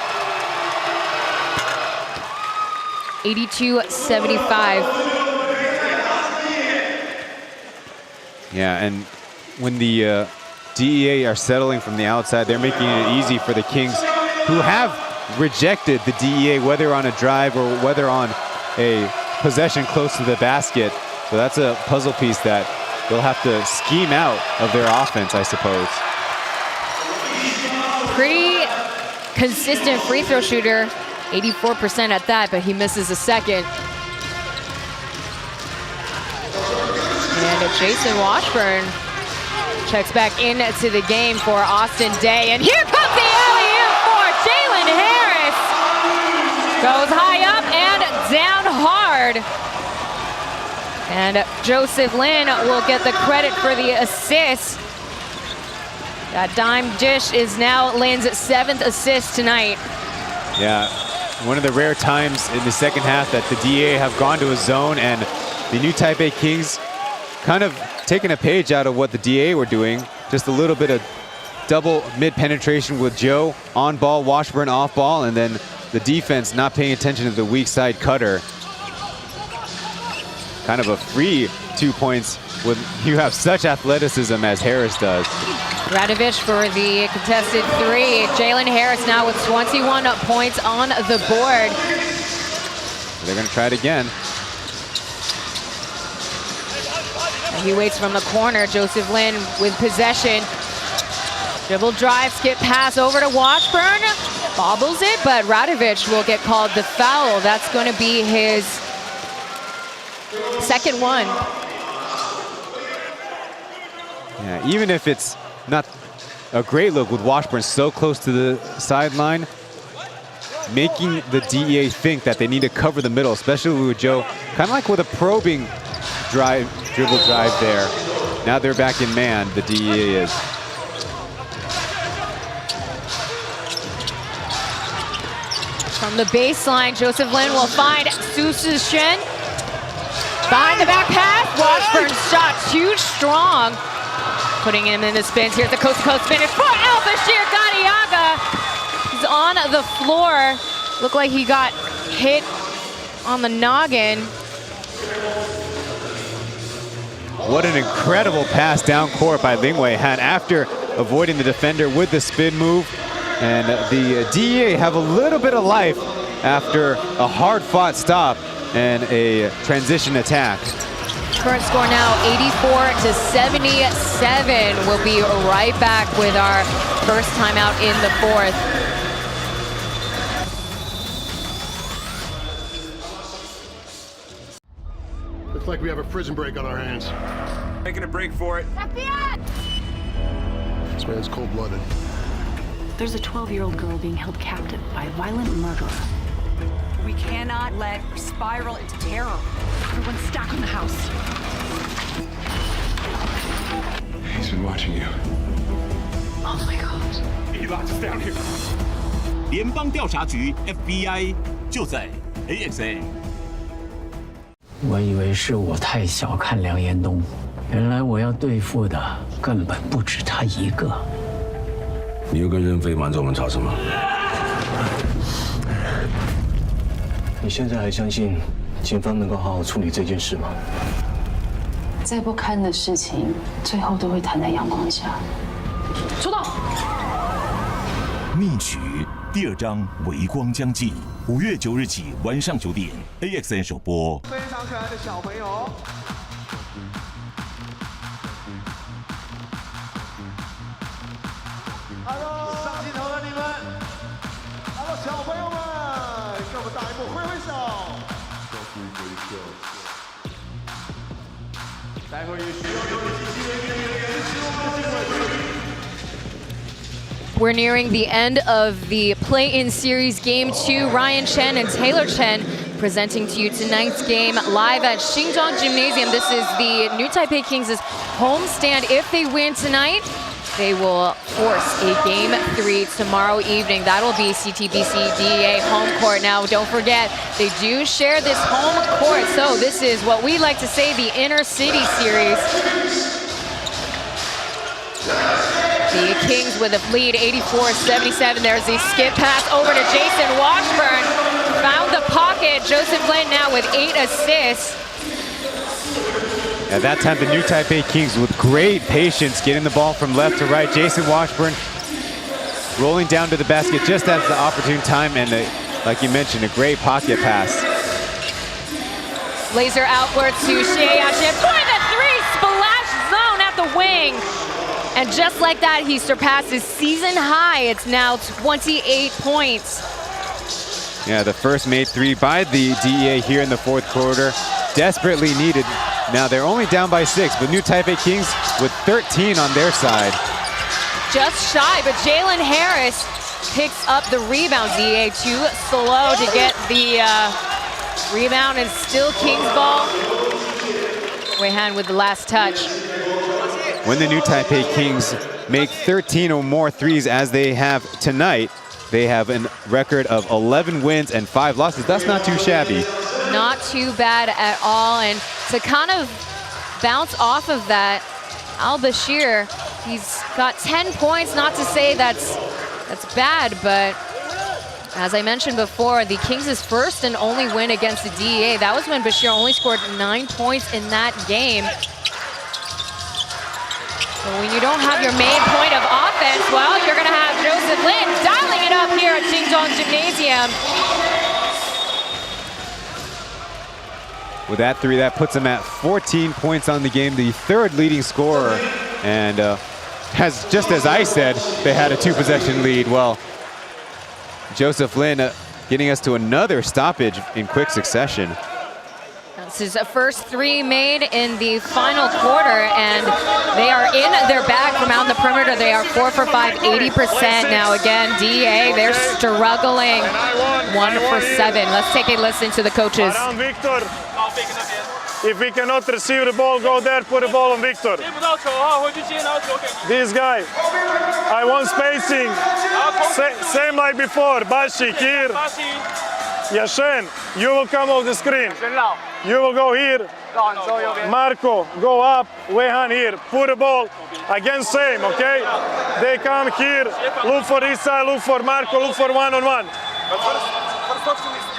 82-75. Yeah, and when the DEA are settling from the outside, they're making it easy for the Kings, who have rejected the DEA, whether on a drive or whether on a possession close to the basket. So that's a puzzle piece that they'll have to scheme out of their offense, I suppose. Pretty consistent free throw shooter, 84% at that, but he misses a second. And Jason Washburn checks back into the game for Austin Day. And here comes the alley-oop for Jalen Harris. Goes high up and down hard. And Joseph Lin will get the credit for the assist. That dime dish is now Lin's 7th assist tonight. Yeah, one of the rare times in the second half that the DEA have gone to a zone, and the new Taipei Kings kind of taking a page out of what the DEA were doing. Just a little bit of double mid penetration with Joe on ball, Washburn off ball, and then the defense not paying attention to the weak side cutter. Kind of a free 2 points when you have such athleticism as Harris does. Radovich for the contested 3. Jalen Harris now with 21 points on the board. They're going to try it again. And he waits from the corner. Joseph Lin with possession. Dribble drive, skip pass over to Washburn. Bobbles it, but Radovich will get called the foul. That's going to be his second one. Yeah, even if it's not a great look with Washburn so close to the sideline, making the DEA think that they need to cover the middle, especially with Joe, kind of like with a probing dribble drive there. Now they're back in man, the DEA is. From the baseline, Joseph Lin will find Su Shen. Behind the back pass, Washburn's shot too strong. Putting him in the spins. Here's the coast-to-coast finish for Al-Bashir Gadiaga. He's on the floor. Looked like he got hit on the noggin. What an incredible pass down court by Lingwei Han after avoiding the defender with the spin move. And the DEA have a little bit of life after a hard-fought stop and a transition attack. Current score now 84-77. We'll be right back with our first timeout in the 4th. Looks like we have a prison break on our hands. Making a break for it. This man's cold-blooded. There's a 12-year-old girl being held captive by a violent murderer. We cannot let her spiral into terror. Everyone stack on the house. He's been watching you. Oh my God. He locked us down here. 联邦调查局 FBI 就在 AXN。我以为是我太小看梁延东，原来我要对付的根本不止他一个。你又跟任飞瞒着我们吵什么？你现在还相信警方能够好好处理这件事吗？再不堪的事情，最后都会摊在阳光下。出动！密曲第2章微光将近，5月9日起晚上9点 ，AXN 首播。非常可爱的小朋友。Hello， 上镜头的你们 ，Hello， 小朋友们，跟我们大一步挥挥手。待会儿也需要有积极的人员支持我们的竞争。We're nearing the end of the play-in series game 2. Ryan Chen and Taylor Chen presenting to you tonight's game live at Xinjiang Gymnasium. This is the new Taipei Kings' homestand. If they win tonight, they will force a game 3 tomorrow evening. That'll be CTBC DEA home court. Now, don't forget, they do share this home court. So this is what we like to say the inner city series. The Kings with a lead, 84-77. There's the skip pass over to Jason Washburn. Found the pocket. Joseph Lin now with 8 assists. At that time, the new Taipei Kings with great patience getting the ball from left to right. Jason Washburn rolling down to the basket just at the opportune time, and like you mentioned, a great pocket pass. Laser outward to Shea Ashim for the 3, splash zone at the wing. And just like that, he surpasses season high. It's now 28 points. Yeah, the first made 3 by the DEA here in the 4th quarter. Desperately needed Now they're only down by 6, but New Taipei Kings with 13 on their side. Just shy, but Jalen Harris picks up the rebound. DEA too slow to get the rebound, and still Kings ball. Wei Han with the last touch. When the New Taipei Kings make 13 or more threes as they have tonight, they have a record of 11 wins and 5 losses. That's not too shabby. Not too bad at all. And to kind of bounce off of that, Al-Bashir, he's got 10 points. Not to say that's bad, but as I mentioned before, the Kings' first and only win against the DEA, that was when Bashir only scored 9 points in that game. So when you don't have your main point of offense, well, you're going to have Joseph Lin dialing it up here at Jingdong Gymnasium. With that 3, that puts him at 14 points on the game, the 3rd leading scorer. And just as I said, they had a 2-possession lead. Well, Joseph Lin getting us to another stoppage in quick succession. This is a first 3 made in the final quarter, and they are in their bag from out in the perimeter. They are 4 for 5, 80% now. Again, DEA, they're struggling. 1 for 7. Let's take a listen to the coaches. If we cannot receive the ball, go there, put the ball on Victor. This guy. I want spacing. Same like before. Bashi, here. Yashen, you will come off the screen. You will go here. Marco, go up. Wei Han here. Put the ball. Again, same, okay? They come here. Look for this side, look for Marco, look for one-on-one.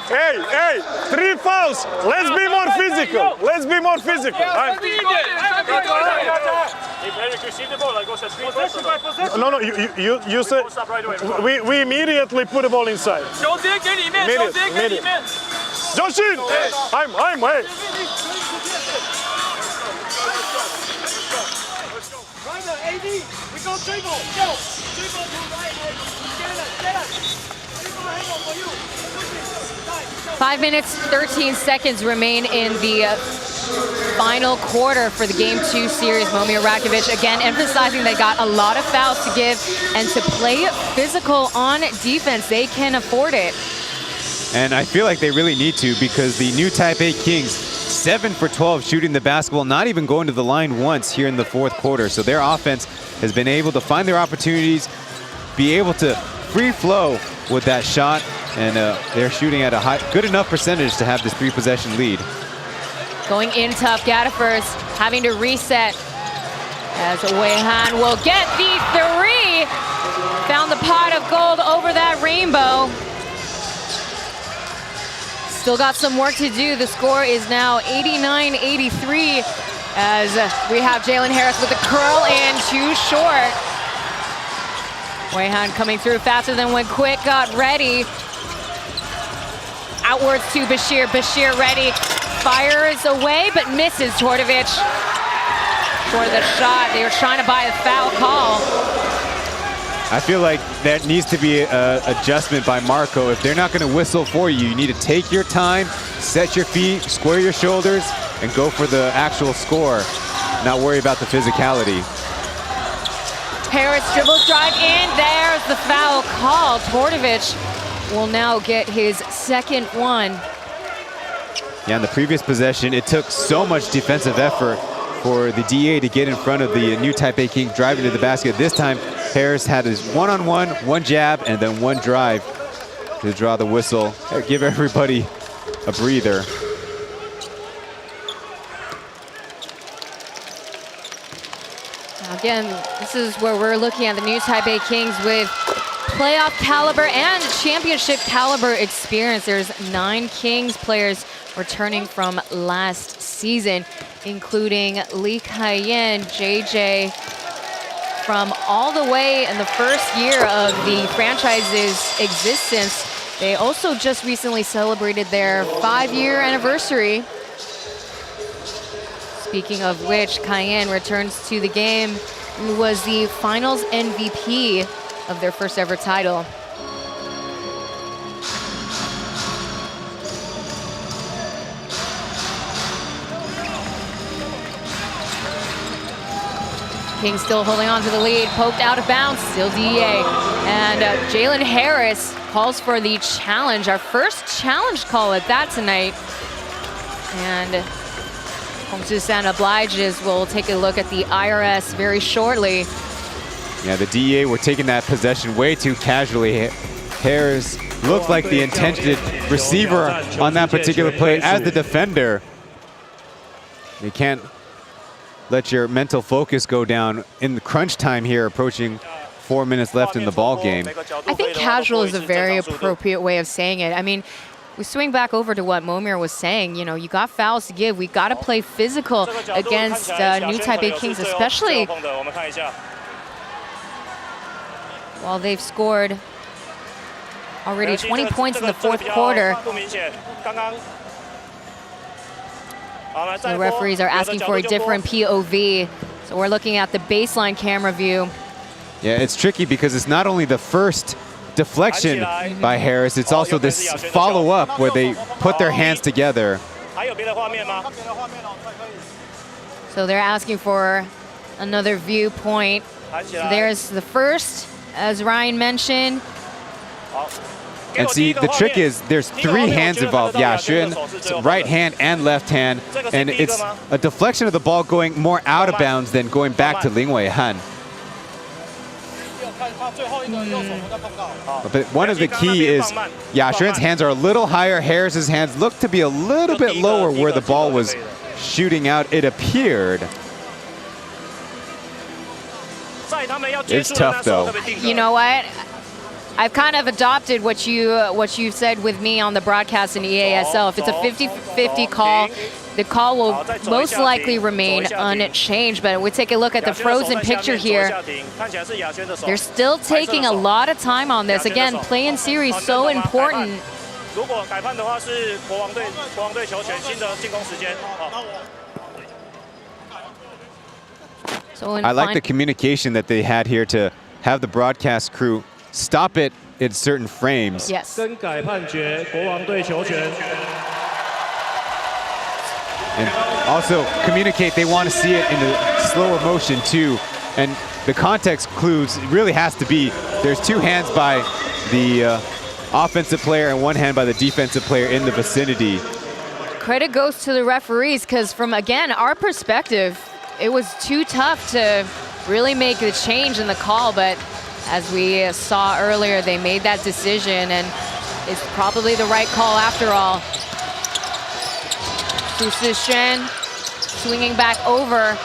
Hey, 3 fouls. Let's be more physical. Let's be more physical. No, you said we immediately put the ball inside. Immediately. Joshin! I'm hey. AD, we go dribble. Go. Dribble to right. Get it. 5 minutes, 13 seconds remain in the final quarter for the Game 2 series. Momir Rakovic again emphasizing they got a lot of fouls to give, and to play physical on defense, they can afford it. And I feel like they really need to, because the New Taipei Kings, 7 for 12 shooting the basketball, not even going to the line once here in the 4th quarter. So their offense has been able to find their opportunities, be able to free flow with that shot, and they're shooting at a good enough percentage to have this 3-possession lead. Going in tough, Gaddafers having to reset as Wei Han will get the 3. Found the pot of gold over that rainbow. Still got some work to do. The score is now 89-83 as we have Jalen Harris with a curl in, too short. Wei Han coming through faster than when Quick got ready. Outwards to Bashir. Bashir ready. Fires away, but misses Tortovic for the shot. They were trying to buy a foul call. I feel like that needs to be an adjustment by Marco. If they're not going to whistle for you, you need to take your time, set your feet, square your shoulders, and go for the actual score. Not worry about the physicality. Harris dribbles, drive in. There's the foul call. Tortovic will now get his 2nd one. Yeah, in the previous possession, it took so much defensive effort for the DEA to get in front of the New Taipei Kings driving to the basket. This time, Harris had his one-on-one, 1 jab, and then 1 drive to draw the whistle. Give everybody a breather. Again, this is where we're looking at the New Taipei Kings with playoff caliber and championship caliber experience. There's 9 Kings players returning from last season, including Lee Kai-yen, JJ, from all the way in the first year of the franchise's existence. They also just recently celebrated their 5-year anniversary. Speaking of which, Kai-yen returns to the game and was the finals MVP of their first ever title. Kings still holding on to the lead, poked out of bounds, still DEA. And Jalen Harris calls for the challenge, our first challenge call at that tonight. And Hong San obliges. We'll take a look at the IRS very shortly. Yeah, the DEA were taking that possession way too casually. Harris looked like the intended receiver on that particular play as the defender. You can't let your mental focus go down in the crunch time here, approaching 4 minutes left in the ball game. I think casual is a very appropriate way of saying it. I mean, we swing back over to what Momir was saying. You know, you got fouls to give. We got to play physical against new Taipei Kings, especially while they've scored already 20 points in the fourth quarter. The referees are asking for a different POV. So we're looking at the baseline camera view. Yeah, it's tricky because it's not only the first deflection by Harris, it's also this follow-up where they put their hands together. So they're asking for another viewpoint. So there's the first, as Ryan mentioned. And see, the trick is there's 3 hands involved. Yaxun, right hand and left hand. And it's a deflection of the ball going more out of bounds than going back to Lingwei Han. But one of the key is Yaxun's hands are a little higher. Harris's hands look to be a little bit lower where the ball was shooting out, it appeared. It's tough though. You know what? I've kind of adopted what you said with me on the broadcast in EASL. If it's a 50-50 call, the call will most likely remain unchanged. But we take a look at the frozen picture here. They're still taking a lot of time on this. Again, play in series so important. So I like the communication that they had here to have the broadcast crew stop it in certain frames. Yes. And also communicate they want to see it in a slower motion too. And the context clues really has to be there's 2 hands by the offensive player and 1 hand by the defensive player in the vicinity. Credit goes to the referees because from, again, our perspective, it was too tough to really make the change in the call, but as we saw earlier, they made that decision, and it's probably the right call after all. Su Shen swinging back over.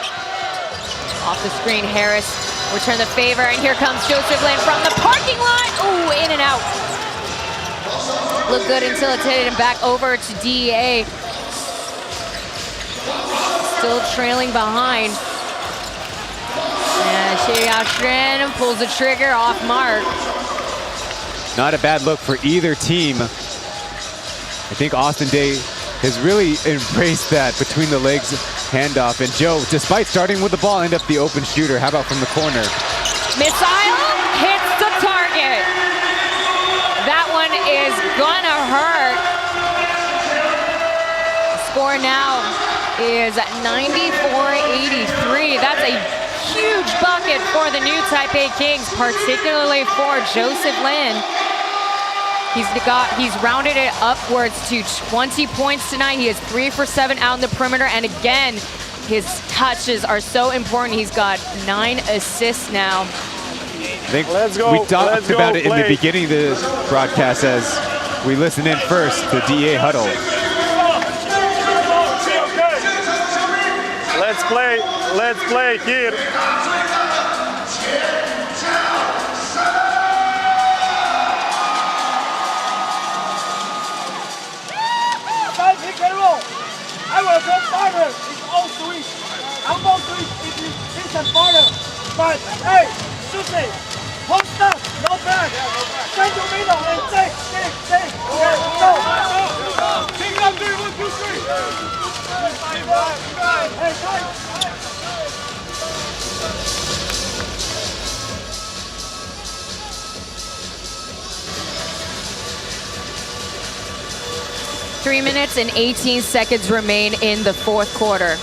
Off the screen, Harris return the favor, and here comes Joseph Lin from the parking lot. Ooh, in and out. Looked good until it's hit and back over to DEA. Still trailing behind. And Yaxun pulls the trigger off mark. Not a bad look for either team. I think Austin Day has really embraced that between the legs handoff. And Joe, despite starting with the ball, end up the open shooter. How about from the corner? Missile hits the target. That one is gonna hurt. Score now is 94-83. That's a huge bucket for the new Taipei Kings, particularly for Joseph Lin. He's rounded it upwards to 20 points tonight. He is 3 for 7 out in the perimeter, and again, his touches are so important. He's got 9 assists now. I think we talked about it in the beginning of the broadcast as we listen in first, the DEA huddle. Let's play here. I will go farther. It's all switch. I'm all switch. It is instant farther. But hey, Susie, hold up, no back. Send to middle and take. Okay, go. Take up 3, 1, 2, 3. Hey, guys. 3 minutes and 18 seconds remain in the fourth quarter.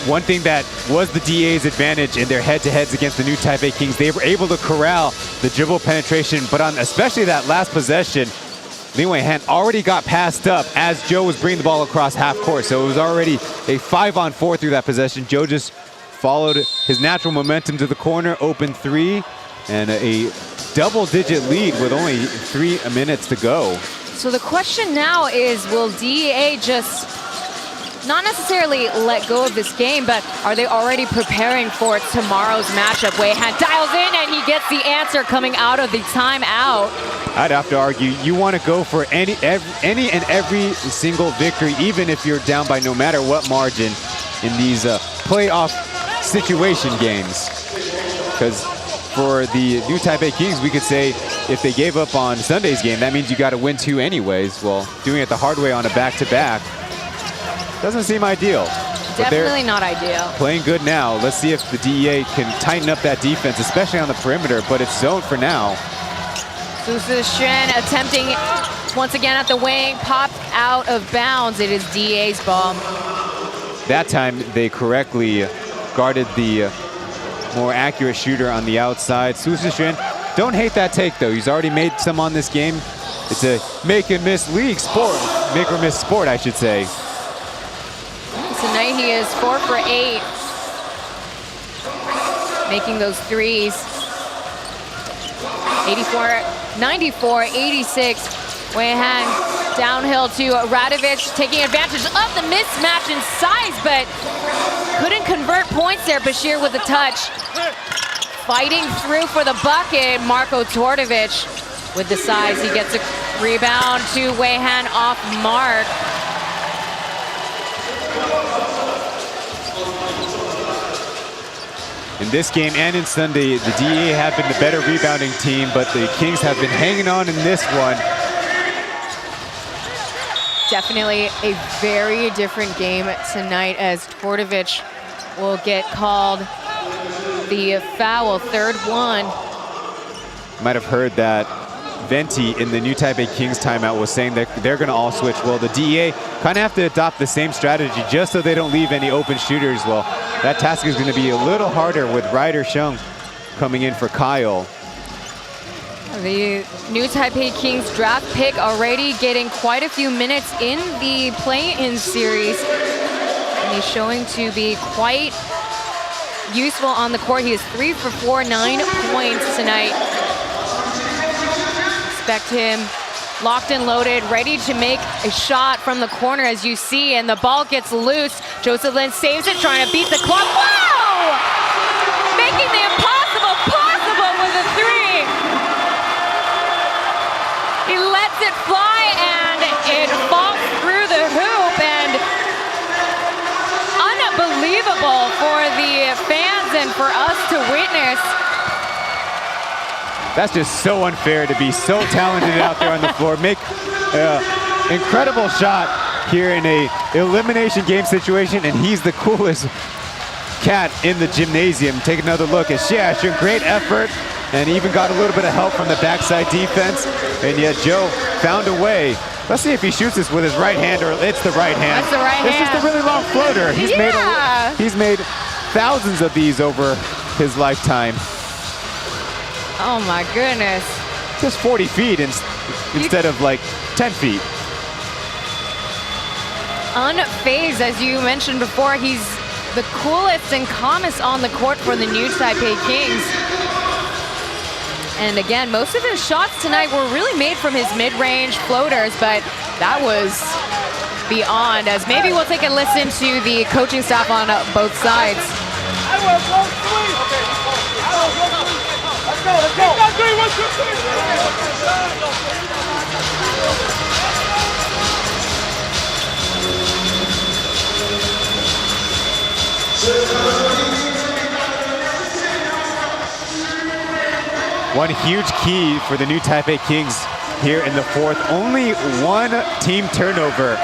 one thing that was the DEA's advantage in their head-to-heads against the new Taipei Kings, they were able to corral the dribble penetration, but on especially that last possession, Li Wei-Han already got passed up as Joe was bringing the ball across half court. So it was already a 5-on-4 through that possession. Joe just followed his natural momentum to the corner, open three, and a double-digit lead with only 3 minutes to go. So the question now is, will DEA just not necessarily let go of this game, but are they already preparing for tomorrow's matchup? Wei-Han dials in and he gets the answer coming out of the timeout. I'd have to argue you want to go for any and every single victory, even if you're down by no matter what margin in these playoff situation games. Because for the new Taipei Kings, we could say if they gave up on Sunday's game, that means you got to win 2 anyways. Well, doing it the hard way on a back-to-back doesn't seem ideal. Definitely not ideal. Playing good now. Let's see if the DEA can tighten up that defense, especially on the perimeter, but it's zoned for now. Su Zixuan attempting once again at the wing, popped out of bounds. It is DEA's ball. That time they correctly guarded the more accurate shooter on the outside. Su Zixuan, don't hate that take though. He's already made some on this game. It's a make and miss league sport. Make or miss sport, I should say. Tonight he is 4 for 8. Making those threes. 94, 86. Wei-Han downhill to Radovic, taking advantage of the mismatch in size, but couldn't convert points there. Bashir with a touch. Fighting through for the bucket. Marko Tordovic with the size. He gets a rebound to Wei-Han off mark. In this game and in Sunday, the DEA have been the better rebounding team, but the Kings have been hanging on in this one. Definitely a very different game tonight as Tordovic will get called the foul, third one. You might have heard that Venti in the new Taipei Kings timeout was saying that they're going to all switch. Well, the DEA kind of have to adopt the same strategy just so they don't leave any open shooters. Well, that task is going to be a little harder with Ryder Sheng coming in for Kyle. The new Taipei Kings draft pick already getting quite a few minutes in the play-in series. And he's showing to be quite useful on the court. He is 3 for 4, 9 points tonight. Expect him locked and loaded, ready to make a shot from the corner, as you see, and the ball gets loose. Joseph Lin saves it, trying to beat the clock. Wow! Making the impossible possible with a three. He lets it fly, and it falls through the hoop, and unbelievable for the fans and for us to witness. That's just so unfair to be so talented out there on the floor. Make incredible shot here in a elimination game situation, and he's the coolest cat in the gymnasium. Take another look at Xie Ashun, great effort, and even got a little bit of help from the backside defense, and yet Joe found a way. Let's see if he shoots this with his right hand, or it's the right hand. That's the right hand. It's just a really long floater. He's made thousands of these over his lifetime. Oh my goodness. Just 40 feet instead of like 10 feet. Unfazed, as you mentioned before, he's the coolest and calmest on the court for the new Taipei Kings. And again, most of his shots tonight were really made from his mid-range floaters, but that was beyond, as maybe we'll take a listen to the coaching staff on both sides. I will go three. Okay. I will go three. Let's go, let's go. 1, 2, 3. One huge key for the new Taipei Kings here in the fourth. Only one team turnover.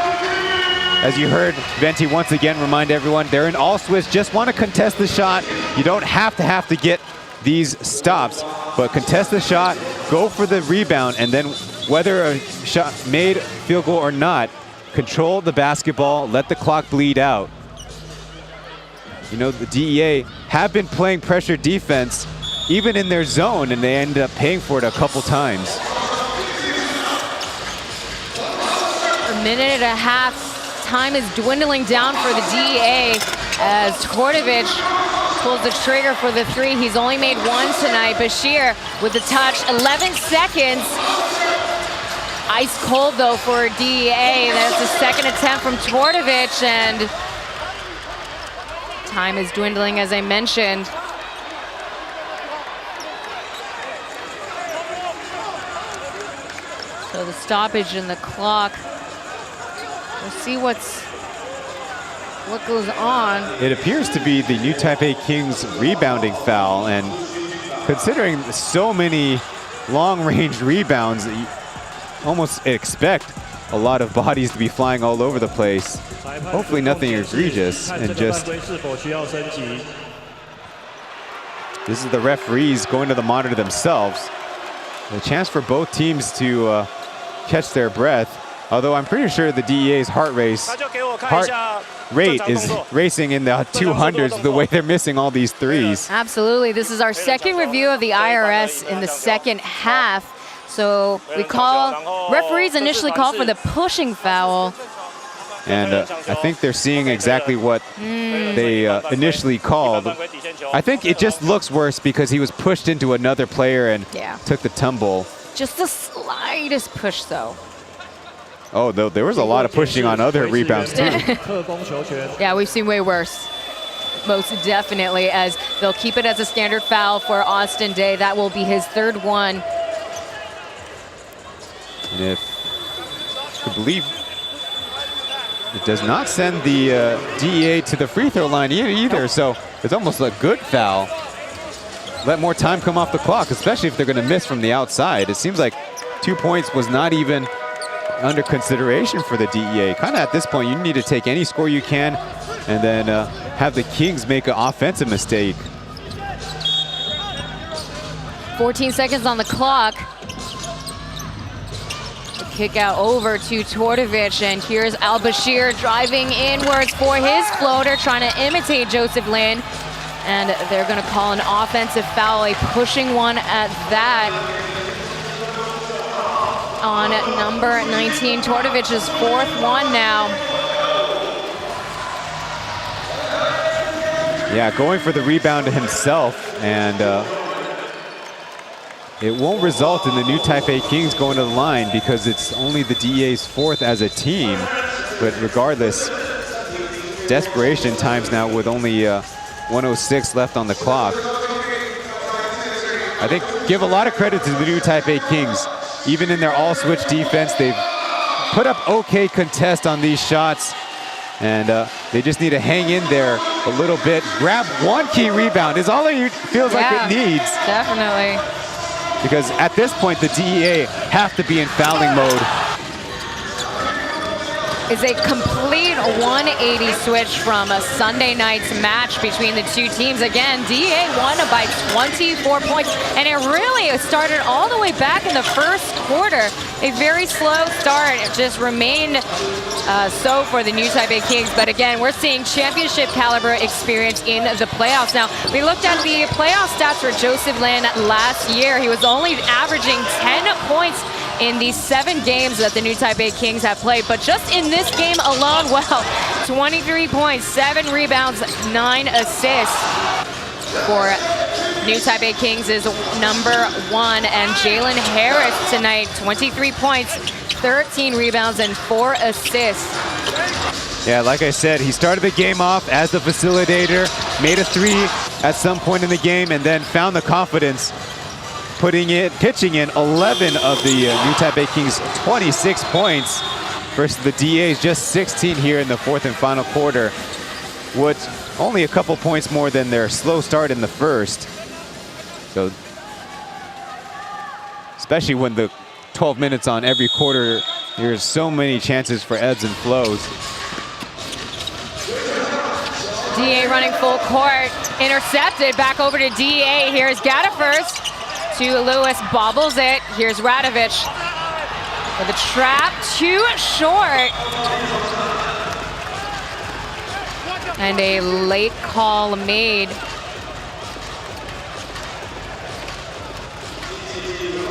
As you heard Venti once again remind everyone, they're in all switch, just want to contest the shot. You don't have to get these stops, but contest the shot, go for the rebound, and then whether a shot made, field goal or not, control the basketball, let the clock bleed out. you know, the DEA have been playing pressure defense even in their zone, and they ended up paying for it a couple times. A minute and a half. Time is dwindling down for the DEA as Tordovich pulls the trigger for the three. He's only made one tonight. Bashir with the touch, 11 seconds. Ice cold though for DEA. That's the second attempt from Tordovich, and time is dwindling as I mentioned. So the stoppage in the clock. We'll see what goes on. It appears to be the new Taipei Kings rebounding foul, and considering so many long-range rebounds, you almost expect a lot of bodies to be flying all over the place. Hopefully nothing egregious, and just this is the referees going to the monitor themselves. A chance for both teams to catch their breath. Although I'm pretty sure the DEA's heart rate is racing in the 200s the way they're missing all these threes. Absolutely. This is our second review of the IRS in the second half. So referees initially called for the pushing foul. And I think they're seeing exactly what they initially called. I think it just looks worse because he was pushed into another player and took the tumble. Just the slightest push though. Oh, there was a lot of pushing on other rebounds too. Yeah, we've seen way worse. Most definitely, as they'll keep it as a standard foul for Austin Day. That will be his third one. And if you believe, it does not send the DEA to the free throw line either, so it's almost a good foul. Let more time come off the clock, especially if they're going to miss from the outside. It seems like 2 points was not even under consideration for the DEA. Kind of at this point, you need to take any score you can and then have the Kings make an offensive mistake. 14 seconds on the clock. The kick out over to Tordovich, and here's Al-Bashir driving inwards for his floater, trying to imitate Joseph Lin. And they're going to call an offensive foul, a pushing one at that. On number 19, Tordovich's fourth one now. Yeah, going for the rebound himself, and it won't result in the new Taipei Kings going to the line because it's only the DEA's fourth as a team. But regardless, desperation times now with only 1:06 left on the clock. I think give a lot of credit to the new Taipei Kings. Even in their all-switch defense, they've put up okay contest on these shots, and they just need to hang in there a little bit. Grab one key rebound is all it feels like it needs. Definitely. Because at this point, the DEA have to be in fouling mode. Is a complete 180 switch from a Sunday night's match between the two teams. Again, DEA won by 24 points, and it really started all the way back in the first quarter. A very slow start. It just remained so for the new Taipei Kings. But again, we're seeing championship caliber experience in the playoffs. Now, we looked at the playoff stats for Joseph Lin last year. He was only averaging 10 points in the 7 games that the new Taipei Kings have played. But just in this game alone, well, 23 points, 7 rebounds, 9 assists for new Taipei Kings is number 1. And Jalen Harris tonight, 23 points, 13 rebounds, and 4 assists. Yeah, like I said, he started the game off as the facilitator, made a 3 at some point in the game, and then found the confidence pitching in 11 of the new Taipei Kings' 26 points versus the DEA's just 16 here in the 4th and final quarter. What's only a couple points more than their slow start in the first. So, especially when the 12 minutes on every quarter, there's so many chances for ebbs and flows. DEA running full court, intercepted, back over to DEA. Here's Gata first. To Lewis, bobbles it. Here's Radovich with a trap, too short. And a late call made.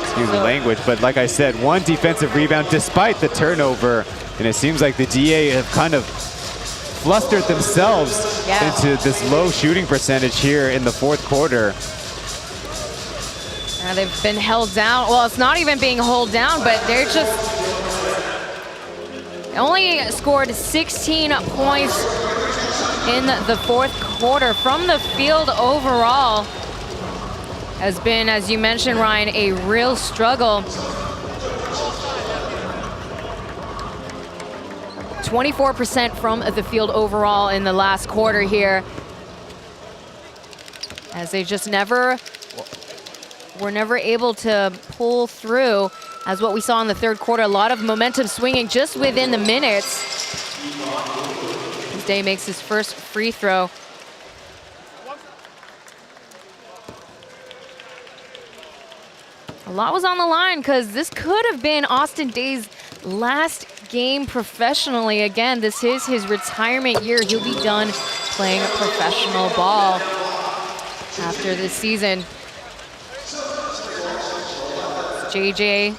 Excuse the language, but like I said, one defensive rebound despite the turnover, and it seems like the DEA have kind of flustered themselves into this low shooting percentage here in the fourth quarter. They've been held down. Well, it's not even being held down, but they're just only scored 16 points in the fourth quarter. From the field overall has been, as you mentioned, Ryan, a real struggle. 24% from the field overall in the last quarter here, as they just were never able to pull through, as what we saw in the third quarter. A lot of momentum swinging just within the minutes. Day makes his first free throw. A lot was on the line because this could have been Austin Day's last game professionally. Again, this is his retirement year. He'll be done playing professional ball after this season. JJ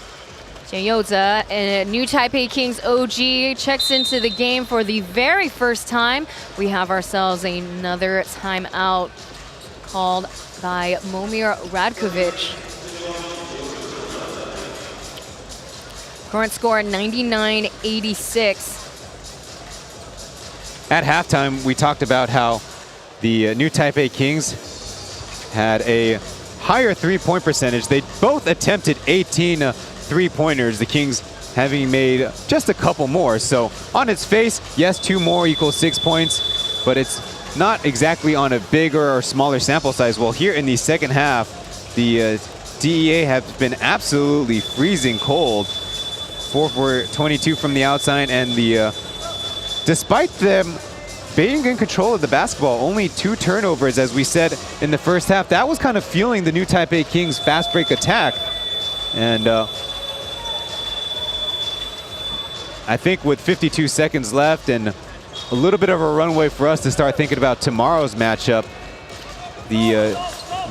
Jianyouze, a new Taipei Kings OG, checks into the game for the very first time. We have ourselves another timeout called by Momir Radkovic. Current score 99-86. At halftime, we talked about how the new Taipei Kings had a higher three-point percentage. They both attempted 18 three-pointers, the Kings having made just a couple more. So on its face, yes, 2 more equals 6 points, but it's not exactly on a bigger or smaller sample size. Well, here in the second half, the DEA have been absolutely freezing cold. 4 for 22 from the outside, and despite them being in control of the basketball, only 2 turnovers, as we said in the first half. That was kind of fueling the new Taipei Kings fast break attack. And I think with 52 seconds left and a little bit of a runway for us to start thinking about tomorrow's matchup, the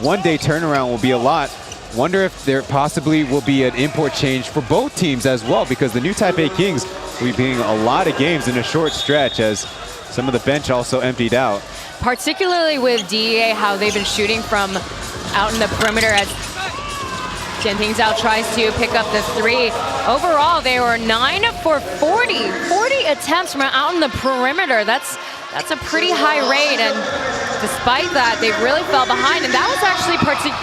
one-day turnaround will be a lot. Wonder if there possibly will be an import change for both teams as well, because the new Taipei Kings will be playing a lot of games in a short stretch as some of the bench also emptied out. Particularly with DEA, how they've been shooting from out in the perimeter as Jen Pingzhao tries to pick up the 3. Overall, they were 9 for 40 attempts from out in the perimeter. That's a pretty high rate, and despite that, they really fell behind, and that was actually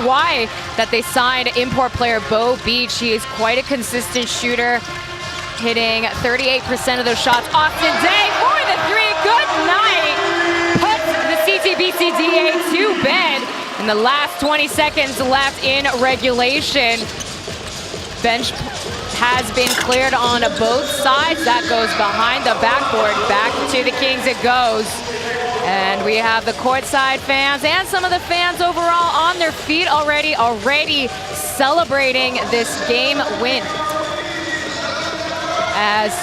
why that they signed import player Bo Beach. He is quite a consistent shooter, hitting 38% of those shots. Austin Day for the 3. Good night. Puts the CTBC DEA to bed in the last 20 seconds left in regulation. Bench has been cleared on both sides. That goes behind the backboard. Back to the Kings it goes. And we have the courtside fans and some of the fans overall on their feet already celebrating this game win. As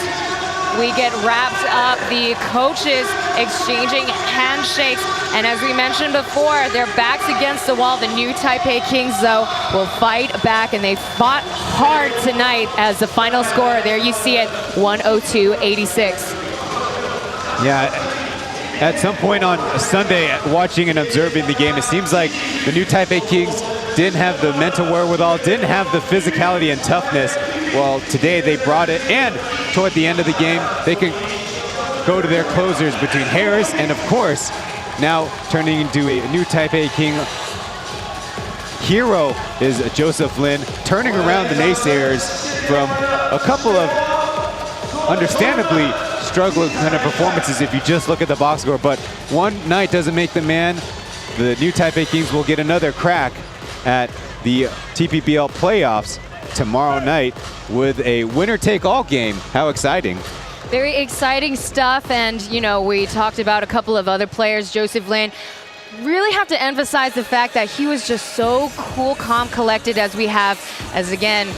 we get wrapped up, the coaches exchanging handshakes. And as we mentioned before, their backs against the wall. The new Taipei Kings, though, will fight back, and they fought hard tonight as the final score. There you see it, 102-86. Yeah, at some point on Sunday, watching and observing the game, it seems like the new Taipei Kings didn't have the mental wherewithal, didn't have the physicality and toughness. Well, today they brought it, and toward the end of the game, they can go to their closers between Harris and, of course, now turning into a new Taipei King hero is Joseph Lin, turning around the naysayers from a couple of understandably struggling kind of performances if you just look at the box score. But one night doesn't make the man. The new Taipei Kings will get another crack at the TPBL playoffs tomorrow night with a winner-take-all game. How exciting. Very exciting stuff, and you know, we talked about a couple of other players. Joseph Lin, really have to emphasize the fact that he was just so cool, calm, collected, as again,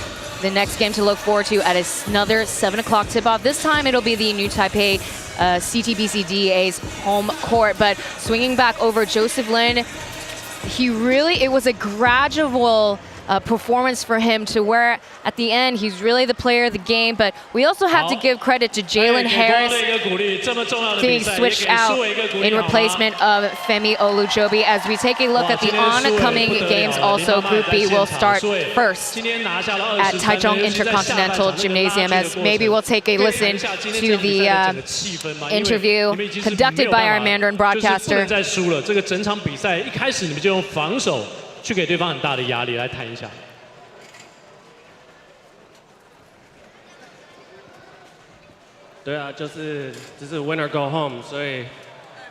the next game to look forward to at another 7 o'clock tip-off. This time it'll be the New Taipei CTBC DEA's home court. But swinging back over Joseph Lin, it was a gradual performance for him to where at the end he's really the player of the game. But we also have to give credit to Jalen Harris being switched out in replacement of Femi Olujobi. As we take a look at the oncoming games, also Group B will start first at Taichung Intercontinental Gymnasium, as maybe we'll take a listen to the interview conducted by our Mandarin broadcaster. 去给对方很大的压力，来谈一下。对啊，就是这是 winner go home， 所以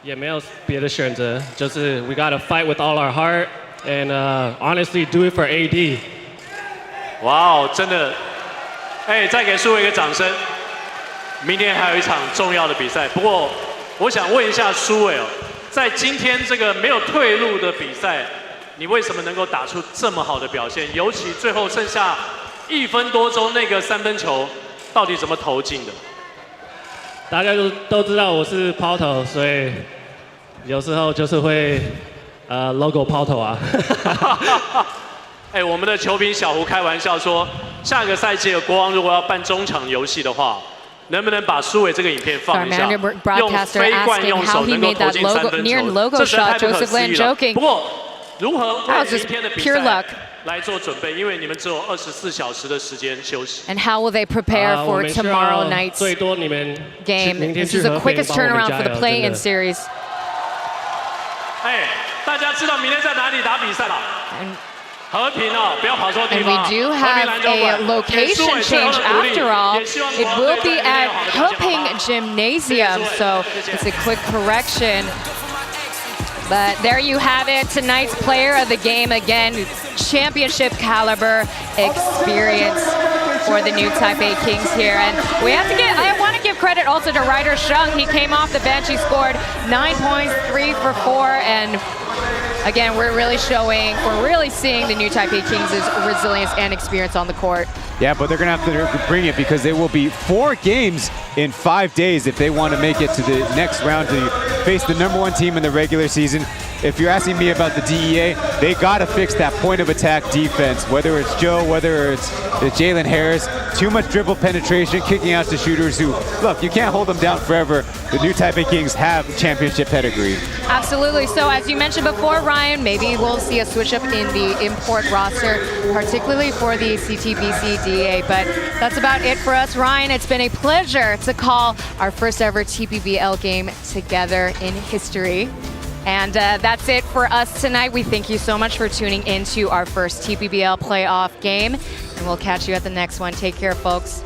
也没有别的选择，就是 we gotta fight with all our heart and honestly do it for AD。哇哦，真的，哎，再给苏伟一个掌声。明天还有一场重要的比赛，不过我想问一下苏伟哦，在今天这个没有退路的比赛。 你为什么能够打出这么好的表现？尤其最后剩下1分多钟那个3分球，到底怎么投进的？大家都知道我是抛投，所以有时候就是会logo 抛投啊。哎，我们的球评小胡开玩笑说，下个赛季的国王如果要办中场游戏的话，能不能把苏伟这个影片放一下？用非惯用手能够投进3分球，这实在太不可思议了。不过。 如何为明天的比赛来做准备？因为你们只有24小时的时间休息。And how will they prepare for tomorrow night's game? This is the quickest turnaround for the play-in series. 哎，大家知道明天在哪里打比赛吧？和平哦，不要跑错地方。And we do have a location change after all. It will be at Heping Gymnasium, so it's a quick correction. But there you have it, tonight's player of the game. Again, championship caliber experience for the New Taipei Kings here. And I want to give credit also to Ryder Shung. He came off the bench, he scored 9 points, 3 for 4. And again, we're really seeing the New Taipei Kings' resilience and experience on the court. Yeah, but they're going to have to bring it because there will be 4 games in 5 days if they want to make it to the next round to face the #1 team in the regular season. If you're asking me about the DEA, they got to fix that point of attack defense, whether it's Joe, whether it's Jalen Harris. Too much dribble penetration, kicking out to shooters who, look, you can't hold them down forever. The New Taipei Kings have championship pedigree. Absolutely. So as you mentioned before, Ryan, maybe we'll see a switch up in the import roster, particularly for the CTBC DEA. But that's about it for us. Ryan, it's been a pleasure to call our first ever TPBL game together in history. And that's it for us tonight. We thank you so much for tuning into our first TPBL playoff game. And we'll catch you at the next one. Take care, folks.